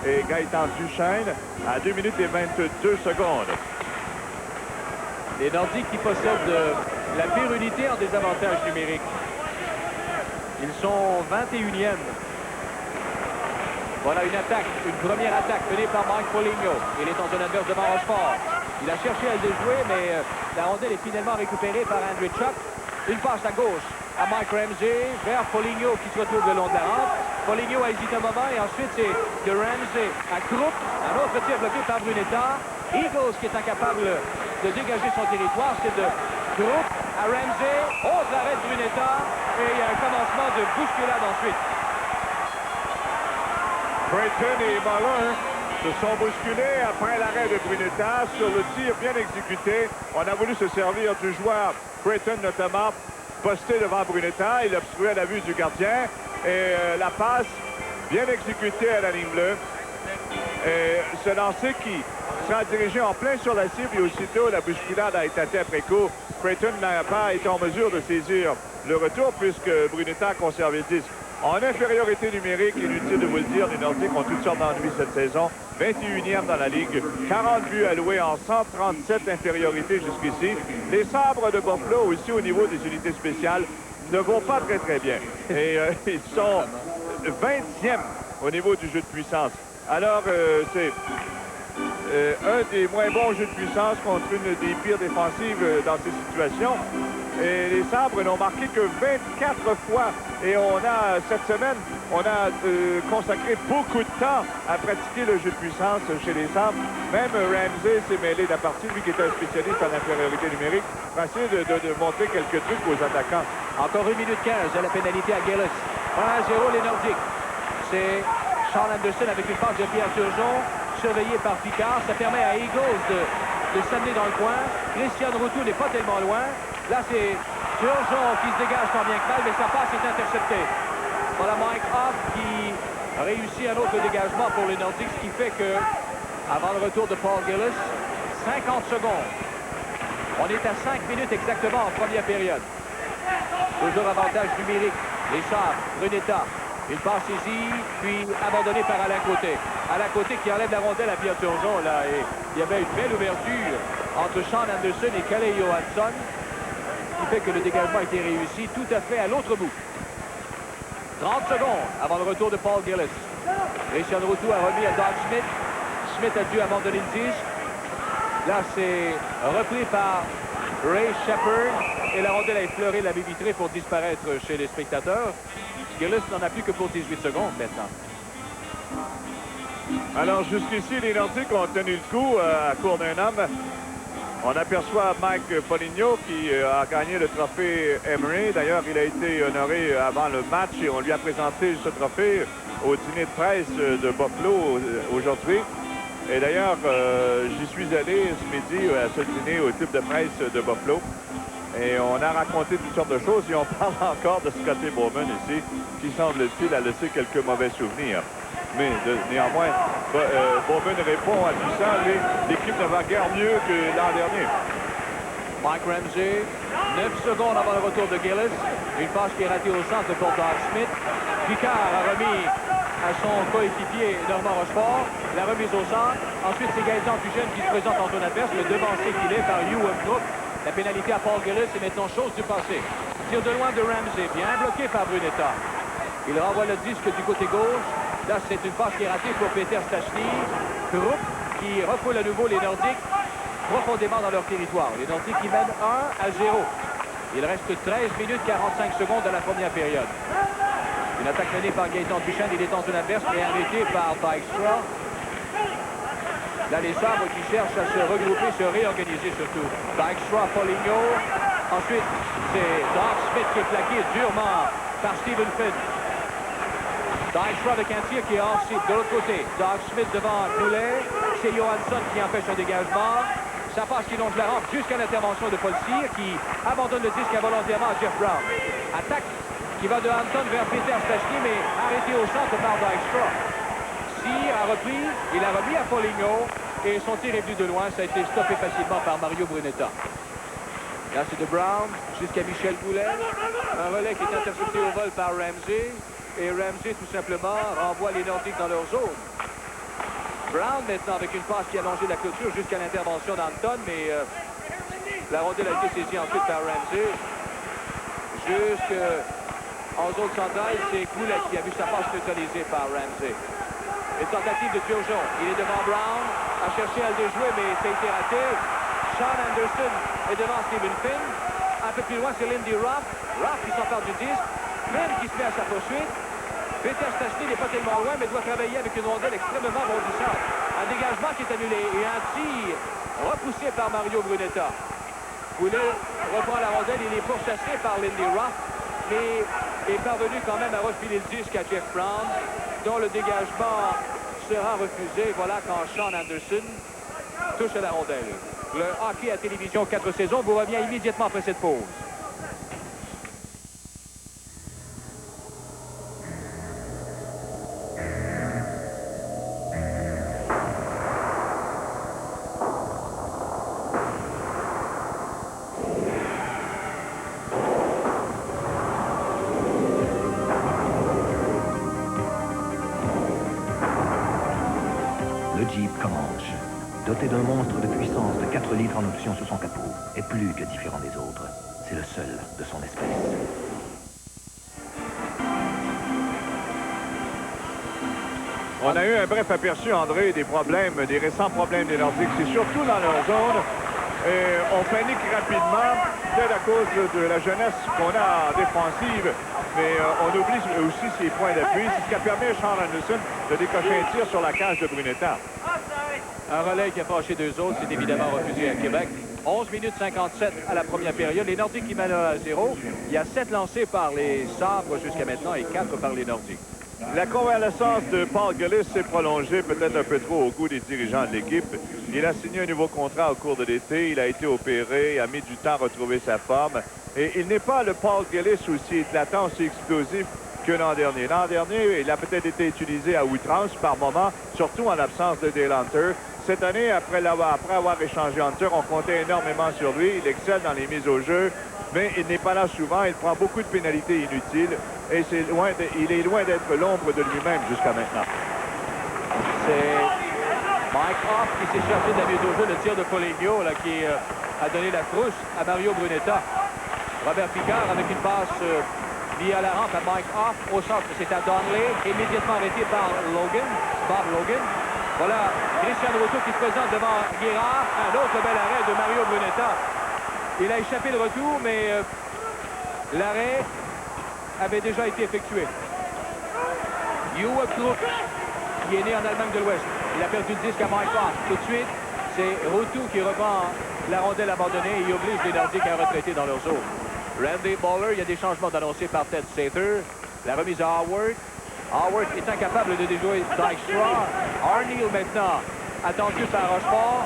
et Gaëtan Duchesne à 2 minutes et 22 secondes. Les Nordiques qui possèdent la pire unité en désavantage numérique. Ils sont 21e. Voilà une attaque, une première attaque menée par Mike Foligno. Il est en zone adverse devant Rochefort. Il a cherché à le déjouer, mais la rondelle est finalement récupérée par Andrew Chuck. Une passe à gauche à Mike Ramsey vers Foligno qui se retrouve le long de la rampe. Foligno a hésité un moment et ensuite c'est de Ramsey à Krupp. Un autre tir bloqué par Brunetta. Eagles qui est incapable de dégager son territoire. C'est de Krupp à Ramsey. Autre arrêt de Brunetta. Et il y a un commencement de bousculade ensuite. Creighton et Muller se sont bousculés après l'arrêt de Brunetta sur le tir bien exécuté. On a voulu se servir du joueur Creighton notamment posté devant Brunetta. Il obstruait la vue du gardien. Et la passe bien exécutée à la ligne bleue. Et ce lancer qui sera dirigé en plein sur la cible et aussitôt la bousculade a éclaté après coup. Creighton n'a pas été en mesure de saisir le retour puisque Brunetta a conservé 10. En infériorité numérique, inutile de vous le dire, les Nordiques ont toutes sortes d'ennuis cette saison. 21e dans la Ligue, 40 buts alloués en 137 infériorités jusqu'ici. Les Sabres de Buffalo, aussi au niveau des unités spéciales, ne vont pas très bien. Et ils sont 20e au niveau du jeu de puissance. Alors, c'est un des moins bons jeux de puissance contre une des pires défensives dans ces situations. Et les Sabres n'ont marqué que 24 fois. Et on a, cette semaine, on a consacré beaucoup de temps à pratiquer le jeu de puissance chez les Sabres. Même Ramsey s'est mêlé de la partie, lui qui est un spécialiste en infériorité numérique, pour essayer de montrer quelques trucs aux attaquants. Encore 1 minute 15 à la pénalité à Gillis. 1-0 les Nordiques. C'est Sean Anderson avec une passe de Pierre Turgeon, surveillé par Picard. Ça permet à Eagles de s'amener dans le coin. Christian Routou n'est pas tellement loin. Là, c'est Turgeon qui se dégage tant bien que mal, mais sa passe est interceptée. Voilà Mike Hoff qui réussit un autre dégagement pour les Nordiques, ce qui fait que, avant le retour de Paul Gillis, 50 secondes. On est à 5 minutes exactement en première période. Toujours avantage numérique. Les Sabres, Brunetta. Une passe saisie, puis abandonnée par Alain Côté. Alain Côté qui enlève la rondelle à Pierre Turgeon, là. Et il y avait une belle ouverture entre Sean Anderson et Calle Johansson, qui fait que le dégagement a été réussi tout à fait à l'autre bout. 30 secondes avant le retour de Paul Gillis. Christian Routou a remis à Doug Smith. Smith a dû abandonner le disque. Là, c'est repris par Ray Shepard. Et la rondelle a effleuré la baie vitrée pour disparaître chez les spectateurs. Gillis n'en a plus que pour 18 secondes maintenant. Alors, jusqu'ici, les Nordiques ont tenu le coup à court d'un homme. On aperçoit Mike Foligno qui a gagné le trophée Emery. D'ailleurs, il a été honoré avant le match et on lui a présenté ce trophée au dîner de presse de Buffalo aujourd'hui. Et d'ailleurs, j'y suis allé ce midi à ce dîner au type de presse de Buffalo. Et on a raconté toutes sortes de choses et on parle encore de Scotty Bowman ici, qui semble-t-il a laissé quelques mauvais souvenirs. Mais néanmoins, Bowman répond à tout ça. L'équipe ne va guère mieux que l'an dernier. Mike Ramsey, 9 secondes avant le retour de Gillis. Une passe qui est ratée au centre pour Doug Smith. Picard a remis à son coéquipier Normand Rochefort. La remise au centre. Ensuite, c'est Gaëtan Duchesne qui se présente en zone adverse. Le devancé qu'il est par Ewan Krupp. La pénalité à Paul Gillis est maintenant chose du passé. Tire de loin de Ramsey, bien bloqué par Brunetta. Il renvoie le disque du côté gauche. Là, c'est une passe qui est ratée pour Peter Stachny. Krupp qui refoule à nouveau les Nordiques profondément dans leur territoire. Les Nordiques qui mènent 1-0. Il reste 13 minutes 45 secondes dans la première période. Une attaque menée par Gaëtan Duchesne. Il est en zone adverse, mais arrêté par Dykstra. Là, les Sabres qui cherchent à se regrouper, se réorganiser surtout. Dykstra, Foligno. Ensuite, c'est Doug Smith qui est plaqué durement par Stephen Finn. Dykstra avec un tir qui est hors cible. De l'autre côté, Doug Smith devant Poulet. C'est Johansson qui empêche un dégagement. Ça passe qui longe la rampe jusqu'à l'intervention de Paul Cyr qui abandonne le disque involontairement à Jeff Brown. Attaque qui va de Hampton vers Peter Stachny, mais arrêté au centre par Dykstra. Cyr a repris, il a remis à Foligno et son tir est venu de loin. Ça a été stoppé facilement par Mario Brunetta. Là, c'est de Brown jusqu'à Michel Poulet. Un relais qui est intercepté au vol par Ramsey. Et Ramsey, tout simplement, renvoie les Nordiques dans leur zone. Brown maintenant avec une passe qui a allongé la clôture jusqu'à l'intervention d'Hampton, mais la rondelle a été saisie ensuite par Ramsey. Jusqu'en zone centrale, c'est Goulet qui a vu sa passe neutralisée par Ramsey. Une tentative de Turgeon. Il est devant Brown, a cherché à le déjouer, mais ça a été raté. Sean Anderson est devant Stephen Finn. Un peu plus loin, c'est Lindy Ruff. Ruff qui s'empare du disque. Finn qui se met à sa poursuite. Peter Stastny n'est pas tellement loin, mais doit travailler avec une rondelle extrêmement bondissante. Un dégagement qui est annulé et un tir repoussé par Mario Brunetta. Goulet reprend la rondelle, il est pourchassé par Lindy Ruff, mais est parvenu quand même à refiler le disque à Jeff Brown, dont le dégagement sera refusé. Voilà quand Sean Anderson touche à la rondelle. Le hockey à télévision 4 saisons vous revient immédiatement après cette pause. Le Jeep Comanche, doté d'un monstre de puissance de 4 litres en option sous son capot, est plus que différent des autres. C'est le seul de son espèce. On a eu un bref aperçu, André, des récents problèmes des Nordiques. C'est surtout dans leur zone. Et on panique rapidement, peut-être à cause de la jeunesse qu'on a en défensive. Mais on oublie aussi ses points d'appui. C'est ce qui a permis à Sean Anderson de décocher un tir sur la cage de Brunetta. Un relais qui a fâché deux autres, c'est évidemment refusé à Québec. 11 minutes 57 à la première période. Les Nordiques qui mènent à 0. Il y a 7 lancés par les Sabres jusqu'à maintenant et 4 par les Nordiques. La convalescence de Paul Gillis s'est prolongée peut-être un peu trop au goût des dirigeants de l'équipe. Il a signé un nouveau contrat au cours de l'été. Il a été opéré, a mis du temps à retrouver sa forme. Et il n'est pas le Paul Gillis aussi éclatant, aussi explosif que l'an dernier. L'an dernier, il a peut-être été utilisé à outrance par moment, surtout en l'absence de Dale Hunter. Cette année, après avoir échangé Hunter, on comptait énormément sur lui. Il excelle dans les mises au jeu, mais il n'est pas là souvent. Il prend beaucoup de pénalités inutiles et il est loin d'être l'ombre de lui-même jusqu'à maintenant. C'est Mike Hoff qui s'est chargé de la mise au jeu, le tir de Foligno là, qui a donné la trousse à Mario Brunetta. Robert Picard avec une passe liée à la rampe à Mike Hoff. Au centre, c'est à Donnelly, immédiatement arrêté par Bob Logan. Voilà Christian Rousseau qui se présente devant Guérard. Un autre bel arrêt de Mario Brunetta. Il a échappé le retour, mais l'arrêt avait déjà été effectué. Joe Kluk, qui est né en Allemagne de l'Ouest. Il a perdu le disque à Mike Hoff. Tout de suite, c'est Rousseau qui reprend la rondelle abandonnée et oblige les Nordiques à retraiter dans leur zone. Randy Bowler, il y a des changements annoncés par Ted Sather. La remise à Howard. Howard est incapable de déjouer Dykstra. Arneal maintenant, attendu par Rochefort.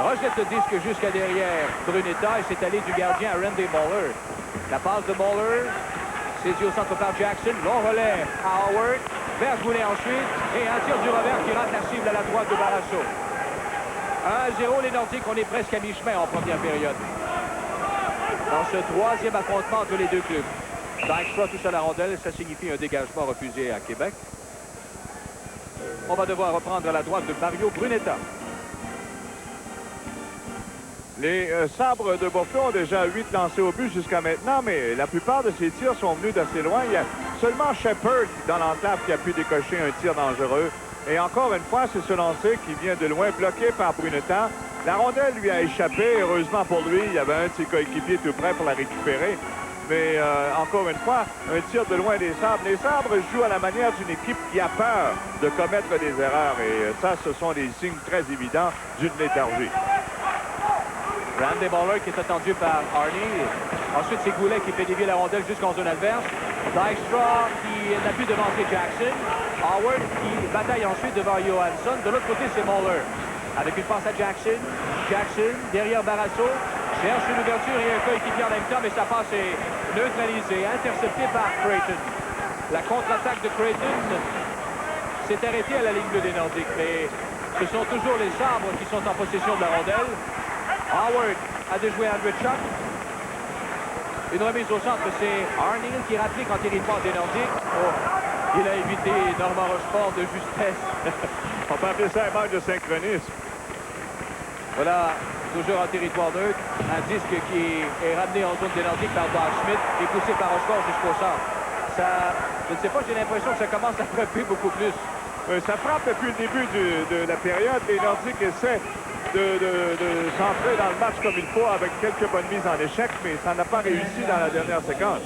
Rejette le disque jusqu'à derrière Brunetta et c'est allé du gardien à Randy Bowler. La passe de Bowler, saisie au centre par Jackson. Long relais à Howard. Vers Goulet ensuite. Et un tir du revers qui rate la cible à la droite de Barrasso. 1-0 les Nordiques, on est presque à mi-chemin en première période. Dans ce troisième affrontement entre les deux clubs. Dykstra touche à la rondelle, ça signifie un dégagement refusé à Québec. On va devoir reprendre à la droite de Mario Brunetta. Les Sabres de Buffalo ont déjà 8 lancés au but jusqu'à maintenant, mais la plupart de ces tirs sont venus d'assez loin. Il y a seulement Shepard dans l'enclave qui a pu décocher un tir dangereux. Et encore une fois, c'est ce lancer qui vient de loin, bloqué par Brunetta. La rondelle lui a échappé. Heureusement pour lui, il y avait un de ses coéquipiers tout prêt pour la récupérer. Mais encore une fois, un tir de loin des Sabres. Les Sabres jouent à la manière d'une équipe qui a peur de commettre des erreurs. Et ça, ce sont des signes très évidents d'une léthargie. Randy Bowler qui est attendu par Arneal. Ensuite, c'est Goulet qui fait dévier la rondelle jusqu'en zone adverse. Dykstra qui n'a pu devancer Jackson. Howard qui bataille ensuite devant Johansson. De l'autre côté, c'est Bowler. Avec une passe à Jackson. Jackson, derrière Barrasso. Cherche une ouverture et un coéquipier en même temps, mais sa passe est neutralisée, interceptée par Creighton. La contre-attaque de Creighton s'est arrêtée à la ligne bleue des Nordiques, mais ce sont toujours les Sabres qui sont en possession de la rondelle. Howard a déjoué Andrechuk. Une remise au centre, c'est Arneal qui rapplique en territoire des Nordiques. Oh. Il a évité Normand Rochefort de justesse. On peut appeler ça un manque de synchronisme. Voilà, toujours en territoire neutre. Un disque qui est ramené en zone des Nordiques par Doug Schmidt et poussé par Rochefort jusqu'au centre. Ça, je ne sais pas, j'ai l'impression que ça commence à frapper beaucoup plus. Ça frappe depuis le début de la période. Les Nordiques essaient de s'entrer dans le match comme il faut avec quelques bonnes mises en échec, mais ça n'a pas réussi dans la dernière séquence.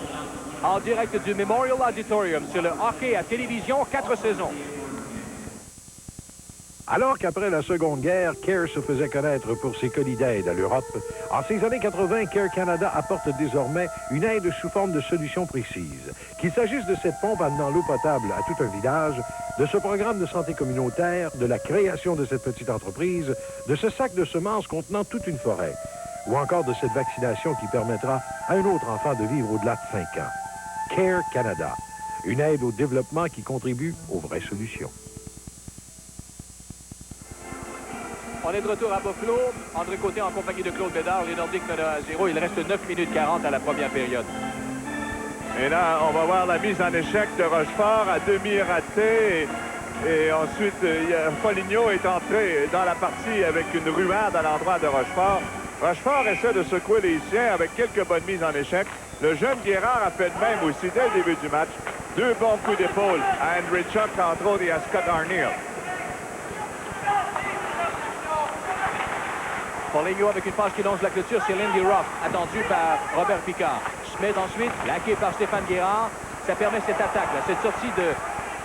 En direct du Memorial Auditorium sur le hockey à télévision, 4 saisons. Alors qu'après la Seconde Guerre, Care se faisait connaître pour ses colis d'aide à l'Europe, en ces années 80, Care Canada apporte désormais une aide sous forme de solutions précises. Qu'il s'agisse de cette pompe amenant l'eau potable à tout un village, de ce programme de santé communautaire, de la création de cette petite entreprise, de ce sac de semences contenant toute une forêt, ou encore de cette vaccination qui permettra à un autre enfant de vivre au-delà de 5 ans. Care Canada, une aide au développement qui contribue aux vraies solutions. On est de retour à Buffalo. André Côté en compagnie de Claude Bédard. Les Nordiques menent 1-0. Il reste 9 minutes 40 à la première période. Et là, on va voir la mise en échec de Rochefort à demi ratée. Et ensuite, Foligno est entré dans la partie avec une ruade à l'endroit de Rochefort. Rochefort essaie de secouer les siens avec quelques bonnes mises en échec. Le jeune Guérard a fait de même aussi dès le début du match. 2 bons coups d'épaule à Andrei Chuck, entre autres, et à Scott Arneal. Foligno avec une passe qui longe la clôture, c'est Lindy Ruff, attendu par Robert Picard. Smith ensuite, laqué par Stéphane Guérard. Ça permet cette attaque, là, cette sortie de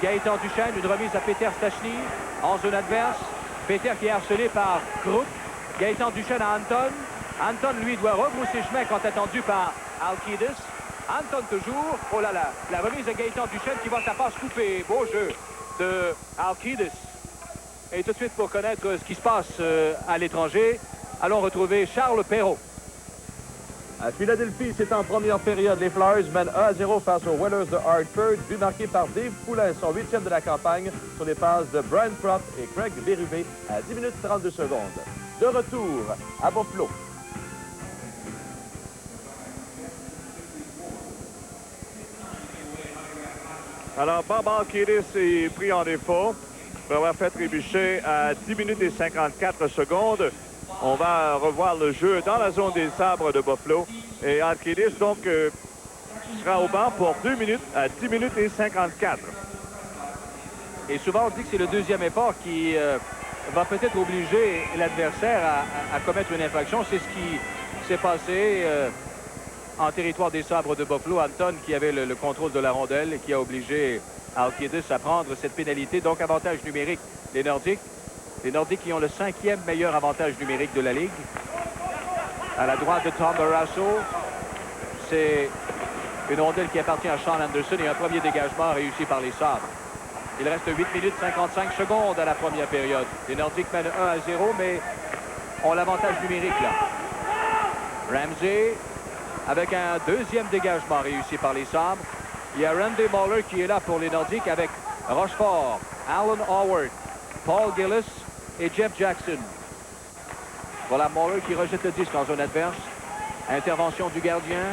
Gaëtan Duchesne, une remise à Peter Stachny en zone adverse. Peter qui est harcelé par Kruk. Gaëtan Duchesne à Anton. Anton, lui, doit rebrousser chemin quand attendu par Alkidis. Anton toujours. Oh là là, la remise de Gaëtan Duchesne qui voit sa passe coupée. Beau jeu de Alkidis. Et tout de suite, pour connaître ce qui se passe à l'étranger, allons retrouver Charles Perrault. À Philadelphie, c'est en première période. Les Flyers mènent 1-0 face aux Whalers de Hartford. But marqué par Dave Poulin, son 8e de la campagne, sur les passes de Brian Propp et Craig Berube à 10 minutes 32 secondes. De retour à Buffalo. Alors, Bob Alkidis est pris en défaut pour avoir fait trébucher à 10 minutes et 54 secondes. On va revoir le jeu dans la zone des sabres de Buffalo. Et Alkidis, donc, sera au banc pour 2 minutes à 10 minutes et 54. Et souvent, on dit que c'est le deuxième effort qui va peut-être obliger l'adversaire à commettre une infraction. C'est ce qui s'est passé en territoire des sabres de Buffalo. Anton qui avait le contrôle de la rondelle et qui a obligé Alkidis à prendre cette pénalité. Donc, avantage numérique des Nordiques. Les Nordiques qui ont le 5e meilleur avantage numérique de la Ligue. À la droite de Tom Barrasso, c'est une rondelle qui appartient à Sean Anderson et un premier dégagement réussi par les Sabres. Il reste 8 minutes 55 secondes à la première période. Les Nordiques mènent 1-0, mais ont l'avantage numérique là. Ramsey avec un deuxième dégagement réussi par les Sabres. Il y a Randy Moller qui est là pour les Nordiques avec Rochefort, Alan Howard, Paul Gillis et Jeff Jackson. Voilà Moller qui rejette le disque en zone adverse. Intervention du gardien.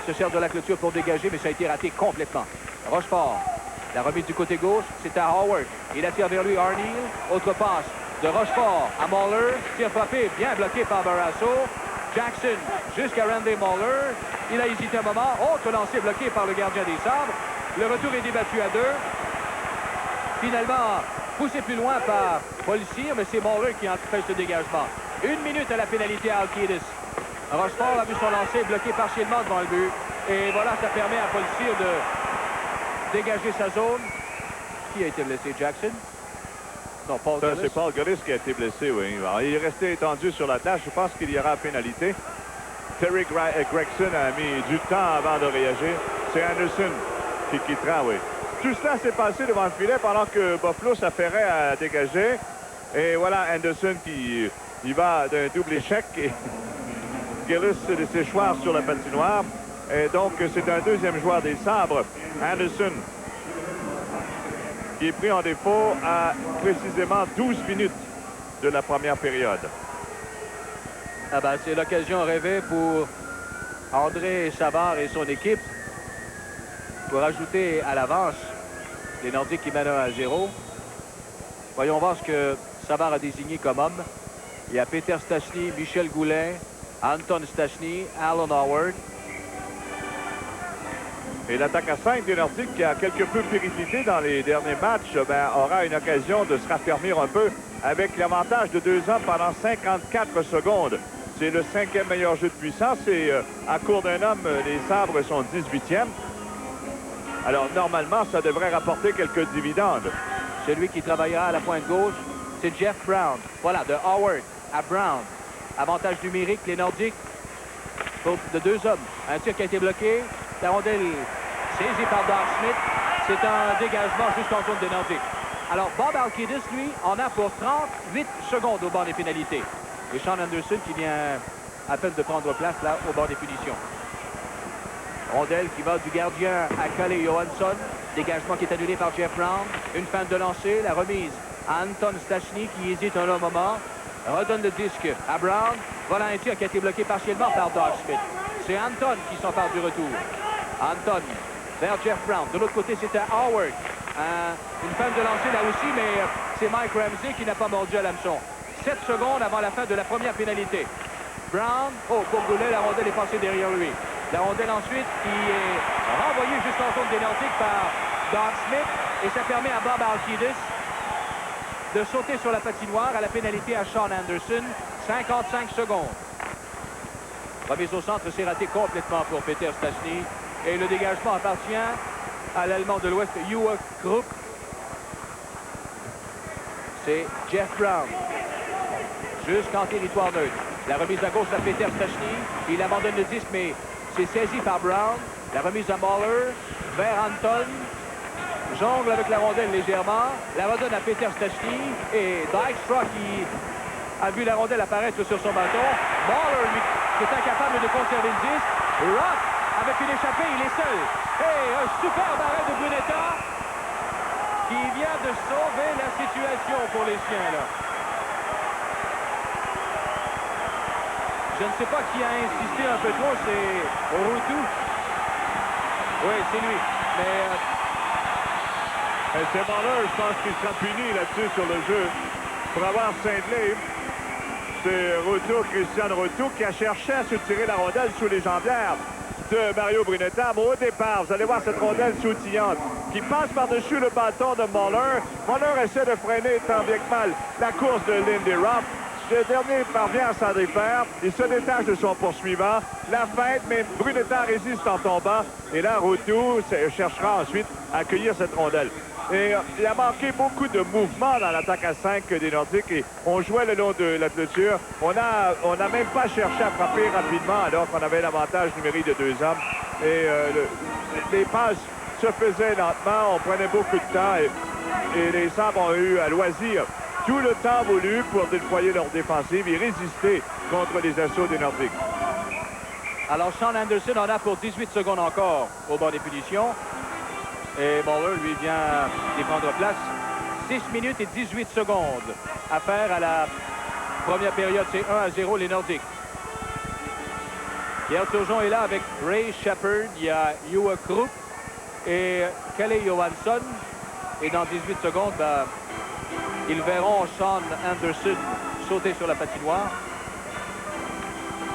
Se sert de la clôture pour dégager, mais ça a été raté complètement. Rochefort. La remise du côté gauche, c'est à Howard. Il attire vers lui Arneal. Autre passe de Rochefort à Moller. Tir frappé, bien bloqué par Barrasso. Jackson jusqu'à Randy Moller. Il a hésité un moment. Autre lancé bloqué par le gardien des Sabres. Le retour est débattu à 2. Finalement, poussé plus loin par Paul Cyr, mais c'est Moller qui empêche ce dégagement. 1 minute à la pénalité à Alkidis. Rochefort a vu son lancer bloqué partiellement devant le but. Et voilà, ça permet à Paul Cyr de dégager sa zone. Qui a été blessé? Jackson? Non, Paul Gillis. C'est Paul Gillis qui a été blessé, oui. Alors, il est resté étendu sur la tâche. Je pense qu'il y aura pénalité. Terry Gregson a mis du temps avant de réagir. C'est Anderson qui quittera, oui. Tout cela s'est passé devant le filet pendant que Buffalo s'affairait à dégager. Et voilà Anderson qui y va d'un double échec. Et Gillis s'échoir sur la patinoire. Et donc, c'est un deuxième joueur des Sabres, Anderson, qui est pris en défaut à précisément 12 minutes de la première période. Ah ben, c'est l'occasion rêvée pour André Savard et son équipe pour ajouter à l'avance Les Nordiques qui mènent 1-0. Voyons voir ce que Savard a désigné comme homme. Il y a Peter Stastny, Michel Goulet, Anton Stastny, Alan Howard. Et l'attaque à 5 des Nordiques, qui a quelque peu périclité dans les derniers matchs, aura une occasion de se raffermir un peu avec l'avantage de 2 hommes pendant 54 secondes. C'est le 5e meilleur jeu de puissance et à court d'un homme, les Sabres sont 18e. Alors normalement, ça devrait rapporter quelques dividendes. Celui qui travaillera à la pointe gauche, c'est Jeff Brown. Voilà, de Howard à Brown. Avantage numérique, les Nordiques de 2 hommes. Un tir qui a été bloqué. La rondelle saisie par Doug Smith. C'est un dégagement jusqu'en zone des Nordiques. Alors, Bob Alkidis, lui, en a pour 38 secondes au bord des pénalités. Et Sean Anderson qui vient à peine de prendre place là au bord des punitions. Rondelle qui va du gardien à Calle Johansson. Dégagement qui est annulé par Jeff Brown. Une fin de lancer. La remise à Anton Stastny qui hésite un long moment. Redonne le disque à Brown. Voilà un tir qui a été bloqué partiellement par Doug Smith. C'est Anton qui s'empare du retour. Anton vers Jeff Brown. De l'autre côté, c'était Howard. Une fin de lancer là aussi, mais c'est Mike Ramsey qui n'a pas mordu à l'hameçon. 7 secondes avant la fin de la première pénalité. Brown, pour Goulet, la rondelle est passée derrière lui. La rondelle ensuite qui est renvoyée jusqu'en zone des Nordiques par Doug Smith. Et ça permet à Bob Alkidis de sauter sur la patinoire à la pénalité à Sean Anderson. 55 secondes. Remise au centre, c'est raté complètement pour Peter Stastny. Et le dégagement appartient à l'Allemand de l'Ouest, Uwe Krupp. C'est Jeff Brown. Jusqu'en territoire neutre. La remise à gauche à Peter Stastny. Il abandonne le disque, mais c'est saisi par Brown. La remise à Mahler vers Anton. Jongle avec la rondelle légèrement. La redonne à Peter Stastny. Et Dykstra qui a vu la rondelle apparaître sur son bâton. Mahler, lui, qui est incapable de conserver le disque. Rock, avec une échappée, il est seul. Et un superbe arrêt de Brunetta qui vient de sauver la situation pour les siens, là. Je ne sais pas qui a insisté un peu trop, c'est Routou. Oui, c'est lui. Mais c'est Mahler, je pense qu'il sera puni là-dessus sur le jeu. Pour avoir scindlé, c'est Routou, Christian Routou, qui a cherché à se tirer la rondelle sous les jambières de Mario Brunetta. Mais au départ, vous allez voir cette rondelle sautillante qui passe par-dessus le bâton de Mahler. Mahler essaie de freiner tant bien que mal la course de Lindy Ruff. Le dernier parvient à s'en défaire. Il se détache de son poursuivant. La feinte, mais Brunetta résiste en tombant. Et là, Routou cherchera ensuite à accueillir cette rondelle. Et il a manqué beaucoup de mouvement dans l'attaque à 5 des Nordiques. Et on jouait le long de la clôture. On n'a même pas cherché à frapper rapidement alors qu'on avait l'avantage numérique de 2 hommes. Et les passes se faisaient lentement. On prenait beaucoup de temps. Et les Sabres ont eu à loisir tout le temps voulu pour déployer leur défensive et résister contre les assauts des Nordiques. alors, Sean Anderson en a pour 18 secondes encore au bord des punitions. Et Mahler, lui, vient d'y prendre place. 6 minutes et 18 secondes à faire à la première période. C'est 1-0 les Nordiques. Pierre Turgeon est là avec Ray Shepard. Il y a Uwe Krupp et Calle Johansson. Et dans 18 secondes, ils verront Sean Anderson sauter sur la patinoire.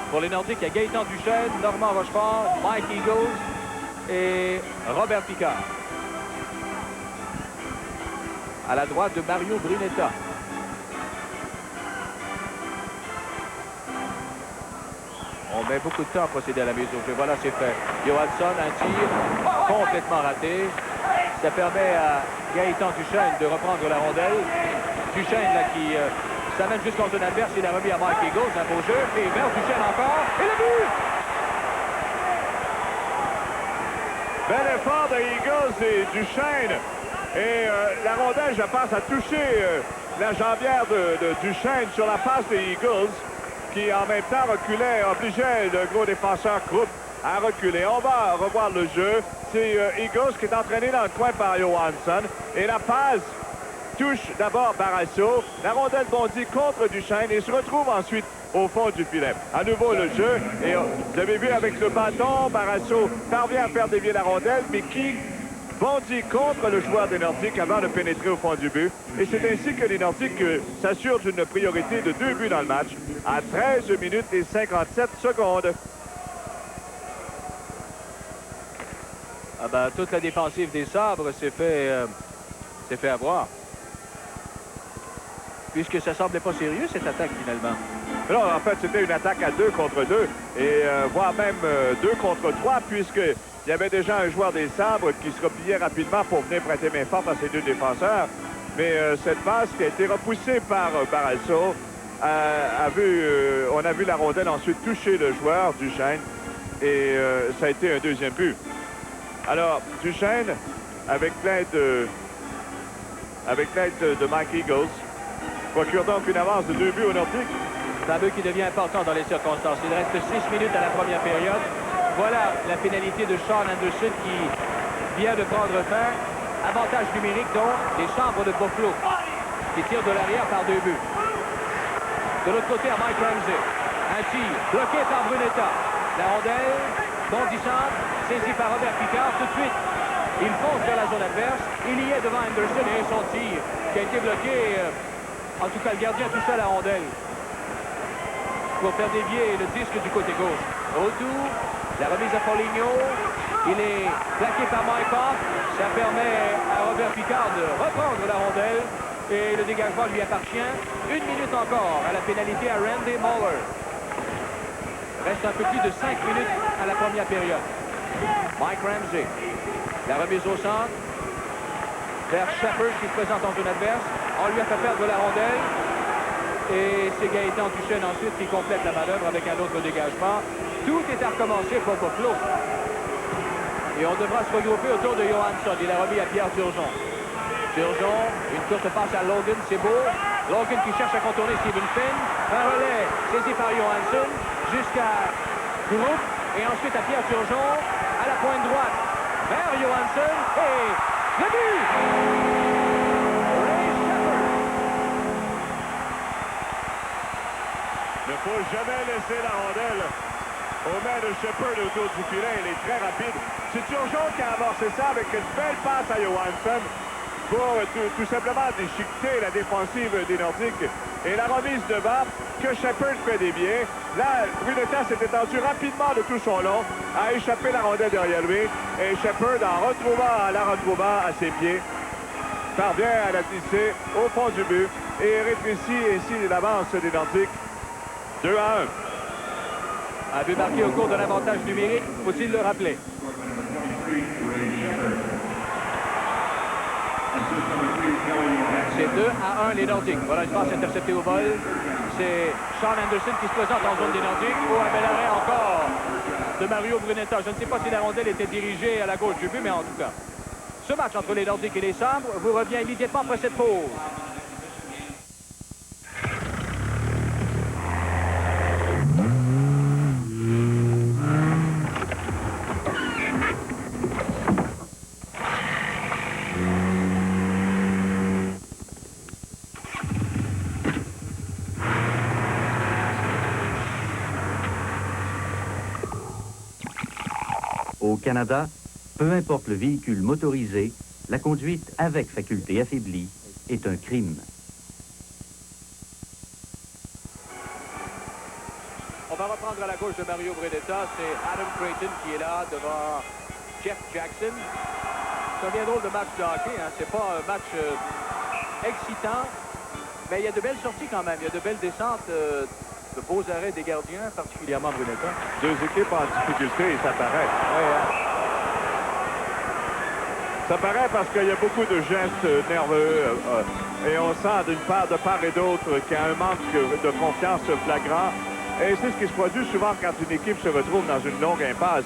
Pour les Nordiques, il y a Gaëtan Duchesne, Normand Rochefort, Mike Eagles et Robert Picard. À la droite de Mario Brunetta. On met beaucoup de temps à procéder à la mise au jeu. Voilà, c'est fait. Johansson, un tir complètement raté. Ça permet à Gaëtan Duchesne de reprendre la rondelle. Duchesne, là, qui s'amène jusqu'en zone adverse. Il a remis à Mike Eagles, un beau jeu. Et vers Duchesne encore. Et le but! Bel effort de Eagles et Duchesne. Et la rondelle, je pense, a touché la jambière de Duchesne sur la face des Eagles, qui en même temps reculait, obligeait le gros défenseur Krupp à reculer. On va revoir le jeu. C'est Eagles qui est entraîné dans le coin par Johansson. Et la passe touche d'abord Barrasso. La rondelle bondit contre Duchesne et se retrouve ensuite au fond du filet. À nouveau le jeu. Et vous avez vu avec le bâton, Barrasso parvient à faire dévier la rondelle, mais qui bondit contre le joueur des Nordiques avant de pénétrer au fond du but. Et c'est ainsi que les Nordiques s'assurent d'une priorité de 2 buts dans le match à 13 minutes et 57 secondes. Ah ben, toute la défensive des Sabres s'est fait avoir. Puisque ça semblait pas sérieux, cette attaque, finalement. Non, en fait, c'était une attaque à 2 contre 2, et voire même 2 contre 3, puisqu'il y avait déjà un joueur des Sabres qui se repliait rapidement pour venir prêter main forte à ses 2 défenseurs. Mais cette passe qui a été repoussée par Barrasso, on a vu la rondelle ensuite toucher le joueur, Duchesne, et ça a été un deuxième but. Alors, Duchesne, avec l'aide de Mike Eagles, procure donc une avance de 2 buts aux Nordiques. C'est un but qui devient important dans les circonstances. Il reste 6 minutes à la première période. Voilà la pénalité de Sean Anderson qui vient de prendre fin. Avantage numérique donc des Sabres de Buffalo qui tirent de l'arrière par 2 buts. De l'autre côté à Mike Ramsey. Un tir bloqué par Brunetta. La rondelle bondissante, saisie par Robert Picard tout de suite. Il fonce vers la zone adverse. Il y est devant Anderson et son tir qui a été bloqué. En tout cas, le gardien touche à la rondelle pour faire dévier le disque du côté gauche. Autour, la remise à Foligno. Il est plaqué par Maikov. Ça permet à Robert Picard de reprendre la rondelle. Et le dégagement lui appartient. 1 minute encore à la pénalité à Randy Muller. Reste un peu plus de 5 minutes à la première période. Mike Ramsey. La remise au centre. Vers Shepard qui se présente en zone adverse. On lui a fait perdre la rondelle. Et c'est Gaëtan Duchesne ensuite qui complète la manœuvre avec un autre dégagement. Tout est à recommencer pour Buffalo. Et on devra se regrouper autour de Johansson. Il a remis à Pierre Turgeon. Turgeon, une courte passe à Logan, c'est beau. Logan qui cherche à contourner Stephen Finn. Un relais saisi par Johansson jusqu'à Groupe. Et ensuite à Pierre Turgeon, à la pointe droite, vers Johansson. Et le but! Il ne faut jamais laisser la rondelle aux mains de Shepard autour du filet. Il est très rapide. C'est Turgeon qui a amorcé ça avec une belle passe à Johansson pour tout simplement déchiqueter la défensive des Nordiques. Et la remise devant que Shepard fait dévier. Là, Brunetta s'est étendu rapidement de tout son long, a échappé la rondelle derrière lui. Et Shepard, en la retrouvant à ses pieds, parvient à la glisser au fond du but et rétrécit ainsi l'avance des Nordiques. 2-1. Un but marqué au cours de l'avantage numérique, faut-il le rappeler. C'est 2-1 les Nordiques. Voilà une passe interceptée au vol. C'est Sean Anderson qui se présente en zone des Nordiques. Oh, un bel arrêt encore de Mario Brunetta. Je ne sais pas si la rondelle était dirigée à la gauche du but, mais en tout cas. Ce match entre les Nordiques et les Sabres vous revient immédiatement après cette pause. Au Canada, peu importe le véhicule motorisé, la conduite avec faculté affaiblie est un crime. On va reprendre à la gauche de Mario Brunetta. C'est Adam Creighton qui est là devant Jeff Jackson. C'est un bien drôle de match de hockey. Hein. C'est pas un match excitant, mais il y a de belles sorties quand même. Il y a de belles descentes, de beaux arrêts des gardiens, particulièrement Brunetta. 2 équipes en difficulté et ça paraît. Oui, hein. Ça paraît parce qu'il y a beaucoup de gestes nerveux et on sent de part et d'autre qu'il y a un manque de confiance flagrant. Et c'est ce qui se produit souvent quand une équipe se retrouve dans une longue impasse.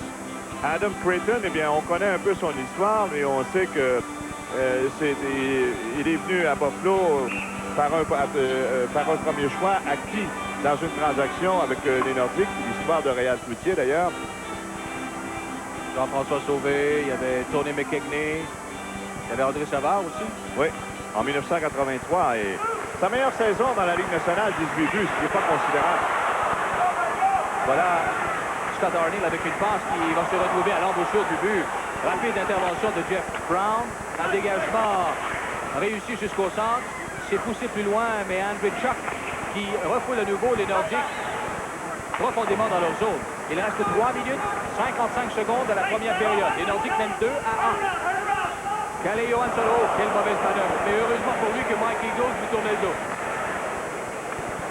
Adam Creighton, eh bien, on connaît un peu son histoire, mais on sait que il est venu à Buffalo par un premier choix acquis dans une transaction avec les Nordiques, l'histoire de Réal Cloutier d'ailleurs. Jean-François Sauvé, il y avait Tony McKegney, il y avait André Savard aussi. Oui, en 1983. Et sa meilleure saison dans la Ligue nationale, 18 buts, ce qui n'est pas considérable. Voilà Scott Arniel avec une passe qui va se retrouver à l'embouchure du but. Rapide intervention de Jeff Brown. Un dégagement réussi jusqu'au centre. C'est poussé plus loin, mais André Chuck qui refoule à nouveau les Nordiques profondément dans leur zone. Il reste 3 minutes, 55 secondes à la première période. Les Nordiques mènent 2-1. Calle Johansson, oh, quelle mauvaise manœuvre. Mais heureusement pour lui que Mike Eagles lui tourne le dos.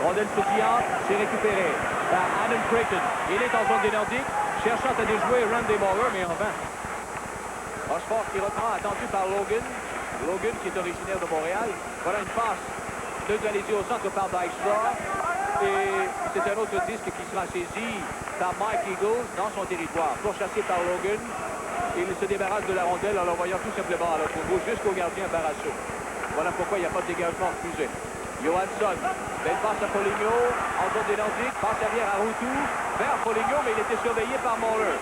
Rondelle sautillante, c'est récupéré par Adam Creighton. Il est en zone des Nordiques, cherchant à déjouer Randy Moller, mais en vain. Rochefort qui reprend, attendu par Logan. Logan qui est originaire de Montréal. Voilà une passe neutralisée au centre par Dykstra. Et c'est un autre disque qui sera saisi par Mike Eagles dans son territoire. Pourchassé par Logan, il se débarrasse de la rondelle en l'envoyant tout simplement à l'autre bout jusqu'au gardien Barrasso. Voilà pourquoi il n'y a pas de dégagement refusé. Johansson, belle passe à Foligno, en zone des Nordiques, passe arrière à Routou, vers Foligno, mais il était surveillé par Moller.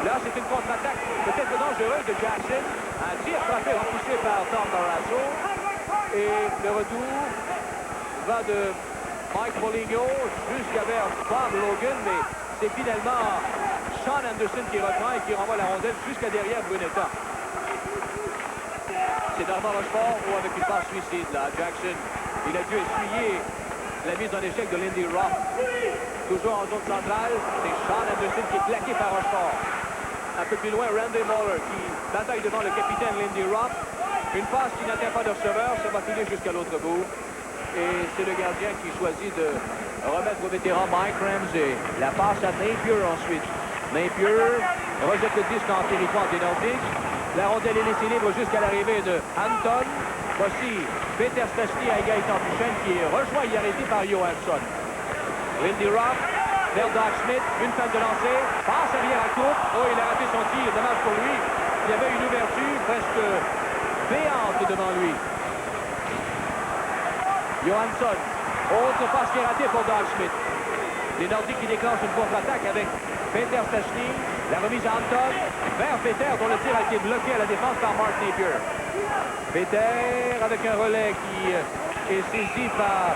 Là, c'est une contre-attaque peut-être dangereuse de Jackson. Un tir frappé repoussé par Tom Barrasso. Et le retour va de Mike Foligno jusqu'à vers Bob Logan, mais c'est finalement Sean Anderson qui reprend et qui renvoie la rondelle jusqu'à derrière Brunetta. C'est Normand Rochefort ou avec une passe suicide là. Jackson, il a dû essuyer la mise en échec de Lindy Ruff. Toujours en zone centrale, c'est Sean Anderson qui est plaqué par Rochefort. Un peu plus loin, Randy Moller qui bataille devant le capitaine Lindy Ruff. Une passe qui n'atteint pas de receveur, ça va filer jusqu'à l'autre bout. Et c'est le gardien qui choisit de remettre au vétéran Mike Ramsey. La passe à Napier ensuite. Napier rejette le disque en territoire des Nordiques. La rondelle est laissée libre jusqu'à l'arrivée de Anton. Voici Peter Stastny à Gaëtan Duchesne qui est rejoint et arrêté par Johansson. Lindy Ruff vers Doug Smith. Une fin de lancer. Passe arrière à coupe. Oh, il a raté son tir. Dommage pour lui. Il y avait une ouverture presque béante devant lui. Johansson. Autre passe qui est ratée pour Doug Smith. Les Nordiques qui déclenchent une contre-attaque avec Peter Stastny. La remise à Anton vers Peter dont le tir a été bloqué à la défense par Mark Napier. Peter avec un relais qui est saisi par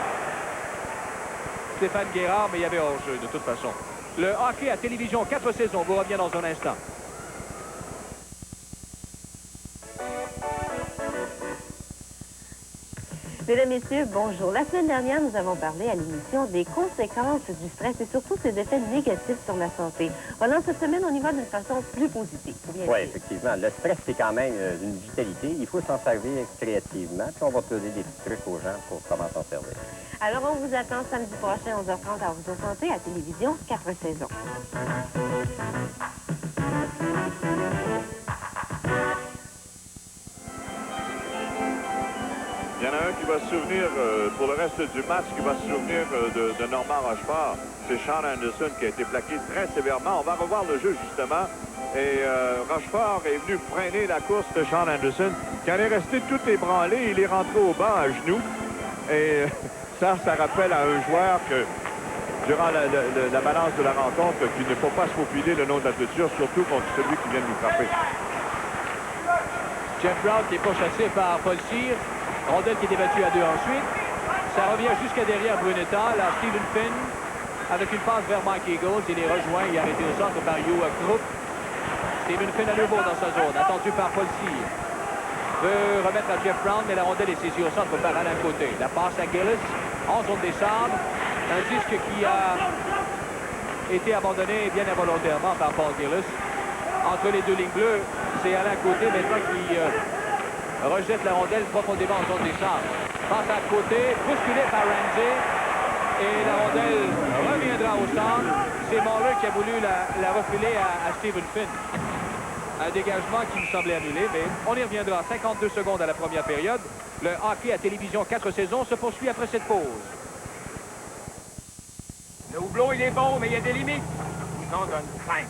Stéphane Guérard, mais il y avait hors-jeu de toute façon. Le hockey à télévision 4 saisons vous revient dans un instant. Mesdames, Messieurs, bonjour. La semaine dernière, nous avons parlé à l'émission des conséquences du stress et surtout ses effets négatifs sur la santé. Pendant cette semaine, on y va d'une façon plus positive. Oui, effectivement. Le stress, c'est quand même une vitalité. Il faut s'en servir créativement. Puis on va te donner des petits trucs aux gens pour comment s'en servir. Alors, on vous attend samedi prochain, 11h30 à Radio Santé, à télévision, 4 saisons. Il y en a un qui va se souvenir, pour le reste du match, qui va se souvenir de Normand Rochefort. C'est Sean Anderson qui a été plaqué très sévèrement. On va revoir le jeu, justement. Et Rochefort est venu freiner la course de Sean Anderson, qui en est resté tout ébranlé. Il est rentré au banc à genoux. Et ça rappelle à un joueur que, durant la balance de la rencontre, qu'il ne faut pas se faufiler le nom de la clôture, surtout contre celui qui vient de nous frapper. Jeff Brown qui est pourchassé par Paul Cyr. Rondelle qui est débattue à 2 ensuite. Ça revient jusqu'à derrière Brunetta. Là, Stephen Finn avec une passe vers Mike Eagles. Il est rejoint et arrêté au centre par Hugh Krupp. Stephen Finn à nouveau dans sa zone, attendu par Paul Cyr. Veut remettre à Jeff Brown, mais la rondelle est saisie au centre par Alain Côté. La passe à Gillis en zone des sables. Un disque qui a été abandonné bien involontairement par Paul Gillis. Entre les deux lignes bleues, c'est Alain Côté maintenant qui rejette la rondelle profondément en zone des sables. Passe à côté, bousculé par Ramsey. Et la rondelle reviendra au centre. C'est Moller qui a voulu la refiler à Stephen Finn. Un dégagement qui nous semblait annulé, mais on y reviendra. 52 secondes à la première période. Le hockey à télévision 4 saisons se poursuit après cette pause. Le houblon, il est bon, mais il y a des limites. Sinon, on donne 5.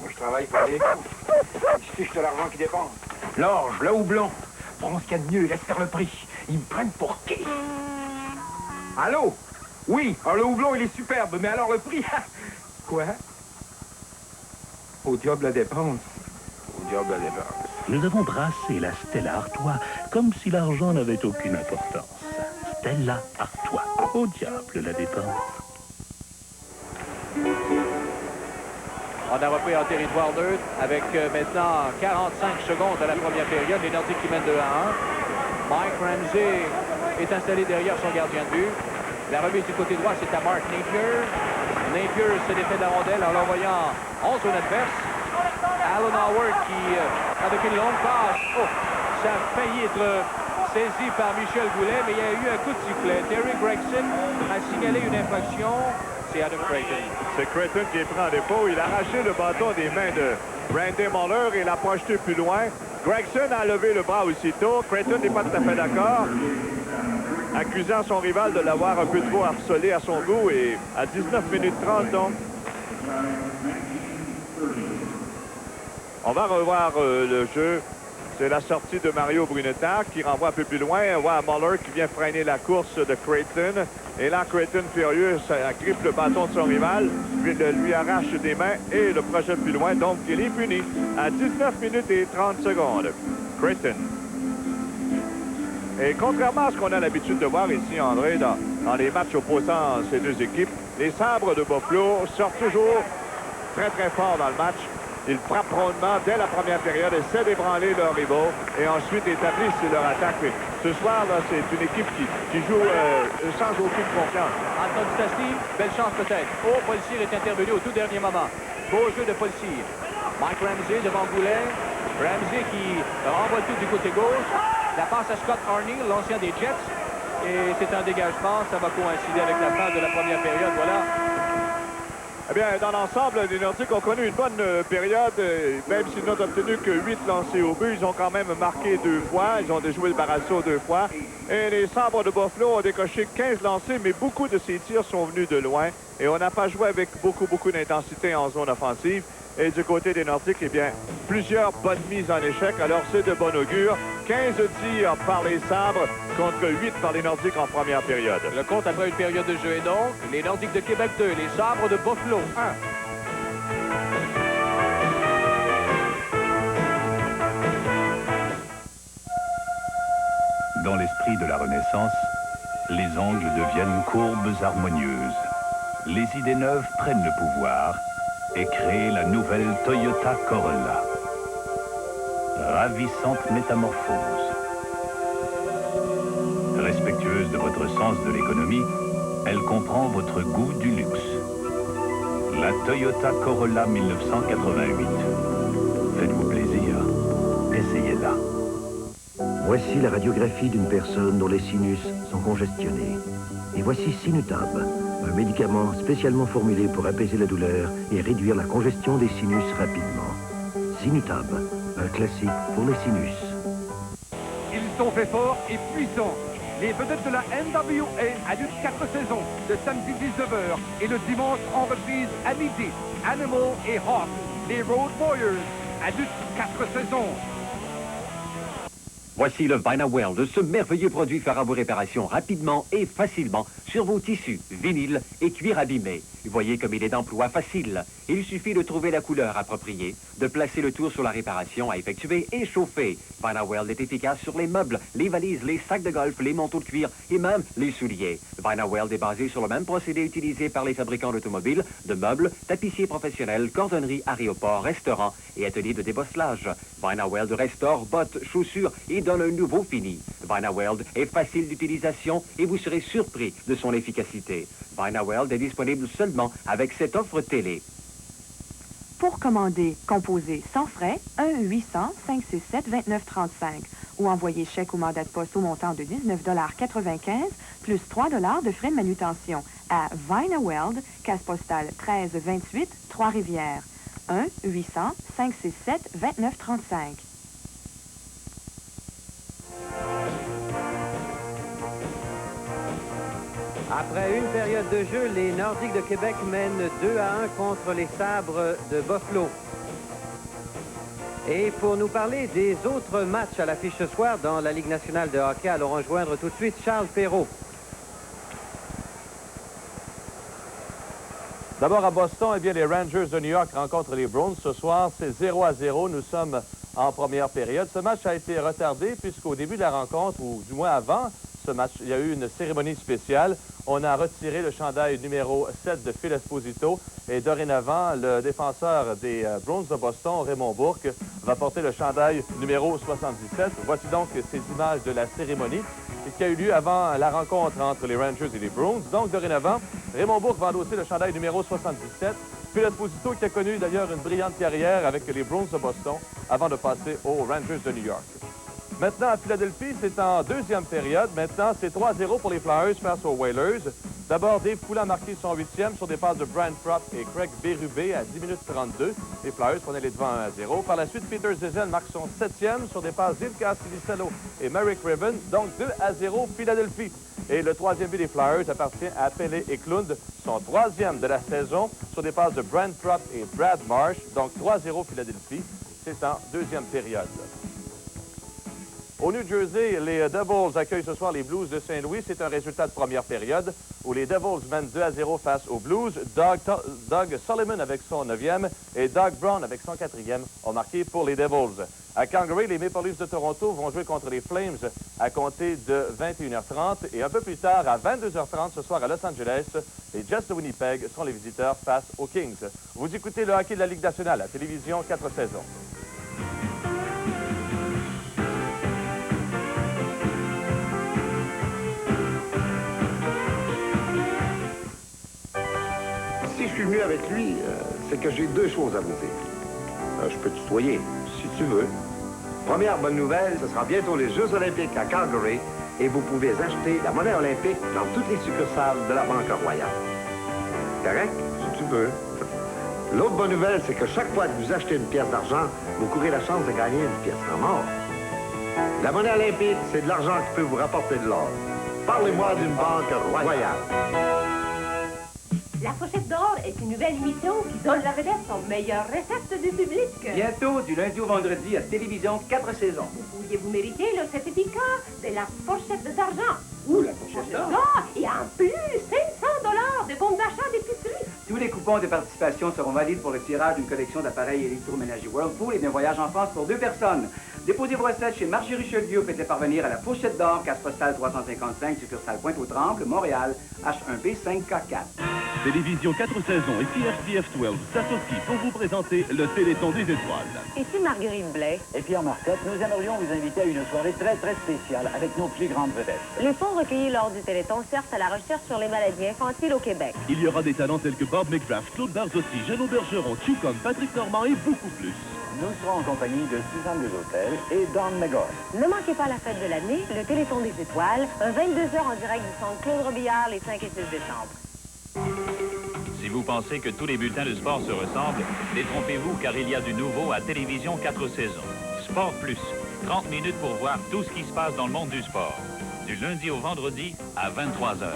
Moi, je travaille pour les coups. Ici, je te l'argent qui dépense. L'orge, le houblon. Prends ce qu'il y a de mieux, laisse faire le prix. Ils me prennent pour qui? Allô? Oui, alors le houblon, il est superbe, mais alors le prix? Quoi? Au diable la dépense. Au diable la dépense. Nous avons brassé la Stella Artois comme si l'argent n'avait aucune importance. Stella Artois. Au diable la dépense. On a repris en territoire neutre avec maintenant 45 secondes de la première période. Les Nordiques qui mènent 2-1. Mike Ramsey est installé derrière son gardien de but. La remise du côté droit, c'est à Mark Napier. Napier se défait de la rondelle en l'envoyant en zone adverse. Alan Howard qui, avec une longue passe, ça a failli être saisi par Michel Goulet, mais il y a eu un coup de sifflet. Terry Gregson a signalé une infraction. C'est Adam Creighton. C'est Creighton qui est pris en défaut. Il a arraché le bâton des mains de Randy Muller et l'a projeté plus loin. Gregson a levé le bras aussitôt. Creighton n'est pas tout à fait d'accord, accusant son rival de l'avoir un peu trop harcelé à son goût. Et à 19 minutes 30, donc, on va revoir le jeu. C'est la sortie de Mario Brunetta qui renvoie un peu plus loin. On voit Muller qui vient freiner la course de Creighton. Et là, Creighton, furieux, agrippe le bâton de son rival, lui arrache des mains et le projette plus loin. Donc, il est puni à 19 minutes et 30 secondes. Creighton. Et contrairement à ce qu'on a l'habitude de voir ici, André, dans les matchs opposant ces deux équipes, les Sabres de Buffalo sortent toujours très, très fort dans le match. Ils frappent rondement dès la première période, essaient d'ébranler leurs rivaux et ensuite établissent leur attaque. Mais ce soir, là, c'est une équipe qui joue sans aucune confiance. Anthony Stastny, belle chance peut-être. Paul Cyr est intervenu au tout dernier moment. Beau jeu de Paul Cyr. Mike Ramsey devant Goulet. Ramsey qui renvoie tout du côté gauche. La passe à Scott Arniel, l'ancien des Jets. Et c'est un dégagement. Ça va coïncider avec la fin de la première période. Voilà. Eh bien, dans l'ensemble, les Nordiques ont connu une bonne période. Même s'ils n'ont obtenu que 8 lancés au but, ils ont quand même marqué 2 fois. Ils ont déjoué le Barrasso 2 fois. Et les Sabres de Buffalo ont décoché 15 lancés, mais beaucoup de ces tirs sont venus de loin. Et on n'a pas joué avec beaucoup d'intensité en zone offensive. Et du côté des Nordiques, eh bien, plusieurs bonnes mises en échec. Alors, c'est de bon augure. 15 tirs par les Sabres contre 8 par les Nordiques en première période. Le compte après une période de jeu est donc les Nordiques de Québec 2, les Sabres de Buffalo 1. Dans l'esprit de la Renaissance, les angles deviennent courbes harmonieuses. Les idées neuves prennent le pouvoir et créent la nouvelle Toyota Corolla. Ravissante métamorphose. Respectueuse de votre sens de l'économie, elle comprend votre goût du luxe. La Toyota Corolla 1988. Faites-vous plaisir. Essayez-la. Voici la radiographie d'une personne dont les sinus sont congestionnés. Et voici Sinutab, un médicament spécialement formulé pour apaiser la douleur et réduire la congestion des sinus rapidement. Sinutab, un classique pour les sinus. Ils sont faits forts et puissants. Les vedettes de la NWA adultes 4 saisons, le samedi 19h et le dimanche en reprise à midi. Animal et Hawk, les Road Warriors, adultes 4 saisons. Voici le VinaWeld, ce merveilleux produit fera vos réparations rapidement et facilement sur vos tissus, vinyles et cuir abîmés. Voyez comme il est d'emploi facile. Il suffit de trouver la couleur appropriée, de placer le tour sur la réparation à effectuer et chauffer. VinaWeld est efficace sur les meubles, les valises, les sacs de golf, les manteaux de cuir et même les souliers. VinaWeld est basé sur le même procédé utilisé par les fabricants d'automobiles, de meubles, tapissiers professionnels, cordonneries, aéroports, restaurants et ateliers de débosselage. VinaWeld restaure bottes, chaussures et donne un nouveau fini. VinaWeld est facile d'utilisation et vous serez surpris de son efficacité. VinaWeld est disponible seulement avec cette offre télé. Pour commander, composez sans frais 1-800-567-2935 ou envoyez chèque ou mandat de poste au montant de 19,95 $ plus 3 $ de frais de manutention à VinaWeld, case postale 1328, Trois-Rivières. 1-800-567-2935. Après une période de jeu, les Nordiques de Québec mènent 2-1 contre les Sabres de Buffalo. Et pour nous parler des autres matchs à l'affiche ce soir dans la Ligue nationale de hockey, allons rejoindre tout de suite Charles Perrault. D'abord à Boston, eh bien, les Rangers de New York rencontrent les Browns. Ce soir, c'est 0-0. Nous sommes en première période. Ce match a été retardé puisqu'au début de la rencontre, ou du moins avant, ce match, il y a eu une cérémonie spéciale. On a retiré le chandail numéro 7 de Phil Esposito et dorénavant, le défenseur des Browns de Boston, Raymond Bourque, va porter le chandail numéro 77. Voici donc ces images de la cérémonie qui a eu lieu avant la rencontre entre les Rangers et les Browns. Donc, dorénavant, Raymond Bourque va endosser le chandail numéro 77. Phil Esposito qui a connu d'ailleurs une brillante carrière avec les Browns de Boston avant de passer aux Rangers de New York. Maintenant, à Philadelphie, c'est en deuxième période. Maintenant, c'est 3-0 pour les Flyers face aux Whalers. D'abord, Dave Poulin a marqué son 8e sur des passes de Brian Propp et Craig Berube à 10 minutes 32. Les Flyers prenaient les devants 1-0. Par la suite, Peter Zezel marque son 7e sur des passes d'Ilka Cilicello et Merrick Ribbon. Donc 2-0 Philadelphie. Et le troisième but des Flyers appartient à Pele Eklund, son 3e de la saison sur des passes de Brian Propp et Brad Marsh. Donc 3-0 Philadelphie. C'est en deuxième période. Au New Jersey, les Devils accueillent ce soir les Blues de Saint-Louis. C'est un résultat de première période où les Devils mènent 2-0 face aux Blues. Doug Sullivan avec son 9e et Doug Brown avec son 4e ont marqué pour les Devils. À Calgary, les Maple Leafs de Toronto vont jouer contre les Flames à compter de 21h30. Et un peu plus tard, à 22h30 ce soir à Los Angeles, les Jets de Winnipeg sont les visiteurs face aux Kings. Vous écoutez le hockey de la Ligue nationale à télévision 4 saisons. Si je suis venu avec lui, c'est que j'ai deux choses à vous dire. Je peux tutoyer, si tu veux. Première bonne nouvelle, ce sera bientôt les Jeux olympiques à Calgary et vous pouvez acheter la monnaie olympique dans toutes les succursales de la Banque Royale. Correct? Si tu veux. L'autre bonne nouvelle, c'est que chaque fois que vous achetez une pièce d'argent, vous courez la chance de gagner une pièce en or. La monnaie olympique, c'est de l'argent qui peut vous rapporter de l'or. Parlez-moi d'une Banque Royale. La Fourchette d'or est une nouvelle émission qui donne la vedette aux meilleures recettes du public. Bientôt, du lundi au vendredi, à télévision 4 saisons. Vous pourriez vous mériter le certificat de la Fourchette d'argent. Ou la Fourchette d'or. Et en plus, 500 $ de compte d'achat d'épicerie. Tous les coupons de participation seront valides pour le tirage d'une collection d'appareils électroménagers Whirlpool et d'un voyage en France pour 2 personnes. Déposez vos recettes chez Margie Richelieu. Faites-les parvenir à la Fourchette d'or, case postale 355, succursale Pointe-aux-Trembles, Montréal, H1B 5K4. Télévision 4 saisons et CFCF12 s'associent pour vous présenter le Téléthon des étoiles. Ici Marguerite Blais. Et Pierre Marcotte, nous aimerions vous inviter à une soirée très, très spéciale avec nos plus grandes vedettes. Les fonds recueillis lors du Téléthon servent à la recherche sur les maladies infantiles au Québec. Il y aura des talents tels que Bob McGrath, Claude Barzotti, Jeannot Bergeron, Chucon, Patrick Normand et beaucoup plus. Nous serons en compagnie de Suzanne Lezotel et Don McGoy. Ne manquez pas la fête de l'année, le Téléthon des étoiles, un 22h en direct du centre Claude Robillard les 5 et 6 décembre. Si vous pensez que tous les bulletins de sport se ressemblent, détrompez-vous car il y a du nouveau à télévision 4 saisons. Sport Plus, 30 minutes pour voir tout ce qui se passe dans le monde du sport. Du lundi au vendredi à 23h.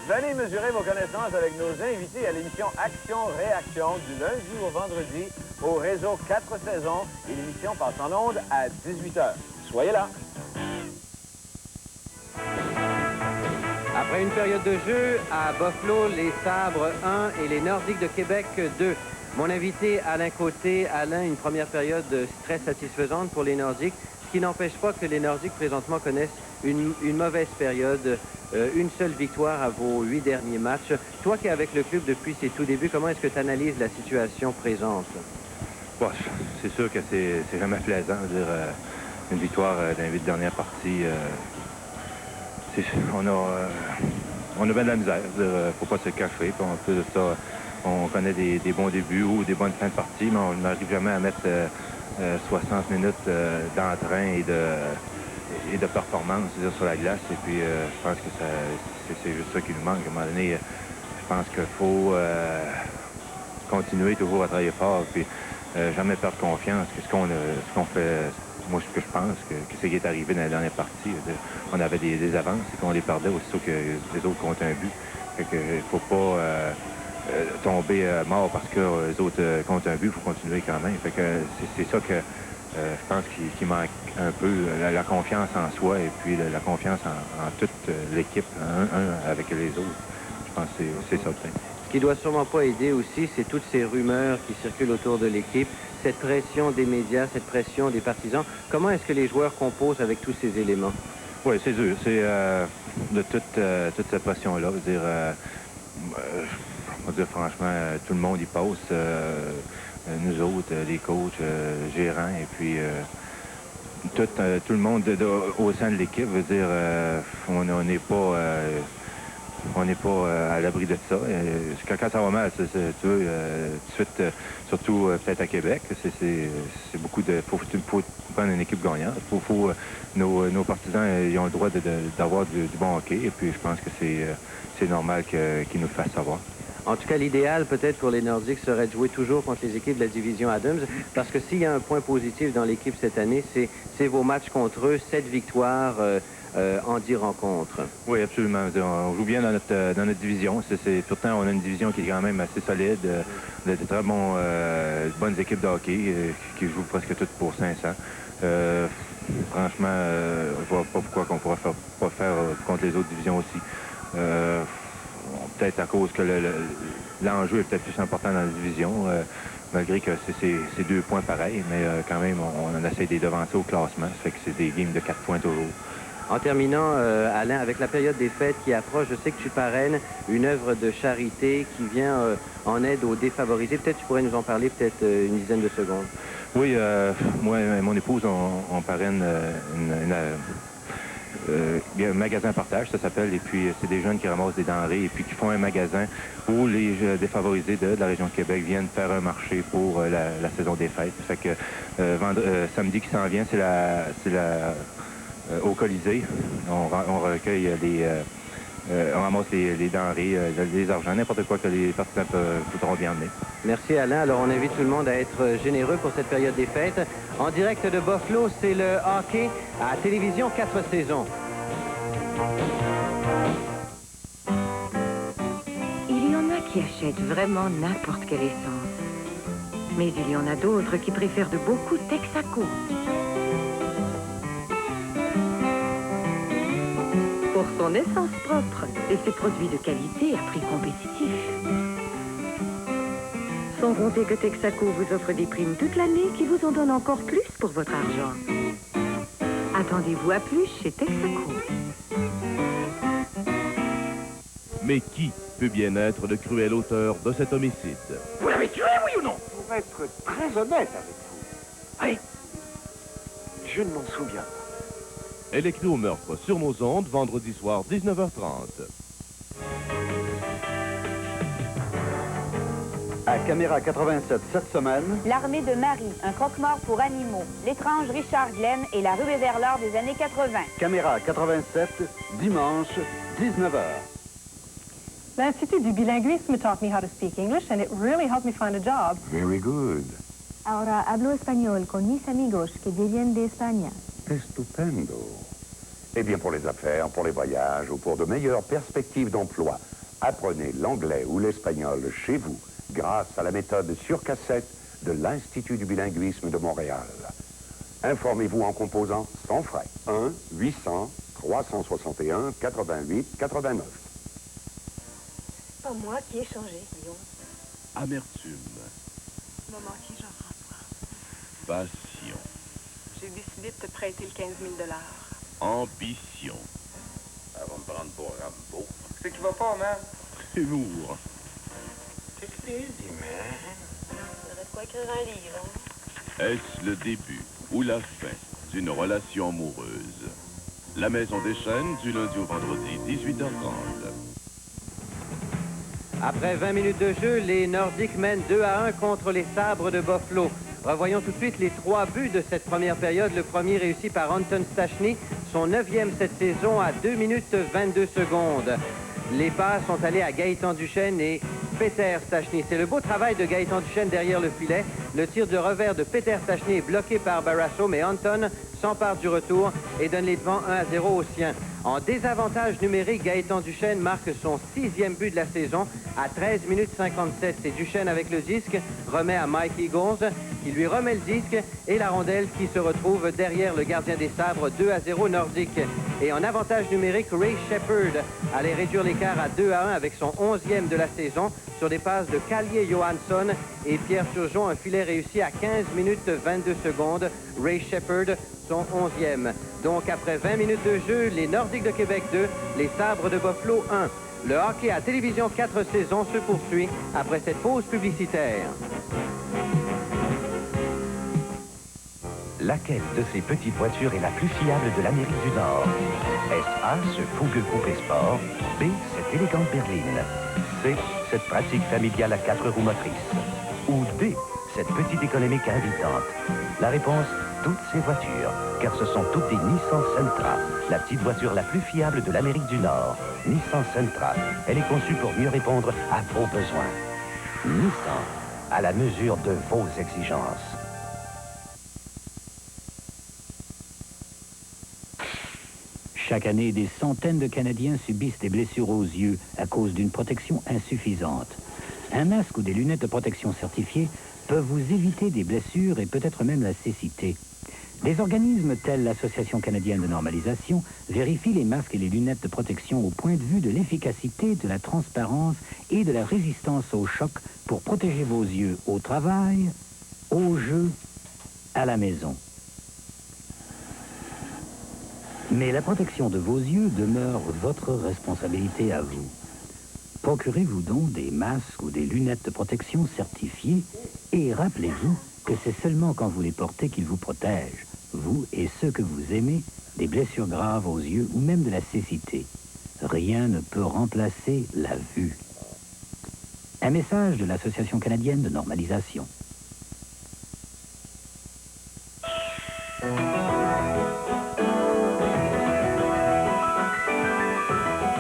Venez mesurer vos connaissances avec nos invités à l'émission Action-Réaction du lundi au vendredi au réseau 4 saisons. Et l'émission passe en ondes à 18h. Soyez là. Après une période de jeu, à Buffalo, les Sabres 1 et les Nordiques de Québec 2. Mon invité, Alain Côté. Alain, une première période très satisfaisante pour les Nordiques, ce qui n'empêche pas que les Nordiques présentement connaissent une mauvaise période. Une seule victoire à vos 8 derniers matchs. Toi qui es avec le club depuis ses tout débuts, comment est-ce que tu analyses la situation présente? Bon, c'est sûr que c'est jamais plaisant. Je veux dire, une victoire dans les 8 dernières parties, on a bien de la misère. Il ne faut pas se cacher. Puis en plus de ça, on connaît des bons débuts ou des bonnes fins de partie, mais on n'arrive jamais à mettre 60 minutes d'entrain et de performance sur la glace. Et puis, je pense que c'est juste ça qui nous manque. À un moment donné, je pense qu'il faut continuer toujours à travailler fort, puis jamais perdre confiance. Que ce qu'on fait, moi, ce que je pense, que c'est qui est arrivé dans la dernière partie, on avait des avances et qu'on les perdait aussitôt que les autres comptent un but. Fait que, il ne faut pas tomber mort parce que les autres comptent un but, il faut continuer quand même. Fait que c'est ça que je pense qu'il manque un peu, la confiance en soi et puis la confiance en toute l'équipe, un avec les autres. Je pense que c'est ça le thème. Ce qui doit sûrement pas aider aussi, c'est toutes ces rumeurs qui circulent autour de l'équipe, cette pression des médias, cette pression des partisans. Comment est-ce que les joueurs composent avec tous ces éléments? Oui, c'est dur. C'est de toute cette pression-là. On va dire franchement, tout le monde y passe. Nous autres, les coachs, gérants, et puis tout le monde au sein de l'équipe. Veut dire, on n'est pas à l'abri de ça. Quand ça va mal, tu veux, tout de suite, surtout peut-être à Québec, c'est beaucoup de... Faut prendre une équipe gagnante. Nos partisans, ils ont le droit d'avoir du bon hockey, et puis je pense que c'est normal qu'ils nous le fassent savoir. En tout cas, l'idéal peut-être pour les Nordiques serait de jouer toujours contre les équipes de la division Adams, parce que s'il y a un point positif dans l'équipe cette année, c'est vos matchs contre eux, 7 victoires en 10 rencontres. Oui, absolument. On joue bien dans notre division. Pourtant, on a une division qui est quand même assez solide, de très bonnes équipes de hockey qui jouent presque toutes pour 500. Franchement, je vois pas pourquoi on ne pourrait pas faire contre les autres divisions aussi. Peut-être à cause que l'enjeu est peut-être plus important dans la division, malgré que c'est 2 points pareils, mais quand même, on essaie de les devancer au classement. Ça fait que c'est des games de 4 points toujours. En terminant, Alain, avec la période des fêtes qui approche, je sais que tu parraines une œuvre de charité qui vient en aide aux défavorisés. Peut-être tu pourrais nous en parler peut-être une dizaine de secondes. Oui, moi et mon épouse, on parraine il y a un magasin partage, ça s'appelle, et puis c'est des jeunes qui ramassent des denrées et puis qui font un magasin où les défavorisés de la région de Québec viennent faire un marché pour la saison des fêtes. Ça fait que samedi qui s'en vient, c'est au Colisée. On recueille on ramasse les denrées, les argents, n'importe quoi que les partisans pourront bien emmener. Merci Alain. Alors on invite tout le monde à être généreux pour cette période des fêtes. En direct de Buffalo, c'est le hockey à télévision 4 saisons. Il y en a qui achètent vraiment n'importe quelle essence. Mais il y en a d'autres qui préfèrent de beaucoup Texaco. Pour son essence propre et ses produits de qualité à prix compétitif. Sans compter que Texaco vous offre des primes toute l'année qui vous en donnent encore plus pour votre argent. Attendez-vous à plus chez Texaco. Mais qui peut bien être le cruel auteur de cet homicide? Vous l'avez tué, oui ou non? Pour être très honnête avec vous, oui, je ne m'en souviens pas. Elle écrit au meurtre sur nos ondes, vendredi soir, 19h30. À Caméra 87 cette semaine, L'armée de Marie, un croque-mort pour animaux, l'étrange Richard Glenn et la rue vers l'or des années 80. Caméra 87, dimanche, 19h. L'Institut du bilinguisme taught me how to speak English, and it really helped me find a job. Very good. Ahora hablo español con mis amigos que vienen de España. Estupendo. Eh bien, pour les affaires, pour les voyages ou pour de meilleures perspectives d'emploi, apprenez l'anglais ou l'espagnol chez vous grâce à la méthode sur cassette de l'Institut du bilinguisme de Montréal. Informez-vous en composant sans frais. 1-800-361-88-89. Pas moi qui ai changé, Guillaume. Amertume, Maman qui, Jean-François. passion, J'ai décidé de te prêter le 15 000 $. ambition, Elle va me prendre pour Rambo. C'est qui va pas, man? humour, Qu'est-ce que tu dis, man? Il reste quoi écrire un livre, hein? est-ce le début ou la fin d'une relation amoureuse? La Maison des Chênes, du lundi au vendredi, 18h30. Après 20 minutes de jeu, les Nordiques mènent 2-1 contre les Sabres de Buffalo. Revoyons tout de suite les 3 buts de cette première période. Le premier réussi par Anton Stachny, son 9e cette saison à 2 minutes 22 secondes. Les passes sont allées à Gaëtan Duchesne et Peter Stachny. C'est le beau travail de Gaëtan Duchesne derrière le filet. Le tir de revers de Peter Stachny est bloqué par Barrasso, mais Anton s'empare du retour et donne les devants 1-0 aux siens. En désavantage numérique, Gaëtan Duchesne marque son 6e but de la saison à 13 minutes 57. C'est Duchesne avec le disque, remet à Mike Eagles, qui lui remet le disque, et la rondelle qui se retrouve derrière le gardien des sabres, 2-0 Nordique. Et en avantage numérique, Ray Shepard allait réduire l'écart à 2-1 avec son 11e de la saison sur des passes de Callier Johansson et Pierre Turgeon, un filet réussi à 15 minutes 22 secondes. Ray Shepard, son 11e. Donc, après 20 minutes de jeu, les Nordiques de Québec 2, les Sabres de Buffalo 1. Le hockey à télévision 4 saisons se poursuit après cette pause publicitaire. Laquelle de ces petites voitures est la plus fiable de l'Amérique du Nord? Est-ce A, ce fougueux coupé sport? B, cette élégante berline? C, cette pratique familiale à 4 roues motrices? Ou D, cette petite économique invitante? La réponse, toutes ces voitures, car ce sont toutes des Nissan Sentra, la petite voiture la plus fiable de l'Amérique du Nord. Nissan Sentra, elle est conçue pour mieux répondre à vos besoins. Nissan, à la mesure de vos exigences. Chaque année, des centaines de Canadiens subissent des blessures aux yeux à cause d'une protection insuffisante. Un masque ou des lunettes de protection certifiées peuvent vous éviter des blessures et peut-être même la cécité. Des organismes tels l'Association canadienne de normalisation vérifient les masques et les lunettes de protection au point de vue de l'efficacité, de la transparence et de la résistance au choc pour protéger vos yeux au travail, au jeu, à la maison. Mais la protection de vos yeux demeure votre responsabilité à vous. Procurez-vous donc des masques ou des lunettes de protection certifiées et rappelez-vous que c'est seulement quand vous les portez qu'ils vous protègent, vous et ceux que vous aimez, des blessures graves aux yeux ou même de la cécité. Rien ne peut remplacer la vue. Un message de l'Association canadienne de normalisation.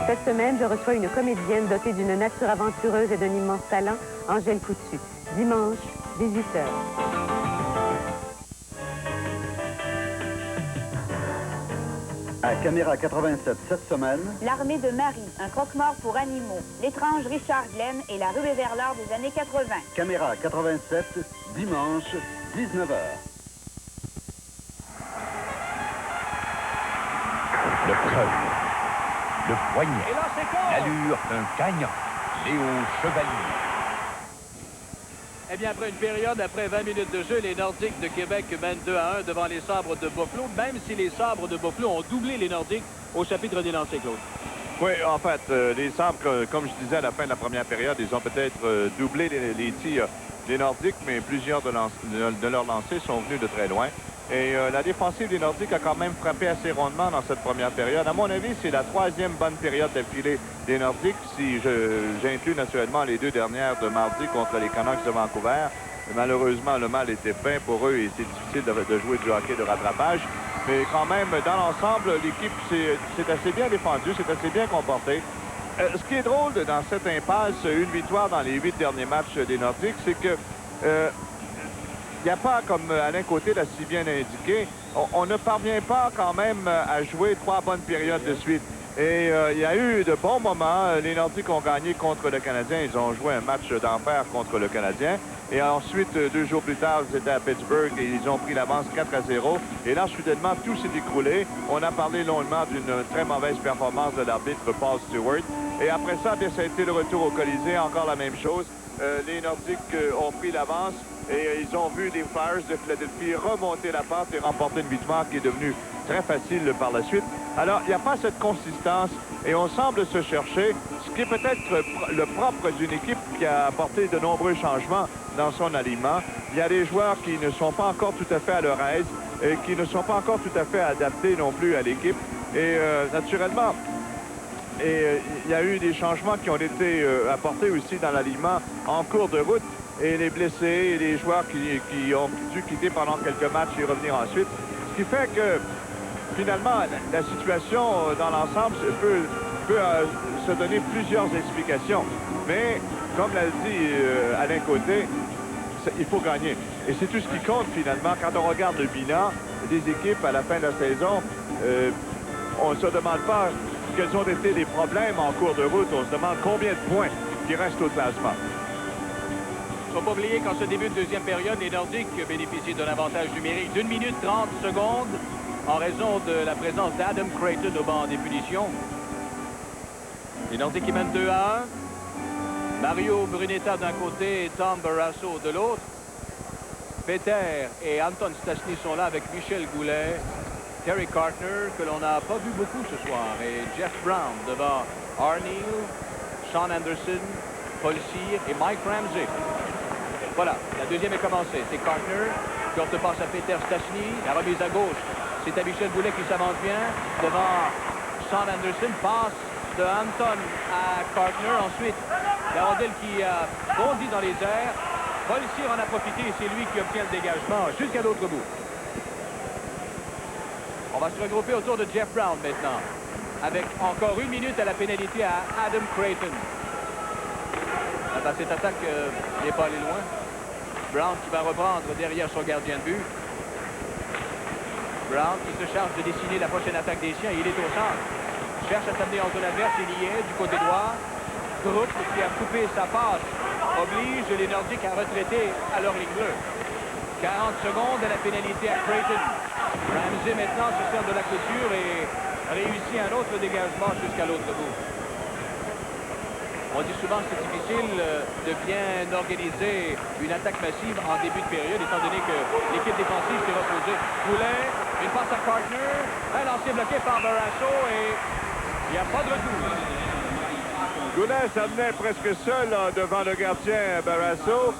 Cette semaine, je reçois une comédienne dotée d'une nature aventureuse et d'un immense talent, Angèle Coutu. Dimanche, 18h. À Caméra 87 cette semaine, L'armée de Marie, un croque-mort pour animaux, l'étrange Richard Glenn et la ruée vers l'or des années 80. Caméra 87, dimanche, 19h. Le cœur, le poignet, l'allure d'un gagnant, Léo Chevalier. Eh bien, après une période, après 20 minutes de jeu, les Nordiques de Québec mènent 2-1 devant les Sabres de Buffalo, même si les Sabres de Buffalo ont doublé les Nordiques au chapitre des lancers, Claude. Oui, en fait, les Sabres, comme je disais à la fin de la première période, ils ont peut-être doublé les tirs des Nordiques, mais plusieurs de leurs lancers sont venus de très loin. Et la défensive des Nordiques a quand même frappé assez rondement dans cette première période. À mon avis, c'est la troisième bonne période d'affilée des Nordiques, si j'inclus naturellement les deux dernières de mardi contre les Canucks de Vancouver. Malheureusement, le mal était fait pour eux et c'est difficile de jouer du hockey de rattrapage. Mais quand même, dans l'ensemble, l'équipe s'est assez bien défendue, s'est assez bien comportée. Ce qui est drôle dans cette impasse, une victoire dans les 8 derniers matchs des Nordiques, c'est que il n'y a pas, comme Alain Côté l'a si bien indiqué, on ne parvient pas quand même à jouer 3 bonnes périodes de suite. Et il y a eu de bons moments. Les Nordiques ont gagné contre le Canadien. Ils ont joué un match d'enfer contre le Canadien. Et ensuite, 2 jours plus tard, ils étaient à Pittsburgh et ils ont pris l'avance 4-0. Et là, soudainement, tout s'est écroulé. On a parlé longuement d'une très mauvaise performance de l'arbitre Paul Stewart. Et après ça, bien, ça a été le retour au Colisée. Encore la même chose. Les Nordiques ont pris l'avance. Et ils ont vu les Flyers de Philadelphie remonter la pente et remporter une victoire qui est devenue très facile par la suite. Alors, il n'y a pas cette consistance et on semble se chercher, ce qui est peut-être le propre d'une équipe qui a apporté de nombreux changements dans son alignement. Il y a des joueurs qui ne sont pas encore tout à fait à leur aise et qui ne sont pas encore tout à fait adaptés non plus à l'équipe. Et naturellement, il y a eu des changements qui ont été apportés aussi dans l'alignement en cours de route. Et les blessés et les joueurs qui ont dû quitter pendant quelques matchs et revenir ensuite. Ce qui fait que, finalement, la situation dans l'ensemble peut se donner plusieurs explications. Mais, comme l'a dit Alain Côté, il faut gagner. Et c'est tout ce qui compte, finalement, quand on regarde le bilan des équipes à la fin de la saison. On ne se demande pas quels ont été les problèmes en cours de route. On se demande combien de points qui restent au classement. Il ne faut pas oublier qu'en ce début de deuxième période, les Nordiques bénéficient d'un avantage numérique d'1 minute 30 secondes en raison de la présence d'Adam Creighton au banc des punitions. Les Nordiques qui mènent 2-1. Mario Brunetta d'un côté et Tom Barrasso de l'autre. Peter et Anton Stachny sont là avec Michel Goulet, Terry Cartner, que l'on n'a pas vu beaucoup ce soir, et Jeff Brown devant Arneal, Sean Anderson, Paul Cyr et Mike Ramsey. Voilà, la deuxième est commencée. C'est Cartner, courte passe à Peter Stachny, la remise à gauche. C'est à Michel Goulet qui s'avance bien devant Sean Anderson, passe de Anton à Cartner. Ensuite, la rondelle qui a bondi dans les airs. Paul Cyr en a profité et c'est lui qui obtient le dégagement jusqu'à l'autre bout. On va se regrouper autour de Jeff Brown maintenant, avec encore 1 minute à la pénalité à Adam Creighton. Cette attaque n'est pas allée loin. Brown qui va reprendre derrière son gardien de but. Brown qui se charge de dessiner la prochaine attaque des siens. Il est au centre. Cherche à s'amener en zone adverse. Il y est du côté droit. Groupe qui a coupé sa passe oblige les Nordiques à retraiter à leur ligne bleue. 40 secondes à la pénalité à Creighton. Ramsey maintenant se sert de la clôture et réussit un autre dégagement jusqu'à l'autre bout. On dit souvent que c'est difficile de bien organiser une attaque massive en début de période, étant donné que l'équipe défensive s'est reposée. Goulet, une passe à Cartner, un lancer bloqué par Barrasso et il n'y a pas de retour. Goulet s'amenait presque seul devant le gardien Barrasso,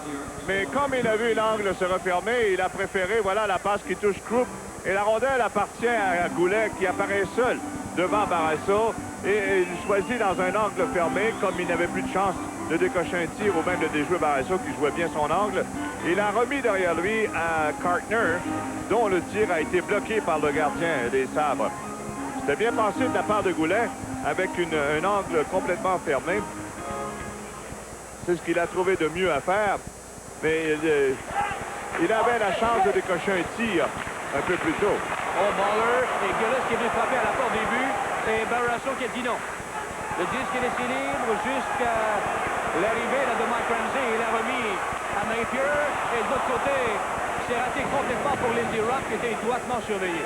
mais comme il a vu l'angle se refermer, il a préféré, voilà, la passe qui touche Krupp. Et la rondelle appartient à Goulet qui apparaît seul devant Barrasso et il choisit dans un angle fermé, comme il n'avait plus de chance de décocher un tir ou même de déjouer Barrasso qui jouait bien son angle. Il a remis derrière lui à Cartner, dont le tir a été bloqué par le gardien des Sabres. C'était bien pensé de la part de Goulet avec un angle complètement fermé. C'est ce qu'il a trouvé de mieux à faire, mais il avait la chance de décocher un tir un peu plus tôt. Oh, Mahler et Gillis qui est venu frapper à la porte des buts et Barrasso qui a dit non. Le disque est laissé libre jusqu'à l'arrivée de Mike Ramsey. Il a remis à Napier et de l'autre côté, c'est raté complètement pour Lindy Ruff qui était étroitement surveillé.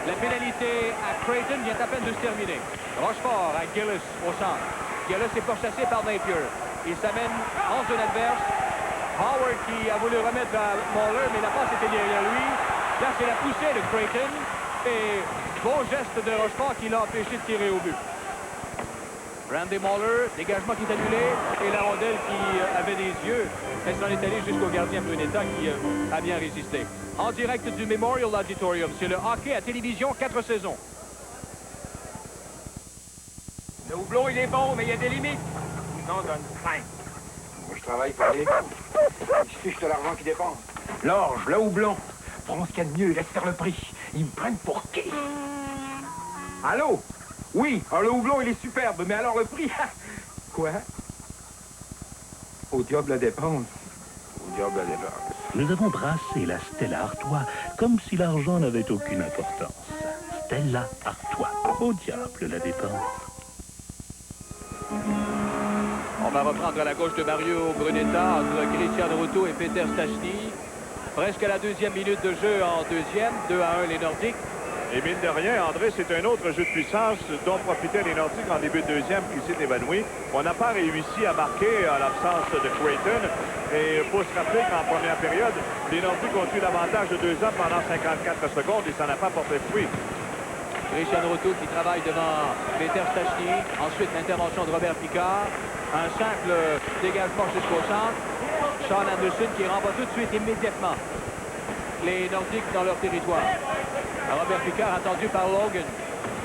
La pénalité à Creighton vient à peine de se terminer. Rochefort à Gillis au centre. Gillis est pourchassé par Napier. Il s'amène en zone adverse. Howard qui a voulu remettre à Mahler, mais la passe était derrière lui. Là, c'est la poussée de Creighton. Et bon geste de Rochefort qui l'a empêché de tirer au but. Randy Mahler, dégagement qui est annulé. Et la rondelle qui avait des yeux. Elle s'en est allée jusqu'au gardien Brunetta qui a bien résisté. En direct du Memorial Auditorium, c'est le hockey à télévision 4 saisons. Le houblon, il est bon, mais il y a des limites. Sinon, on donne 5. Moi, je travaille pour les coups. Je fiche de l'argent qu'ils dépensent. L'orge, le houblon. Prends ce qu'il y a de mieux, laisse faire le prix. Ils me prennent pour qui? Allô? Oui, alors le houblon, il est superbe, mais alors le prix? Quoi? Au diable la dépense. Au diable la dépense. Nous avons brassé la Stella Artois comme si l'argent n'avait aucune importance. Stella Artois. Au diable la dépense. On va reprendre à la gauche de Mario Brunetta entre Christian Ruotto et Peter Stachny. Presque à la deuxième minute de jeu en deuxième. 2-1 les Nordiques. Et mine de rien, André, c'est un autre jeu de puissance dont profitaient les Nordiques en début de deuxième qui s'est évanoui. On n'a pas réussi à marquer en l'absence de Creighton. Et il faut se rappeler qu'en première période, les Nordiques ont eu l'avantage de 2 hommes pendant 54 secondes et ça n'a pas porté fruit. Christian Ruotto qui travaille devant Peter Stachny. Ensuite, l'intervention de Robert Picard. Un simple dégagement jusqu'au centre. Sean Anderson qui renvoie tout de suite immédiatement les Nordiques dans leur territoire. Robert Picard attendu par Logan.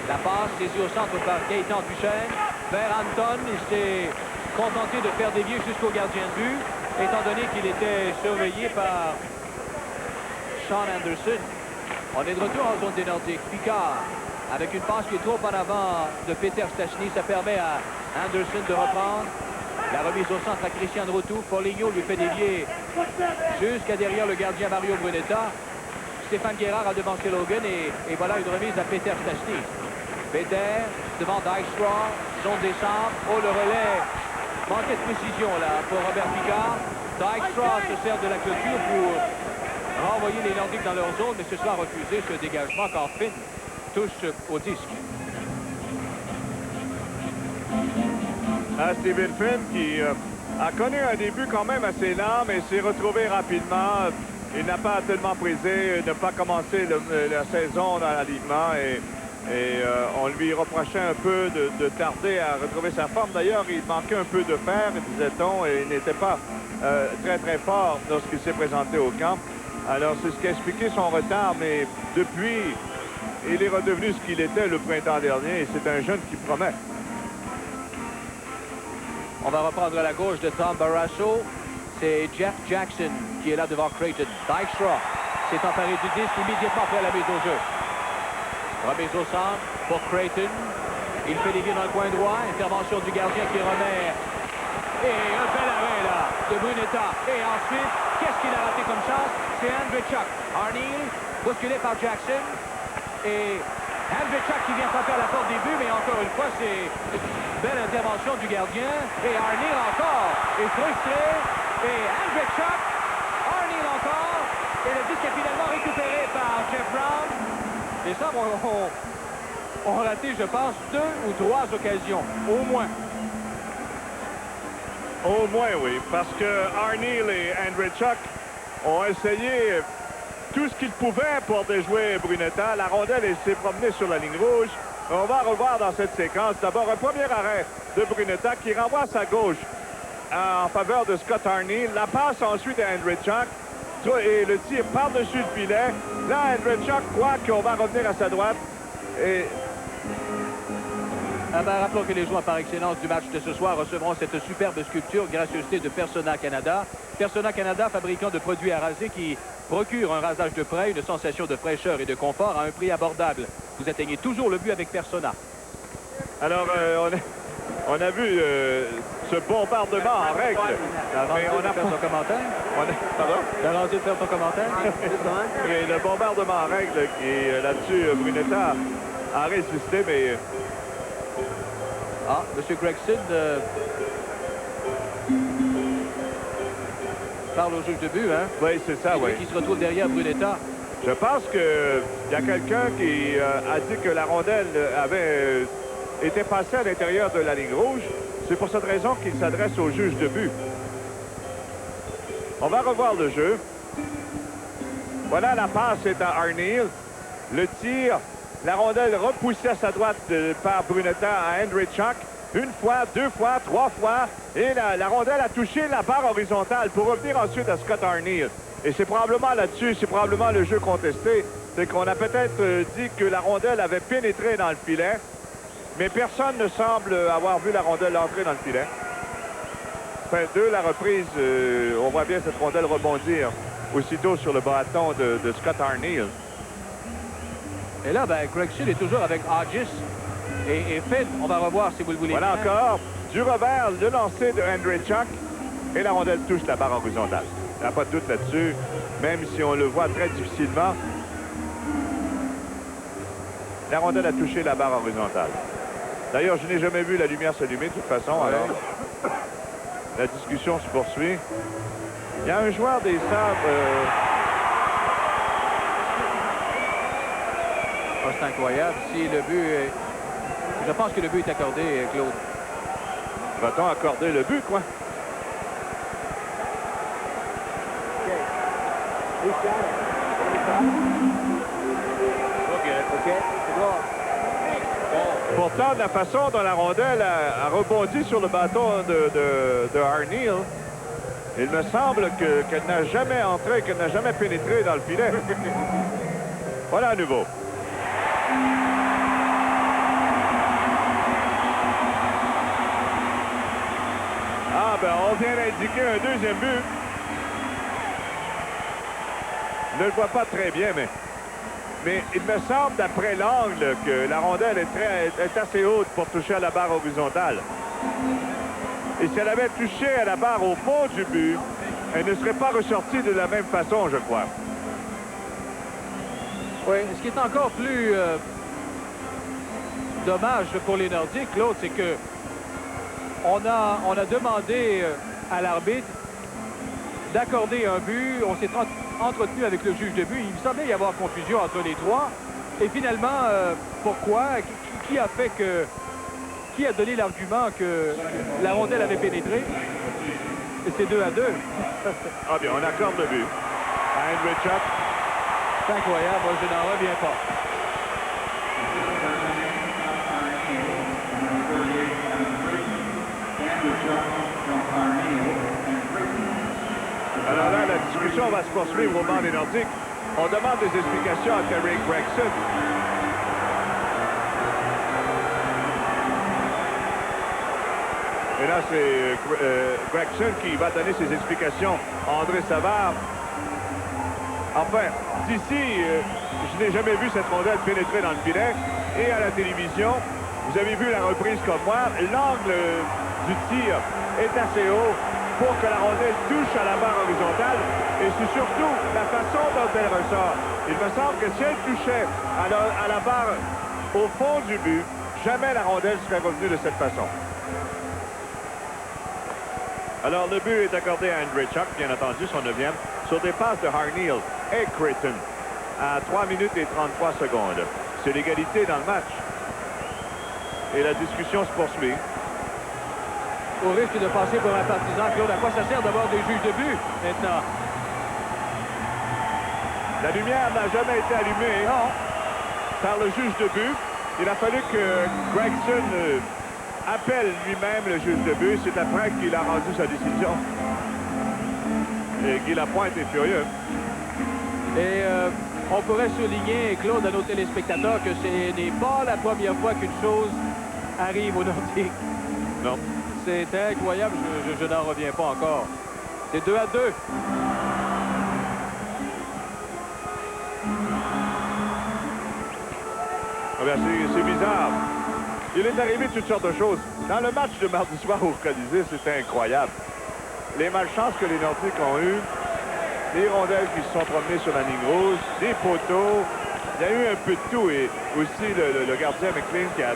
La passe saisie au centre par Gaëtan Duchesne. Vers Anton, il s'est contenté de faire dévier jusqu'au gardien de but, étant donné qu'il était surveillé par Sean Anderson. On est de retour en zone des Nordiques. Picard, avec une passe qui est trop en avant de Peter Stachny, ça permet à Anderson de reprendre. La remise au centre à Christian Ruotto. Foligno lui fait dévier jusqu'à derrière le gardien Mario Brunetta. Stéphane Guérard a devancé Logan et voilà une remise à Peter Stastny. Peter devant Dykstra, zone des centres. Oh, le relais. Manquait de précision là pour Robert Picard. Dykstra se sert de la clôture pour renvoyer les Nordiques dans leur zone, mais ce sera refusé, ce dégagement quand Finn touche au disque. Stephen Finn qui a connu un début quand même assez lent, mais s'est retrouvé rapidement. Il n'a pas tellement prisé de ne pas commencer la saison dans l'alignement et on lui reprochait un peu de tarder à retrouver sa forme. D'ailleurs, il manquait un peu de fer, disait-on, et il n'était pas très fort lorsqu'il s'est présenté au camp. Alors, c'est ce qui a expliqué son retard, mais depuis, il est redevenu ce qu'il était le printemps dernier, et c'est un jeune qui promet. On va reprendre à la gauche de Tom Barrasso. C'est Jeff Jackson qui est là devant Creighton. Dykstra s'est emparé du disque immédiatement après la mise au jeu. Remise au centre pour Creighton. Il fait dévier dans le coin droit. Intervention du gardien qui remet. Et un bel arrêt là de Brunetta. Et ensuite, qu'est-ce qu'il a raté comme chance? C'est Andreychuk. Arniel, bousculé par Jackson. Et Andreychuk qui vient frapper à la porte des buts, mais encore une fois, c'est une belle intervention du gardien. Et Arniel encore est frustré. Et Andreychuk, Arniel encore. Et le disque est finalement récupéré par Jeff Brown. Les Sabres ont raté, je pense, 2 ou 3 occasions, au moins. Au moins, oui, parce que Arniel et Andreychuk ont essayé tout ce qu'ils pouvaient pour déjouer Brunetta. La rondelle s'est promenée sur la ligne rouge. On va revoir dans cette séquence d'abord un premier arrêt de Brunetta qui renvoie à sa gauche en faveur de Scott Arniel. La passe ensuite à Andreychuk et le tir par-dessus le filet. Là, Andreychuk croit qu'on va revenir à sa droite. Et rappelons que les joueurs par excellence du match de ce soir recevront cette superbe sculpture gracieuseté de Persona Canada. Persona Canada, fabricant de produits à raser qui procure un rasage de près, une sensation de fraîcheur et de confort à un prix abordable. Vous atteignez toujours le but avec Persona. Alors, on a vu ce bombardement en règle. Mais on a fait ton commentaire. Pardon? T'as rendu de faire ton commentaire? Et le bombardement en règle qui là-dessus, Brunetta a résisté, mais... Ah, M. Gregson parle au juge de but, hein? Oui, c'est ça, oui. Qui se retrouve derrière Brunetta. Je pense qu'il y a quelqu'un qui a dit que la rondelle avait été passée à l'intérieur de la ligne rouge. C'est pour cette raison qu'il s'adresse au juge de but. On va revoir le jeu. Voilà, la passe est à Arniel. Le tir, la rondelle repoussée à sa droite par Brunetta à Andreychuk. Une fois, 2 fois, 3 fois. Et la rondelle a touché la barre horizontale pour revenir ensuite à Scott Arniel. Et c'est probablement là-dessus, c'est probablement le jeu contesté. C'est qu'on a peut-être dit que la rondelle avait pénétré dans le filet. Mais personne ne semble avoir vu la rondelle entrer dans le filet. Fin 2, la reprise, on voit bien cette rondelle rebondir aussitôt sur le bâton de Scott Arniel. Et là, Gregson est toujours avec Hodges et Finn. On va revoir si vous le voulez. Voilà encore du revers, le lancer de Andreychuk. Et la rondelle touche la barre horizontale. Il n'y a pas de doute là-dessus, même si on le voit très difficilement. La rondelle a touché la barre horizontale. D'ailleurs, je n'ai jamais vu la lumière s'allumer de toute façon. Ouais. Alors, la discussion se poursuit. Il y a un joueur des Sabres... Oh, c'est incroyable. Si le but est... Je pense que le but est accordé, Claude. Va-t-on accorder le but, quoi? OK. Pourtant, de la façon dont la rondelle a rebondi sur le bâton de Arniel, il me semble qu'elle n'a jamais entré, qu'elle n'a jamais pénétré dans le filet. Voilà à nouveau. Ah, ben, on vient d'indiquer un deuxième but. Je ne le vois pas très bien, mais il me semble, d'après l'angle, que la rondelle est assez haute pour toucher à la barre horizontale. Et si elle avait touché à la barre au fond du but, elle ne serait pas ressortie de la même façon, je crois. Oui, ce qui est encore plus dommage pour les Nordiques, Claude, c'est que on a demandé à l'arbitre d'accorder un but. On s'est entretenu avec le juge de but. Il me semblait y avoir confusion entre les trois. Et finalement, pourquoi? Qui a fait que... Qui a donné l'argument que la rondelle avait pénétré? Et c'est 2-2. Ah bien, on accorde le but à Andrei Chuck. C'est incroyable, moi je n'en reviens pas. Alors là, la discussion va se poursuivre au banc des Nordiques. On demande des explications à Terry Gregson. Et là, c'est Gregson qui va donner ses explications à André Savard. Enfin, d'ici, je n'ai jamais vu cette rondelle pénétrer dans le filet. Et à la télévision, vous avez vu la reprise comme moi. L'angle du tir est assez haut pour que la rondelle touche à la barre horizontale. Et c'est surtout la façon dont elle ressort. Il me semble que si elle touchait à la barre au fond du but, jamais la rondelle serait revenue de cette façon. Alors, le but est accordé à Andrei Chuck, bien entendu, son 9e, sur des passes de Harneal et Creighton à 3 minutes et 33 secondes. C'est l'égalité dans le match. Et la discussion se poursuit. Au risque de passer pour un partisan, Claude, à quoi ça sert d'avoir des juges de but maintenant? La lumière n'a jamais été allumée par le juge de but. Il a fallu que Gregson appelle lui-même le juge de but. C'est après qu'il a rendu sa décision. Et Guy Lapointe est furieux. Et on pourrait souligner, Claude, à nos téléspectateurs, que ce n'est pas la première fois qu'une chose arrive au Nordique. Non. C'est incroyable, je n'en reviens pas encore. C'est 2-2. Ah bien, c'est bizarre. Il est arrivé toutes sortes de choses. Dans le match de mardi soir au Colisée, c'était incroyable. Les malchances que les Nordiques ont eues, les rondelles qui se sont promenées sur la ligne rouge, des poteaux. Il y a eu un peu de tout et aussi le gardien McLean qui a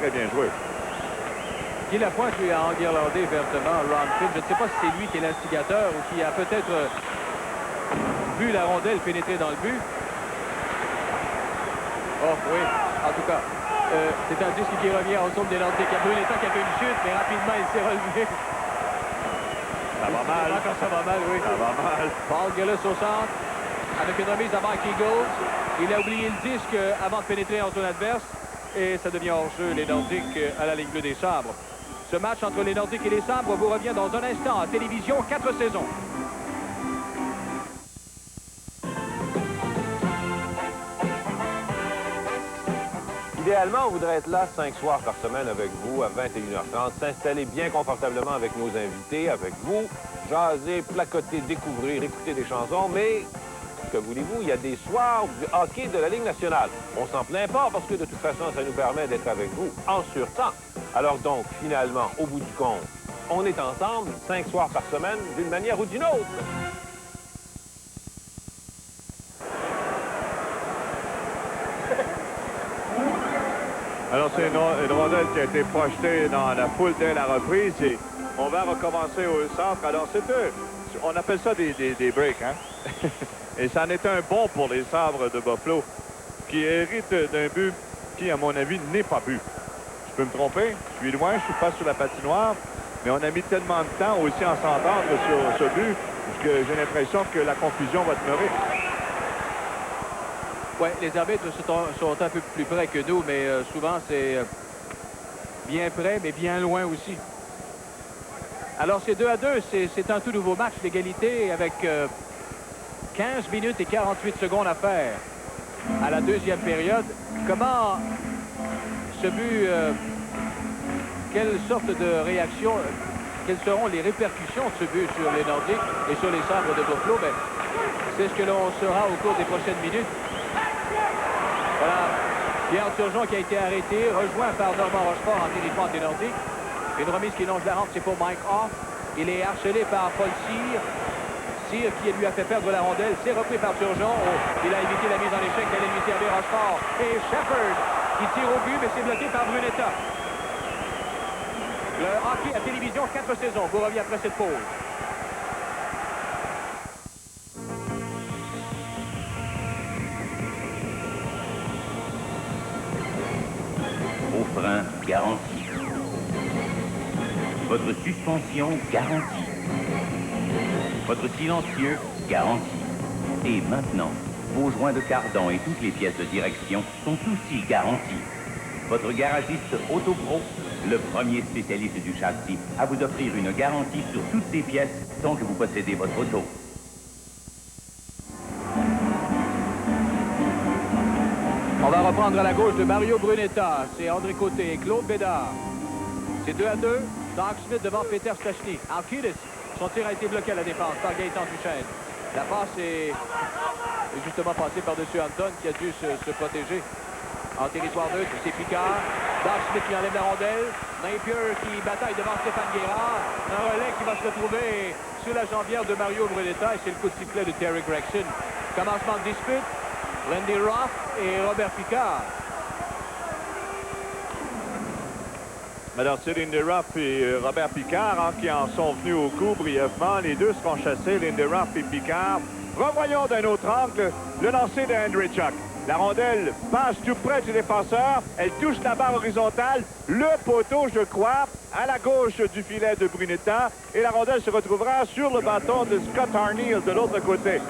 très bien joué. Guy Lapointe lui a enguirlandé vertement Ron Finn. Je ne sais pas si c'est lui qui est l'instigateur ou qui a peut-être vu la rondelle pénétrer dans le but. Oh oui, en tout cas, c'est un disque qui revient au sommet des Nordiques. Il y a Brunetta qui a fait une chute, mais rapidement il s'est relevé. Ça va mal. Ça va mal, oui. Ça va mal. Paul Gillis au centre, avec une remise à Mike Eagles. Il a oublié le disque avant de pénétrer en zone adverse. Et ça devient hors-jeu, les Nordiques à la ligne bleue des Sabres. Ce match entre les Nordiques et les Sabres vous revient dans un instant à télévision 4 saisons. Idéalement, on voudrait être là 5 soirs par semaine avec vous à 21h30, s'installer bien confortablement avec nos invités, avec vous, jaser, placoter, découvrir, écouter des chansons, mais que voulez-vous, il y a des soirs du hockey de la Ligue nationale. On s'en plaint pas parce que de toute façon, ça nous permet d'être avec vous en surtemps. Alors donc, finalement, au bout du compte, on est ensemble 5 soirs par semaine d'une manière ou d'une autre. Alors, c'est une rondelle qui a été projetée dans la foule dès la reprise et on va recommencer au centre. Alors, on appelle ça des breaks, hein? Et c'en est un bon pour les Sabres de Buffalo qui héritent d'un but qui, à mon avis, n'est pas but. Je peux me tromper, je suis loin, je suis pas sur la patinoire, mais on a mis tellement de temps aussi à s'entendre sur ce but que j'ai l'impression que la confusion va demeurer. Oui, les arbitres sont un peu plus près que nous, mais souvent c'est bien près, mais bien loin aussi. Alors c'est 2-2, c'est un tout nouveau match d'égalité avec 15 minutes et 48 secondes à faire à la deuxième période. Comment ce but, quelle sorte de réaction, quelles seront les répercussions de ce but sur les Nordiques et sur les Sabres de Buffalo? Ben, c'est ce que l'on saura au cours des prochaines minutes. Voilà, Pierre Turgeon qui a été arrêté, rejoint par Normand Rochefort en territoire des Nordiques. Une remise qui longe la rampe, c'est pour Mike Hoff. Il est harcelé par Paul Cyr. tir qui lui a fait perdre la rondelle. C'est repris par Turgeon. Oh, il a évité la mise en échec qui allait lui servir Rochefort. Et Shepard qui tire au but, mais c'est bloqué par Brunetta. Le hockey à télévision, 4 saisons. Vous revenez après cette pause. Vos freins garantis. Votre suspension garantie. Votre silencieux garanti. Et maintenant, vos joints de cardan et toutes les pièces de direction sont aussi garantis. Votre garagiste Autopro, le premier spécialiste du châssis, à vous offrir une garantie sur toutes ces pièces tant que vous possédez votre auto. On va reprendre à la gauche de Mario Brunetta. C'est André Côté et Claude Bédard. C'est 2-2. Doug Smith devant Peter Stachny. Arkilis, son tir a été bloqué à la défense par Gaëtan Duchesne. La passe est justement passée par-dessus Anton qui a dû se protéger. En territoire neutre, c'est Picard. Doug Smith qui enlève la rondelle. Napier qui bataille devant Stéphane Guérard. Un relais qui va se retrouver sur la jambière de Mario Brunetta. Et c'est le coup de sifflet de Terry Gregson. Commencement de dispute. Lindy Ruff et Robert Picard. Alors, c'est Lindy Ruff et Robert Picard qui en sont venus au coup brièvement. Les deux seront chassés, Lindy Ruff et Picard. Revoyons d'un autre angle le lancer de Andreychuk. La rondelle passe tout près du défenseur. Elle touche la barre horizontale. Le poteau, je crois, à la gauche du filet de Brunetta. Et la rondelle se retrouvera sur le bâton de Scott Arniel de l'autre côté.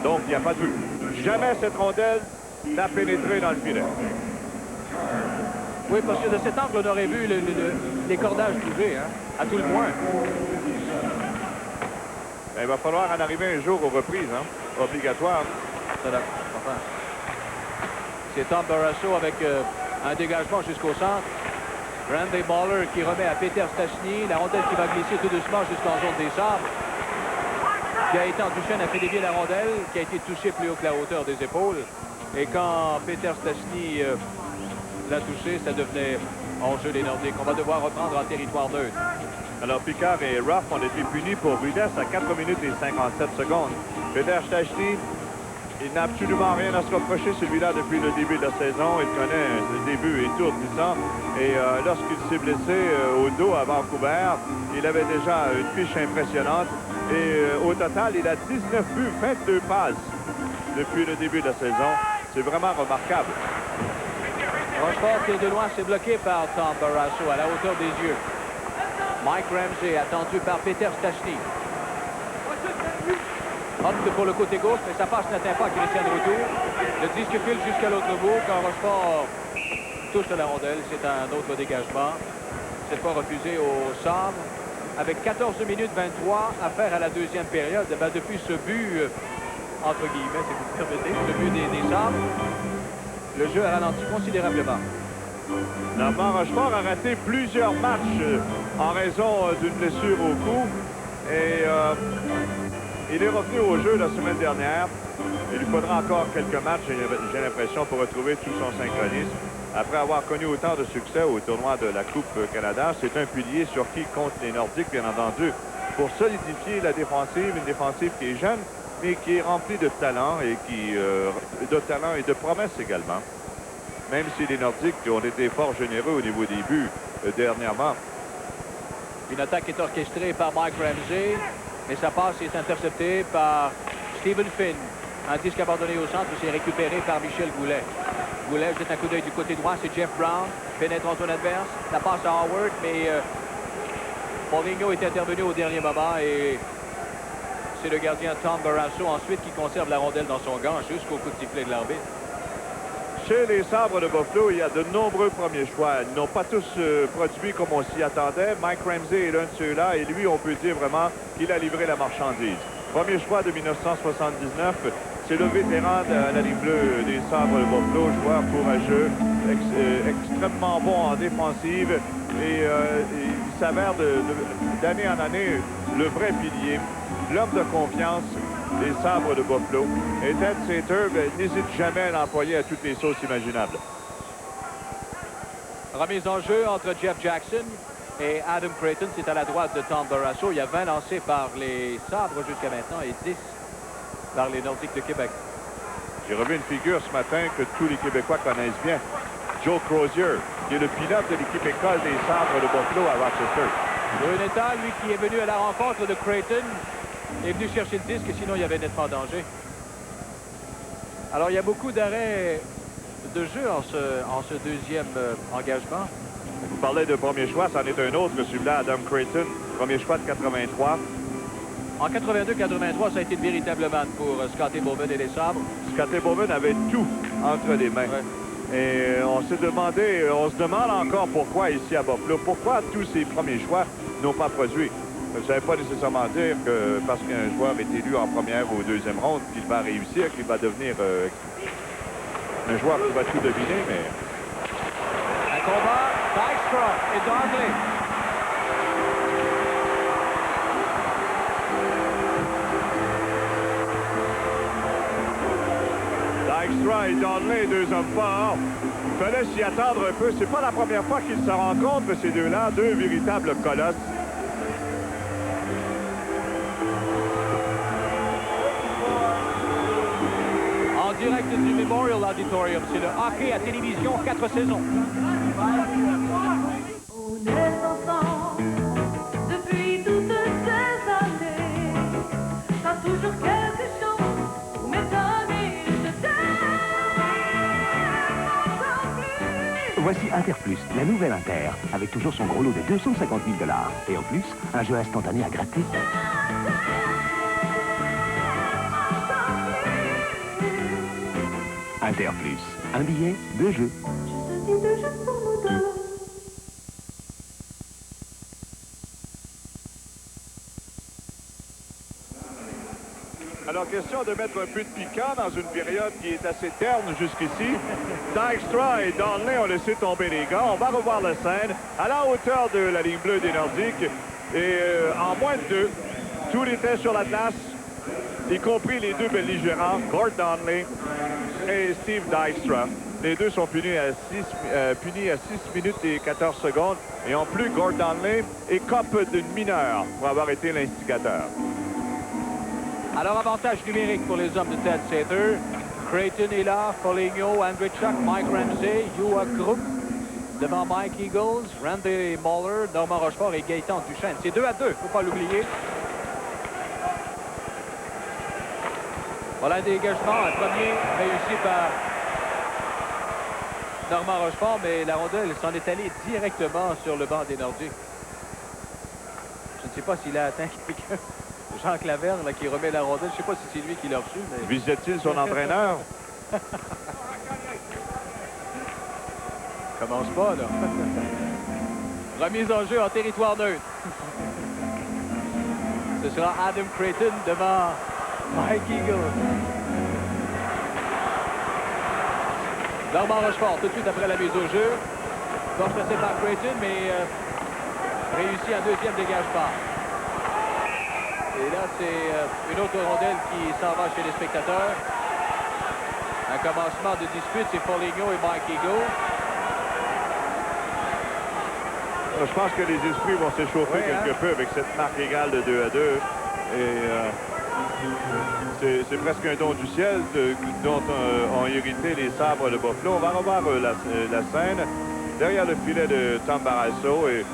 Donc, il n'y a pas de but. Jamais cette rondelle n'a pénétré dans le filet. Oui, parce que de cet angle, on aurait vu les cordages bouger, hein, à tout le moins. Il va falloir en arriver un jour aux reprises, hein, obligatoire. Enfin, c'est Tom Barrasso avec un dégagement jusqu'au centre. Randy Baller qui remet à Peter Stachny. La rondelle qui va glisser tout doucement jusqu'en zone des sables. Gaëtan Duchesne a fait dévier la rondelle qui a été touchée plus haut que la hauteur des épaules. Et quand Peter Stachny l'a touché, ça devenait en-jeu des Nordiques. On va devoir reprendre en territoire neutre. Alors, Picard et Ruff ont été punis pour rudesse à 4 minutes et 57 secondes. Peter Stachny, il n'a absolument rien à se reprocher, celui-là, depuis le début de la saison. Il connaît le début étourdissant. Et lorsqu'il s'est blessé au dos à Vancouver, il avait déjà une fiche impressionnante. Et au total, il a 19 buts, 22 passes depuis le début de la saison. C'est vraiment remarquable. Rochefort qui est de loin, c'est bloqué par Tom Barrasso à la hauteur des yeux. Mike Ramsey attendu par Peter Stachny. Opte pour le côté gauche, mais sa passe n'atteint pas Christian Retour. Le disque file jusqu'à l'autre bout. Quand Rochefort touche la rondelle, c'est un autre dégagement. Cette fois refusé au sabre. Avec 14 minutes 23 à faire à la deuxième période, ben, depuis ce but, entre guillemets, si vous permettez, le but des sabres, le jeu a ralenti considérablement. Normand Rochefort a raté plusieurs matchs en raison d'une blessure au cou. Et il est revenu au jeu la semaine dernière. Il lui faudra encore quelques matchs, j'ai l'impression, pour retrouver tout son synchronisme. Après avoir connu autant de succès au tournoi de la Coupe Canada, c'est un pilier sur qui comptent les Nordiques, bien entendu, pour solidifier la défensive, une défensive qui est jeune, mais qui est remplie de talent et de promesses également. Même si les Nordiques ont été fort généreux au niveau des buts dernièrement. Une attaque est orchestrée par Mike Ramsey, mais sa passe est interceptée par Stephen Finn. Un disque abandonné au centre, c'est récupéré par Michel Goulet. Goulet jette un coup d'œil du côté droit, c'est Jeff Brown, pénètre en son adverse. La passe à Howard, mais Paulinho est intervenu au dernier moment et c'est le gardien Tom Barrasso ensuite qui conserve la rondelle dans son gant jusqu'au coup de sifflet de l'arbitre. Chez les Sabres de Buffalo, il y a de nombreux premiers choix. Ils n'ont pas tous produit comme on s'y attendait. Mike Ramsey est l'un de ceux-là et lui, on peut dire vraiment qu'il a livré la marchandise. Premier choix de 1979, c'est le vétéran de la ligne bleue des Sabres de Buffalo, joueur courageux, extrêmement bon en défensive et il s'avère d'année en année le vrai pilier, l'homme de confiance des Sabres de Buffalo. Et Ted Sater n'hésite jamais à l'employer à toutes les sauces imaginables. Remise en jeu entre Jeff Jackson Et Adam Creighton, c'est à la droite de Tom Barrasso. Il y a 20 lancés par les Sabres jusqu'à maintenant et 10 par les Nordiques de Québec. J'ai revu une figure ce matin que tous les Québécois connaissent bien. Joe Crozier, qui est le pilote de l'équipe école des Sabres de Buffalo à Rochester. Brunetta, lui qui est venu à la rencontre de Creighton, est venu chercher le disque, sinon il y avait nettement danger. Alors, il y a beaucoup d'arrêts de jeu en ce deuxième engagement. Vous parlez de premier choix, c'en est un autre, celui-là, Adam Creighton, premier choix de 83. En 82-83, ça a été une véritable manne pour Scotty Bowman et les Sabres. Scotty Bowman avait tout entre les mains. Ouais. Et on se demande encore pourquoi ici à Buffalo, pourquoi tous ces premiers choix n'ont pas produit. Ça ne veut pas nécessairement dire que parce qu'un joueur est élu en première ou deuxième ronde qu'il va réussir, qu'il va devenir un joueur qui va tout deviner, mais... Un combat, Dykstra et Darnley. Dykstra et Darnley, deux hommes forts. Il fallait s'y attendre un peu. C'est pas la première fois qu'ils se rencontrent, ces deux-là, deux véritables colosses. En direct du Memorial Auditorium, c'est le hockey à télévision 4 saisons. On est ensemble depuis toutes ces années. T'as toujours quelque chose pour m'étonner. Je t'aime encore plus. Voici Interplus, la nouvelle Inter, avec toujours son gros lot de 250 000 $. Et en plus, un jeu instantané à gratter. Interplus, un billet, deux jeux. Alors, question de mettre un peu de piquant dans une période qui est assez terne jusqu'ici. Dykstra et Darnley ont laissé tomber les gars. On va revoir la scène à la hauteur de la ligne bleue des Nordiques. Et en moins de deux, tout était sur la glace, y compris les deux belligérants, Gord Darnley et Steve Dykstra. Les deux sont punis à 6 minutes et 14 secondes. Et en plus, Gord Darnley écope d'une mineure pour avoir été l'instigateur. Alors, avantage numérique pour les hommes de Ted Sather. Creighton est là, Foligno, Andreychuk, Mike Ramsey, Joa Krupp. Devant Mike Eagles, Randy Moller, Normand Rochefort et Gaëtan Duchesne. C'est 2-2, il ne faut pas l'oublier. Voilà un dégagement, un premier réussi par Normand Rochefort, mais la rondelle s'en est allée directement sur le banc des Nordiques. Je ne sais pas s'il a atteint quelqu'un. Jean Claverne là, qui remet la rondelle. Je ne sais pas si c'est lui qui l'a reçu. Mais... Visait-il son entraîneur? Commence pas, là. Remise en jeu en territoire neutre. Ce sera Adam Creighton devant Mike Eagles. Normand Rochefort, tout de suite après la mise au jeu. Force passée par Creighton, mais réussit un deuxième dégagement. Et là, c'est une autre rondelle qui s'en va chez les spectateurs. Un commencement de dispute, c'est Foligno et Mike Eagles. Je pense que les esprits vont s'échauffer quelque peu avec cette marque égale de 2-2. Et c'est presque un don du ciel dont ont hérité les Sabres de Buffalo. On va revoir la scène derrière le filet de Tom Barrasso. Et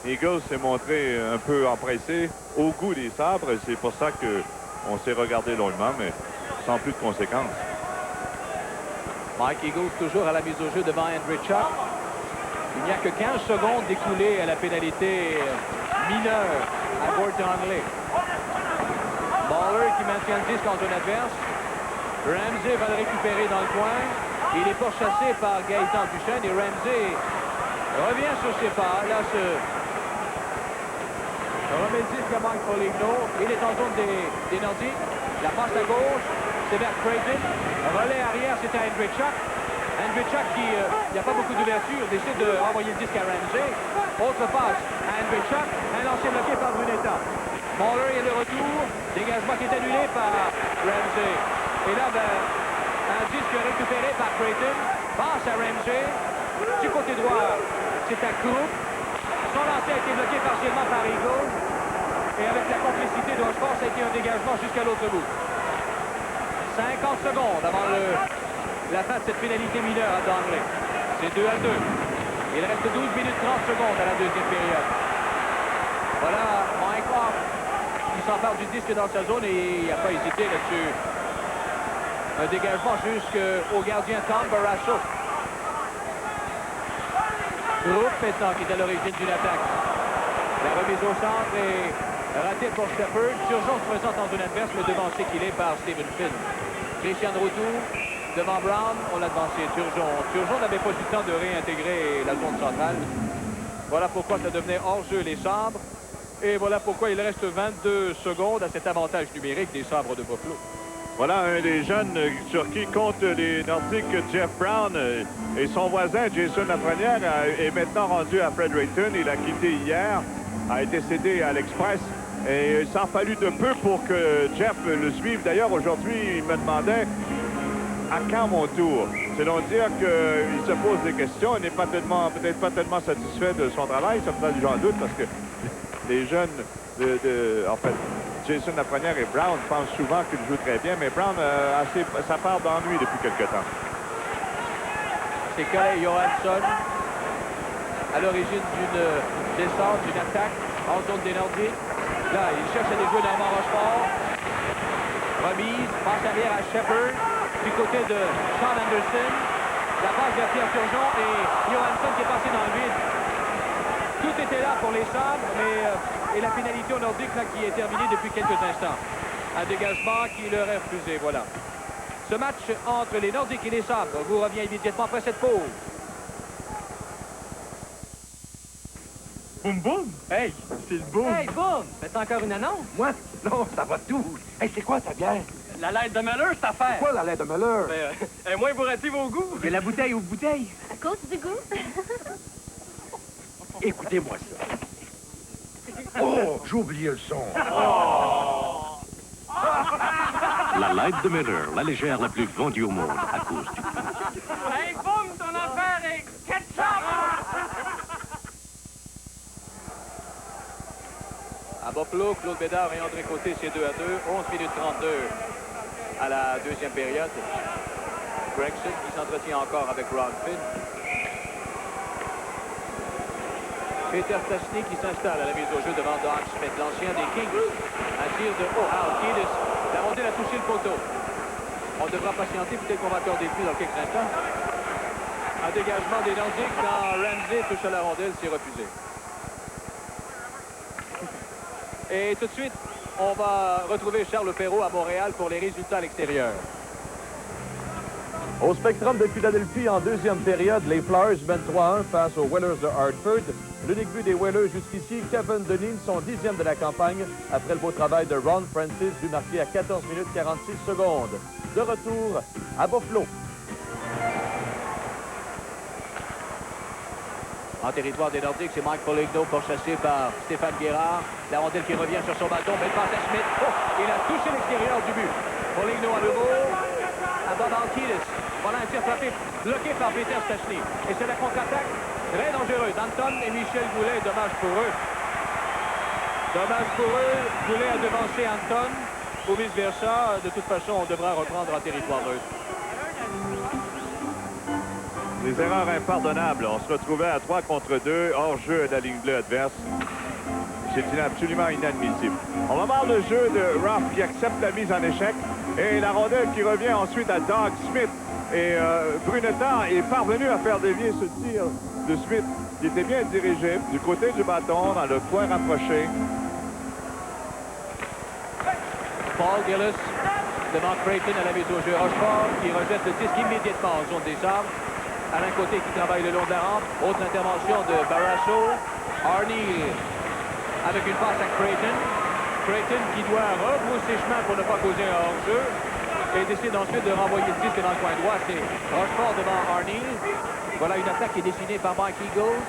Eagles s'est montré un peu empressé au goût des Sabres. C'est pour ça qu'on s'est regardé longuement, mais sans plus de conséquences. Mike Eagles toujours à la mise au jeu devant Andreychuk. Il n'y a que 15 secondes d'écoulées à la pénalité mineure à Gord Darnley. Moller qui maintient le disque en zone adverse. Ramsey va le récupérer dans le coin. Il est pourchassé par Gaëtan Duchesne et Ramsey revient sur ses pas. Là, remet le disque à Mike Foligno. Il est en zone des Nordiques. La passe à gauche, c'est vers Creighton. Relais arrière, c'était Andreychuk. Andreychuk qui, il n'y a pas beaucoup d'ouverture, décide de renvoyer le disque à Ramsey. Autre passe à Andreychuk. Un lancer bloqué par Brunetta. Moller est le retour. Dégagement qui est annulé par Ramsey. Et là, un disque récupéré par Creighton. Passe à Ramsey. Du côté droit, c'est à Krupp. Son lancer a été bloqué partiellement par Eagle. Et avec la complicité de Rochefort, ça a été un dégagement jusqu'à l'autre bout. 50 secondes avant la fin de cette pénalité mineure à Dongley. C'est 2-2. Il reste 12 minutes 30 secondes à la deuxième période. Voilà Mike Hoff qui s'empare du disque dans sa zone et il n'a pas hésité là-dessus. Un dégagement jusqu'au gardien Tom Barrasso. Groupe maintenant qui est à l'origine d'une attaque. La remise au centre est ratée pour Shepard. Turgeon se présente en zone adverse, le devancé qu'il est par Stephen Finn. Christian Routou devant Brown, on l'a devancé. Turgeon n'avait pas eu le temps de réintégrer la zone centrale. Voilà pourquoi ça devenait hors-jeu les Sabres. Et voilà pourquoi il reste 22 secondes à cet avantage numérique des Sabres de Buffalo. Voilà un des jeunes sur qui comptent les Nordiques, Jeff Brown, et son voisin Jason Lafrenière est maintenant rendu à Fredericton. Il a quitté hier, a été cédé à l'Express. Et il s'en fallut de peu pour que Jeff le suive. D'ailleurs, aujourd'hui, il me demandait à quand mon tour. C'est donc dire qu'il se pose des questions. Il n'est peut-être pas tellement satisfait de son travail. Ça me donne j'en doute parce que les jeunes en fait, Jason Lafrenière et Brown pensent souvent qu'ils jouent très bien, mais Brown a sa part d'ennui depuis quelque temps. C'est Clay Johansson à l'origine d'une descente, d'une attaque en zone des Nordiques. Là, il cherche à déjouer Normand Rochefort. Remise, passe arrière à Shepard. Du côté de Sean Anderson. La passe vers Pierre Turgeon et Johansson qui est passé dans le vide. Tout était là pour les Sabres, mais et la pénalité aux Nordiques là, qui est terminée depuis quelques instants. Un dégagement qui leur est refusé, voilà. Ce match entre les Nordiques et les Sabres vous revient immédiatement après cette pause. Boum boum! Hey, c'est le boum! Hey, boum! Fais encore une annonce? Moi? Non, ça va tout! Hey, c'est quoi ta bière? La lettre de Muller, cette affaire! Quoi la lettre de Muller? Elle est moins bourrative au goût! De la bouteille aux bouteilles? À cause du goût? Écoutez-moi ça. Oh, j'ai oublié le son. La Light de Miller, la légère la plus vendue au monde à cause du prix. Hey, boum! Ton affaire est ketchup! À Buffalo, Claude Bédard et André Côté, c'est 2-2. 11 minutes 32 à la deuxième période. Gregson qui s'entretient encore avec Ron Finn. Peter Stastny qui s'installe à la mise au jeu devant Don Smith, l'ancien des Kings. Un tir de Kiedis. La rondelle a touché le poteau. On devra patienter, peut-être qu'on va accorder le plus dans quelques instants. Un dégagement des Nordiques quand Ramsey touche à la rondelle, c'est refusé. Et tout de suite, on va retrouver Charles Perrault à Montréal pour les résultats à l'extérieur. Au Spectrum de Philadelphie, en deuxième période, les Flyers mènent 3-1 face aux Whalers de Hartford. L'unique but des Whalers jusqu'ici, Kevin Dineen, son 10e de la campagne, après le beau travail de Ron Francis, but marqué à 14 minutes 46 secondes. De retour à Buffalo. En territoire des Nordiques, c'est Mike Foligno pourchassé par Stéphane Guérard. La rondelle qui revient sur son bâton, belle passe à Smith. Oh, il a touché l'extérieur du but. Foligno à nouveau. À Bob Alkilis. Voilà un tir frappé, bloqué par Peter Stastny. Et c'est la contre-attaque très dangereuse. Anton et Michel Goulet, dommage pour eux. Dommage pour eux. Goulet a devancé Anton. Ou vice-versa. De toute façon, on devra reprendre en territoire neutre. Des erreurs impardonnables. On se retrouvait à 3 contre 2, hors jeu de la ligne bleue adverse. C'est absolument inadmissible. On va voir le jeu de Ruff qui accepte la mise en échec. Et la rondelle qui revient ensuite à Doug Smith. Et Brunetta est parvenu à faire dévier ce tir de Smith qui était bien dirigé du côté du bâton, dans le coin rapproché. Paul Gillis devant Creighton à la mise au jeu. Rochefort qui rejette le disque immédiatement en zone des Sabres. Alain Côté qui travaille le long de la rampe. Autre intervention de Barrasso. Arnie avec une passe à Creighton. Creighton qui doit rebrousser chemin pour ne pas causer un hors-jeu. Et décide ensuite de renvoyer le disque dans le coin droit. C'est Rochefort devant Arnie. Voilà une attaque qui est dessinée par Mike Eagles.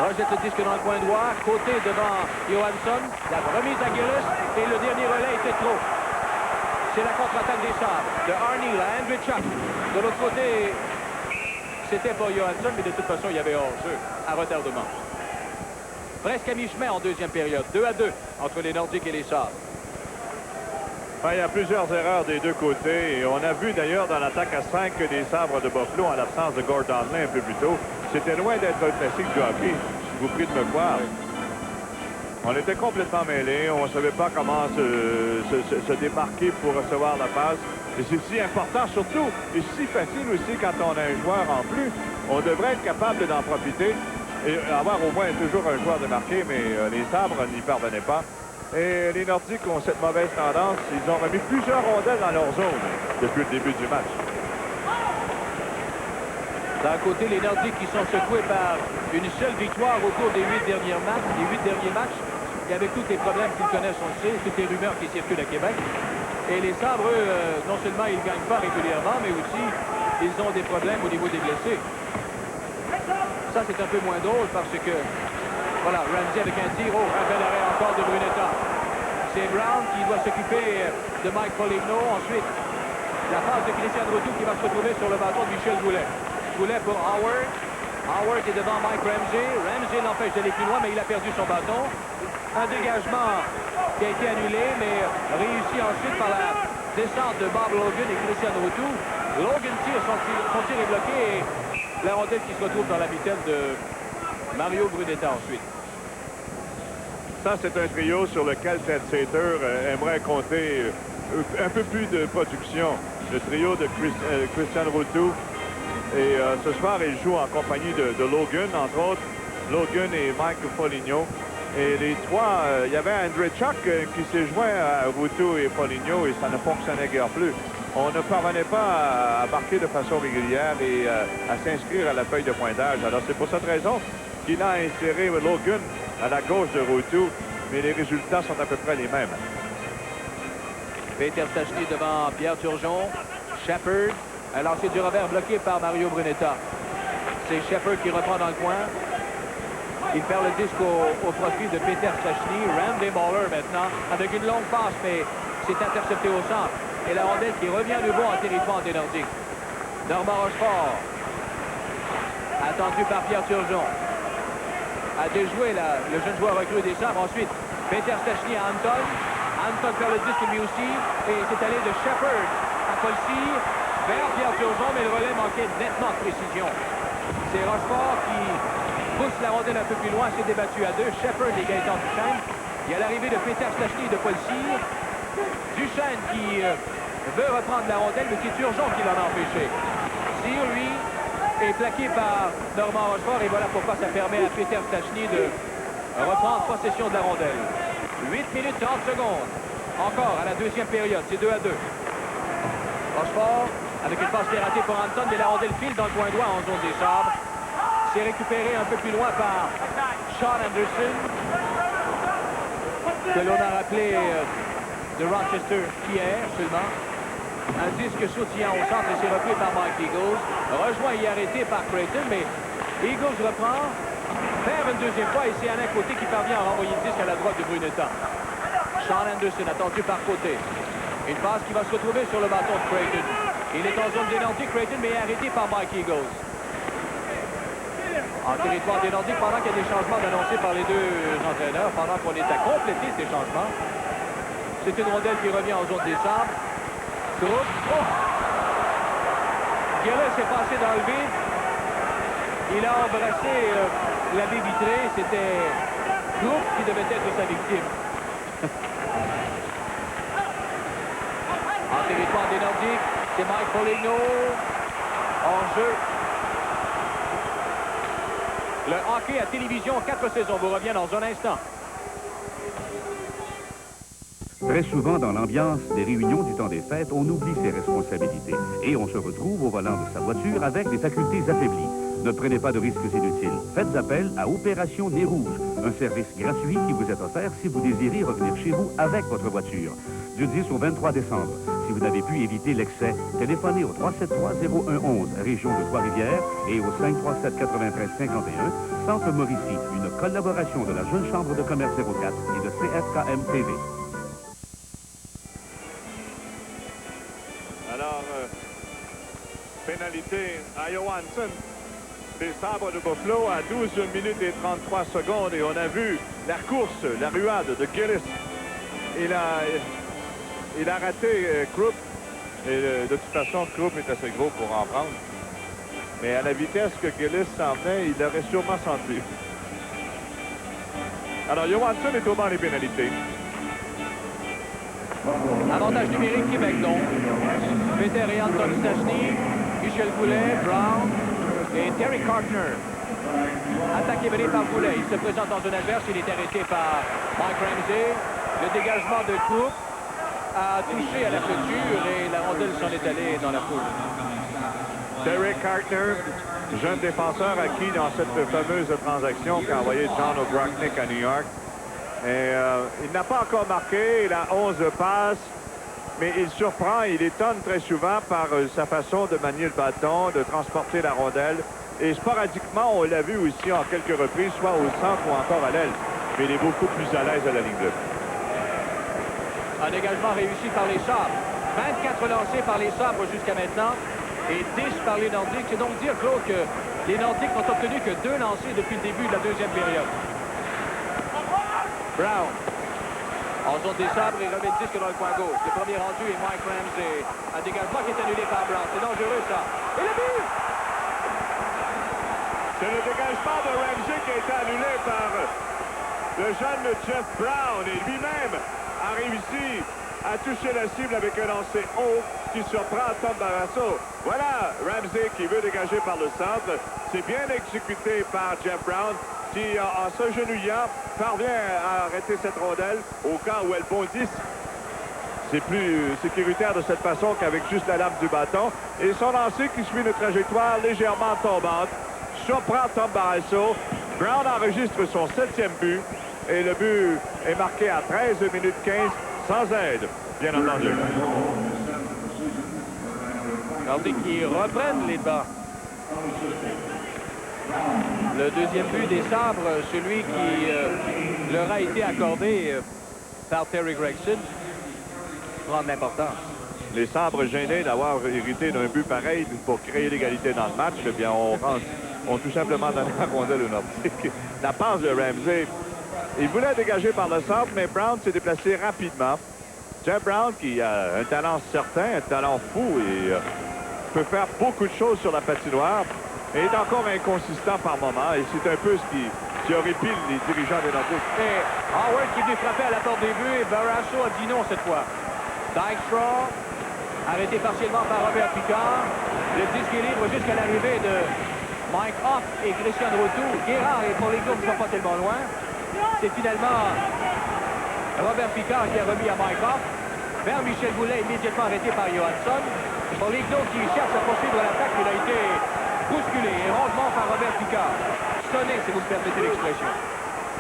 Rejette le disque dans le coin droit. Côté devant Johansson. La remise à Gillis. Et le dernier relais était trop. C'est la contre-attaque des Sabres. De Arnie à Andrichuk. De l'autre côté, c'était pour Johansson, mais de toute façon, il y avait hors-jeu à retardement. presque à mi-chemin en deuxième période. 2-2 entre les Nordiques et les Sabres. Il y a plusieurs erreurs des deux côtés. Et on a vu d'ailleurs dans l'attaque à 5 des Sabres de Buffalo, en l'absence de Gordon Lane un peu plus tôt, c'était loin d'être un classique du hockey. Je vous prie de me croire. On était complètement mêlés. On ne savait pas comment se démarquer pour recevoir la passe. Et c'est si important, surtout, et si facile aussi quand on a un joueur en plus. On devrait être capable d'en profiter et avoir au moins toujours un joueur de marquer, mais les Sabres n'y parvenaient pas. Et les Nordiques ont cette mauvaise tendance. Ils ont remis plusieurs rondelles dans leur zone depuis le début du match. D'un côté, les Nordiques qui sont secoués par une seule victoire au cours des 8 derniers matchs. Et avec tous les problèmes qu'ils connaissent, on le sait, toutes les rumeurs qui circulent à Québec. Et les Sabres, non seulement ils ne gagnent pas régulièrement, mais aussi ils ont des problèmes au niveau des blessés. Ça, c'est un peu moins drôle parce que, voilà, Ramsey avec un tir, un bel arrêt encore de Brunetta. C'est Brown qui doit s'occuper de Mike Foligno. Ensuite, la passe de Christian Rotou qui va se retrouver sur le bâton de Michel Goulet. Goulet pour Howard. Howard est devant Mike Ramsey. Ramsey l'empêche d'aller plus loin, mais il a perdu son bâton. Un dégagement qui a été annulé, mais réussi ensuite par la descente de Bob Logan et Christian Rotou. Logan tire, son tir est bloqué et la rondelle qui se retrouve dans la vitesse de Mario Brunetta ensuite. Ça, c'est un trio sur lequel Ted Sater aimerait compter un peu plus de production. Le trio de Christian Rotou. Et ce soir, il joue en compagnie de Logan, entre autres. Logan et Mike Foligno. Et les trois, il y avait André Chuck qui s'est joint à Rotou et Foligno et ça ne fonctionnait guère plus. On ne parvenait pas à marquer de façon régulière et à s'inscrire à la feuille de pointage. Alors c'est pour cette raison qu'il a inséré Logan à la gauche de Rotou, mais les résultats sont à peu près les mêmes. Peter Stachny devant Pierre Turgeon. Shepard, un lancer du revers bloqué par Mario Brunetta. C'est Shepard qui reprend dans le coin. Il perd le disque au profit de Peter Stachny. Randy Moller maintenant avec une longue passe, mais c'est intercepté au centre. Et la rondelle qui revient de nouveau en territoire des Nordiques. Normand Rochefort, attendu par Pierre Turgeon, a déjoué le jeune joueur recru des Sabres. Ensuite, Peter Stachny à Anton. Anton perd le disque lui aussi. Et c'est allé de Shepard à Polsy vers Pierre Turgeon, mais le relais manquait nettement de précision. C'est Rochefort qui pousse la rondelle un peu plus loin, s'est débattu à deux. Shepard et Gaëtan Duchesne. Il y a l'arrivée de Peter Stachny et de Polsy. Duchesne qui veut reprendre la rondelle, mais c'est Turgeon qui l'en a empêché. Cyr, lui, est plaqué par Normand Rochefort et voilà pourquoi ça permet à Peter Stachny de reprendre possession de la rondelle. 8 minutes 30 secondes. Encore à la deuxième période, c'est 2-2. Rochefort avec une passe qui est ratée pour Anton, mais la rondelle file dans le coin droit en zone des Sabres. C'est récupéré un peu plus loin par Sean Anderson, que l'on a rappelé de Rochester hier seulement. Un disque sautillant au centre et c'est repris par Mike Eagles. Rejoint et arrêté par Creighton, mais Eagles reprend, perd une deuxième fois et c'est Alain Côté qui parvient à renvoyer le disque à la droite de Brunetta. Sean Anderson attendu par Côté. Une passe qui va se retrouver sur le bâton de Creighton. Il est en zone des Nordiques, Creighton, mais arrêté par Mike Eagles. En territoire des Nordiques, pendant qu'il y a des changements annoncés par les deux entraîneurs, pendant qu'on est à compléter ces changements. C'est une rondelle qui revient en zone des Sabres. Groupe. Oh! Guéret s'est passé dans le vide. Il a embrassé la baie vitrée. C'était Groupe qui devait être sa victime. En territoire des Nordiques, c'est Mike Foligno. En jeu. Le hockey à télévision, 4 saisons, vous revient dans un instant. Très souvent, dans l'ambiance des réunions du temps des fêtes, on oublie ses responsabilités et on se retrouve au volant de sa voiture avec des facultés affaiblies. Ne prenez pas de risques inutiles. Faites appel à Opération Nez Rouge, un service gratuit qui vous est offert si vous désirez revenir chez vous avec votre voiture. Du 10 au 23 décembre, si vous n'avez pu éviter l'excès, téléphonez au 373-0111, région de Trois-Rivières, et au 537-93-51, Centre Mauricie, une collaboration de la Jeune Chambre de commerce 04 et de CFKM TV. Alors, pénalité à Johansson. des Sabres de Buffalo à 12 minutes et 33 secondes. Et on a vu la course, la ruade de Gillis. Il a raté Krupp. Et de toute façon, Krupp est assez gros pour en prendre. Mais à la vitesse que Gillis s'en venait, il aurait sûrement senti. Alors, Johansson est au banc des pénalités. Avantage numérique Québec, donc. Peter et Anton Stachny, Michel Goulet, Brown et Terry Cartner. Attaque menée par Goulet. Il se présente en zone adverse. Il est arrêté par Mike Ramsey. Le dégagement de Cook a touché à la clôture et la rondelle s'en est allée dans la foule. Terry Cartner, jeune défenseur acquis dans cette fameuse transaction qu'a envoyé John O'Brocknick à New York. Et, il n'a pas encore marqué, il a 11 passes, mais il surprend, il étonne très souvent par sa façon de manier le bâton, de transporter la rondelle. Et sporadiquement, on l'a vu aussi en quelques reprises, soit au centre ou encore à l'aile. Mais il est beaucoup plus à l'aise à la ligne bleue. Un dégagement réussi par les Sabres. 24 lancés par les Sabres jusqu'à maintenant et 10 par les Nordiques. C'est donc dire, Claude, que les Nordiques n'ont obtenu que 2 lancés depuis le début de la deuxième période. Brown, en zone des Sabres, il remet le disque dans le coin gauche. Le premier rendu est Mike Ramsey. Un dégagement qui est annulé par Brown. C'est dangereux, ça. Et le but! C'est le dégagement de Ramsey qui a été annulé par le jeune Jeff Brown. Et lui-même a réussi à toucher la cible avec un lancer haut qui surprend Tom Barrasso. Voilà Ramsey qui veut dégager par le centre. C'est bien exécuté par Jeff Brown qui, en s'agenouillant, parvient à arrêter cette rondelle au cas où elle bondisse. C'est plus sécuritaire de cette façon qu'avec juste la lame du bâton. Et son lancer qui suit une trajectoire légèrement tombante surprend Tom Barrasso. Brown enregistre son 7e but. Et le but est marqué à 13 minutes 15 sans aide, bien entendu. Nordiques qui reprennent les devants. Le deuxième but des Sabres, celui qui leur a été accordé par Terry Gregson, prend de l'importance. Les Sabres gênés d'avoir hérité d'un but pareil pour créer l'égalité dans le match, eh bien, on tout simplement donné la rondelle au Nordique. La passe de Ramsey, il voulait dégager par le centre, mais Brown s'est déplacé rapidement. Jeff Brown, qui a un talent certain, un talent fou, et peut faire beaucoup de choses sur la patinoire, et est encore inconsistant par moment, et c'est un peu ce qui horripile les dirigeants des Nordiques. Et Howard qui est venu frapper à la porte des buts, et Barrasso a dit non cette fois. Dykstra, arrêté partiellement par Robert Picard. Le disque est libre jusqu'à l'arrivée de Mike Hoff et Christian Rotou. Guérard et pour les Globe ne sont pas tellement loin. C'est finalement Robert Picard qui a remis à Mike Hoff. Vers Michel Goulet, immédiatement arrêté par Johansson. Pour les Globe qui cherchent à poursuivre l'attaque, il a été bousculé et rondement par Robert Picard. Sonné, si vous me permettez l'expression.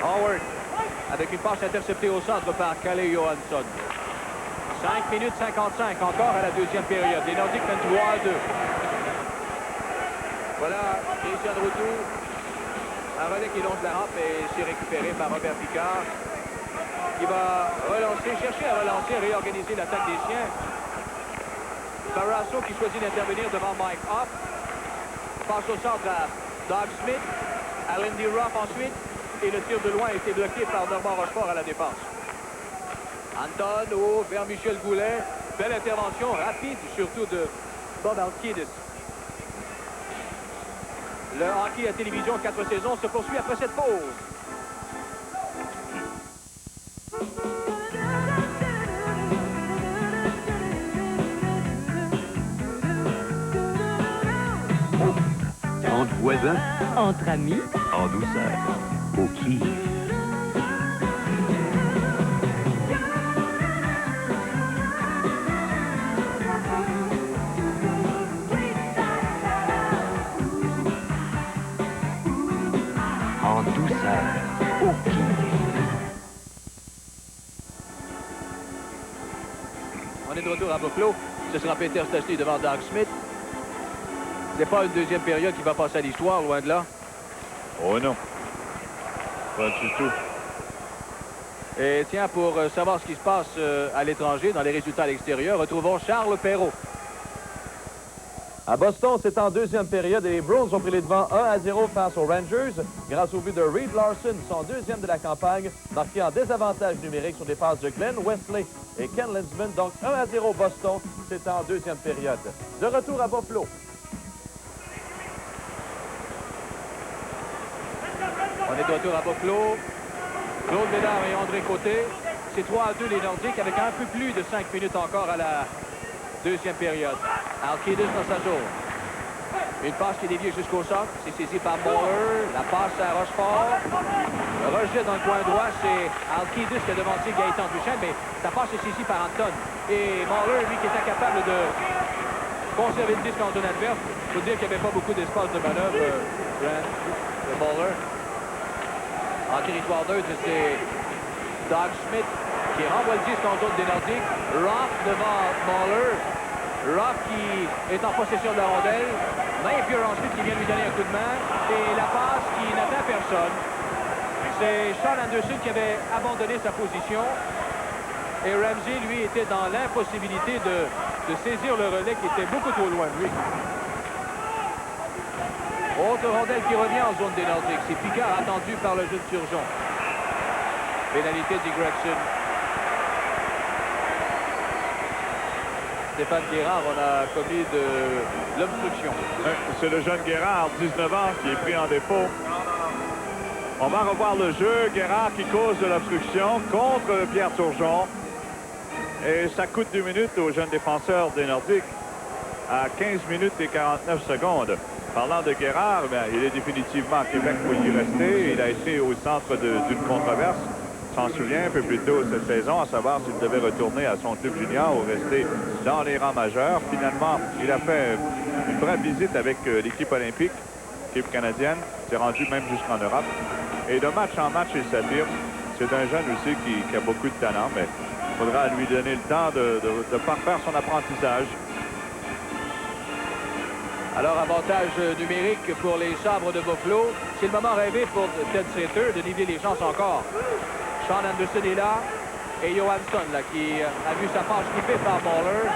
Howard, avec une passe interceptée au centre par Calle Johansson. 5 minutes 55 encore à la deuxième période. Les Nordiques mènent 3-2. Voilà, Christian Rotou. Un relais qui longe la rampe et c'est récupéré par Robert Picard. Qui va relancer, chercher à relancer, réorganiser l'attaque des siens. Barrasso qui choisit d'intervenir devant Mike Hoff. Passe au centre à Doug Smith. À Lindy Ruff ensuite. Et le tir de loin a été bloqué par Normand Rochefort à la défense. Anton vers Michel Goulet. Belle intervention rapide, surtout de Bob Alkidis. Le hockey à télévision 4 saisons se poursuit après cette pause. Entre voisins, Entre amis, en douceur, au qui. En douceur, au qui. On est de retour à Buffalo. Ce sera Peter Stastny devant Doug Smith. C'est pas une deuxième période qui va passer à l'histoire, loin de là. Oh non. Pas du tout. Et tiens, pour savoir ce qui se passe à l'étranger, dans les résultats à l'extérieur, retrouvons Charles Perrault. À Boston, c'est en deuxième période et les Bruins ont pris les devants 1-0 face aux Rangers grâce au but de Reed Larson, son deuxième de la campagne, marqué en désavantage numérique sur des passes de Glenn Wesley et Ken Linsman. Donc 1-0 Boston, c'est en deuxième période. De retour à Buffalo. On est de retour à Buffalo. Claude Bédard et André Côté. C'est 3-2 les Nordiques avec un peu plus de 5 minutes encore à la deuxième période. Alkidis dans sa zone. Une passe qui est déviée jusqu'au centre. C'est saisi par Moller. La passe à Rochefort. Le rejet dans le coin droit, c'est Alkidis qui a devancé Gaëtan Duchesne, mais sa passe est saisie par Anton. Et Moller, lui, qui est incapable de conserver le disque en zone adverse. Il faut dire qu'il n'y avait pas beaucoup d'espace de manœuvre, de Moller. En territoire neutre, c'est Doug Smith qui renvoie le disque en zone des Nordiques. Roth devant Moller. Roth qui est en possession de la rondelle. Napier ensuite qui vient lui donner un coup de main. Et la passe qui n'atteint personne. C'est Sean Anderson qui avait abandonné sa position. Et Ramsey, lui, était dans l'impossibilité de saisir le relais qui était beaucoup trop loin de lui. Autre rondelle qui revient en zone des Nordiques. C'est Picard attendu par le jeune Turgeon. Pénalité de Gregson. Stéphane Guérard, on a commis de l'obstruction. C'est le jeune Guérard, 19 ans, qui est pris en défaut. On va revoir le jeu. Guérard qui cause de l'obstruction contre Pierre Turgeon. Et ça coûte 2 minutes aux jeunes défenseurs des Nordiques à 15 minutes et 49 secondes. Parlant de Guérard, il est définitivement à Québec pour y rester. Il a été au centre d'une controverse. On s'en souvient un peu plus tôt cette saison, à savoir s'il devait retourner à son club junior ou rester dans les rangs majeurs. Finalement, il a fait une brève visite avec l'équipe olympique, l'équipe canadienne. Il s'est rendu même jusqu'en Europe. Et de match en match, il s'affirme. C'est un jeune aussi qui a beaucoup de talent, mais il faudra lui donner le temps de parfaire son apprentissage. Alors, avantage numérique pour les Sabres de Buffalo. C'est le moment rêvé pour Ted Sater de niveler les chances encore. Sean Anderson est là. Et Johansson, là, qui a vu sa passe snippée par Moller.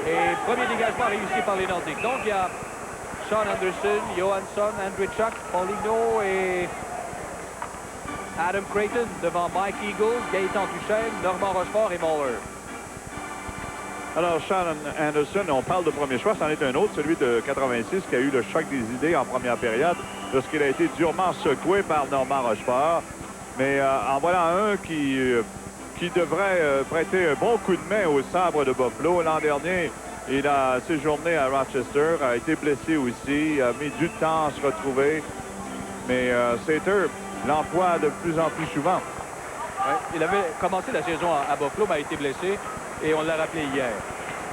Et premier dégagement réussi par les Nordiques. Donc, il y a Sean Anderson, Johansson, Andreychuk, Foligno et Adam Creighton devant Mike Eagles, Gaëtan Duchesne, Normand Rochefort et Moller. Alors, Sean Anderson, on parle de premier choix, c'en est un autre, celui de 86, qui a eu le choc des idées en première période, lorsqu'il a été durement secoué par Normand Rochefort. Mais en voilà un qui devrait prêter un bon coup de main aux Sabres de Buffalo. L'an dernier, il a séjourné à Rochester, a été blessé aussi, a mis du temps à se retrouver. Mais Sater l'emploie de plus en plus souvent. Ouais, il avait commencé la saison à Buffalo, mais a été blessé. Et on l'a rappelé hier,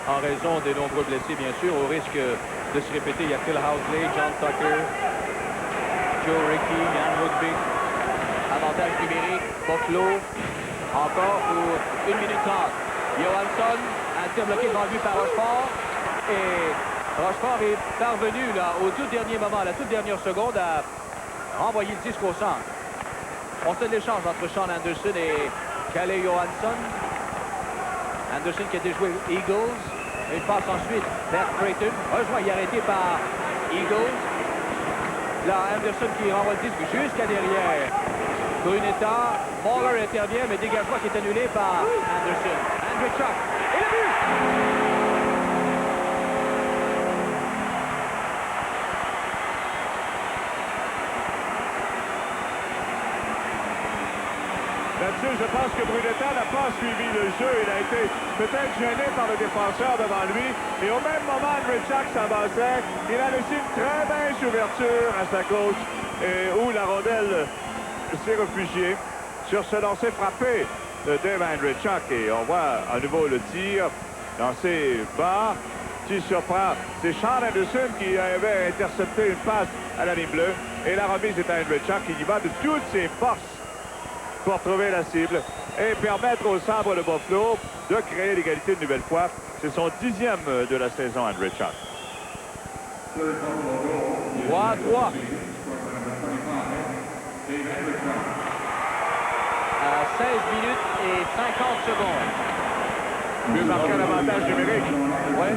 en raison des nombreux blessés, bien sûr, au risque de se répéter. Il y a Phil Housley, John Tucker, Joe Rickey, Yann Rugby. Avantage numérique, Buffalo, encore pour 1 minute 30. Johansson, un tir bloqué devant lui par Rochefort. Et Rochefort est parvenu, là, au tout dernier moment, à la toute dernière seconde, à renvoyer le disque au centre. On fait l'échange entre Sean Anderson et Calle Johansson. Anderson qui a déjoué Eagles. Il passe ensuite vers Creighton. Rejoint, il est arrêté par Eagles. Là, Anderson qui renvoie le disque jusqu'à derrière Brunetta. Moller intervient, mais dégagement qui est annulé par Anderson. Andreychuk. Et le but! Là-dessus, je pense que Brunetta n'a pas suivi le jeu. Il a été peut-être gêné par le défenseur devant lui. Et au même moment, Andreychuk s'avançait. Il a laissé une très mince ouverture à sa gauche où la rondelle s'est réfugiée sur ce lancer frappé de Dave Andreychuk. Et on voit à nouveau le tir lancé bas qui surprend. C'est Sean Anderson qui avait intercepté une passe à la ligne bleue. Et la remise est à Andreychuk qui y va de toutes ses forces pour trouver la cible et permettre aux Sabres de Buffalo de créer l'égalité une nouvelle fois. C'est son 10e de la saison, Andreychuk. 3-3. À 16 minutes et 50 secondes. Mieux marquer un avantage numérique. Oui.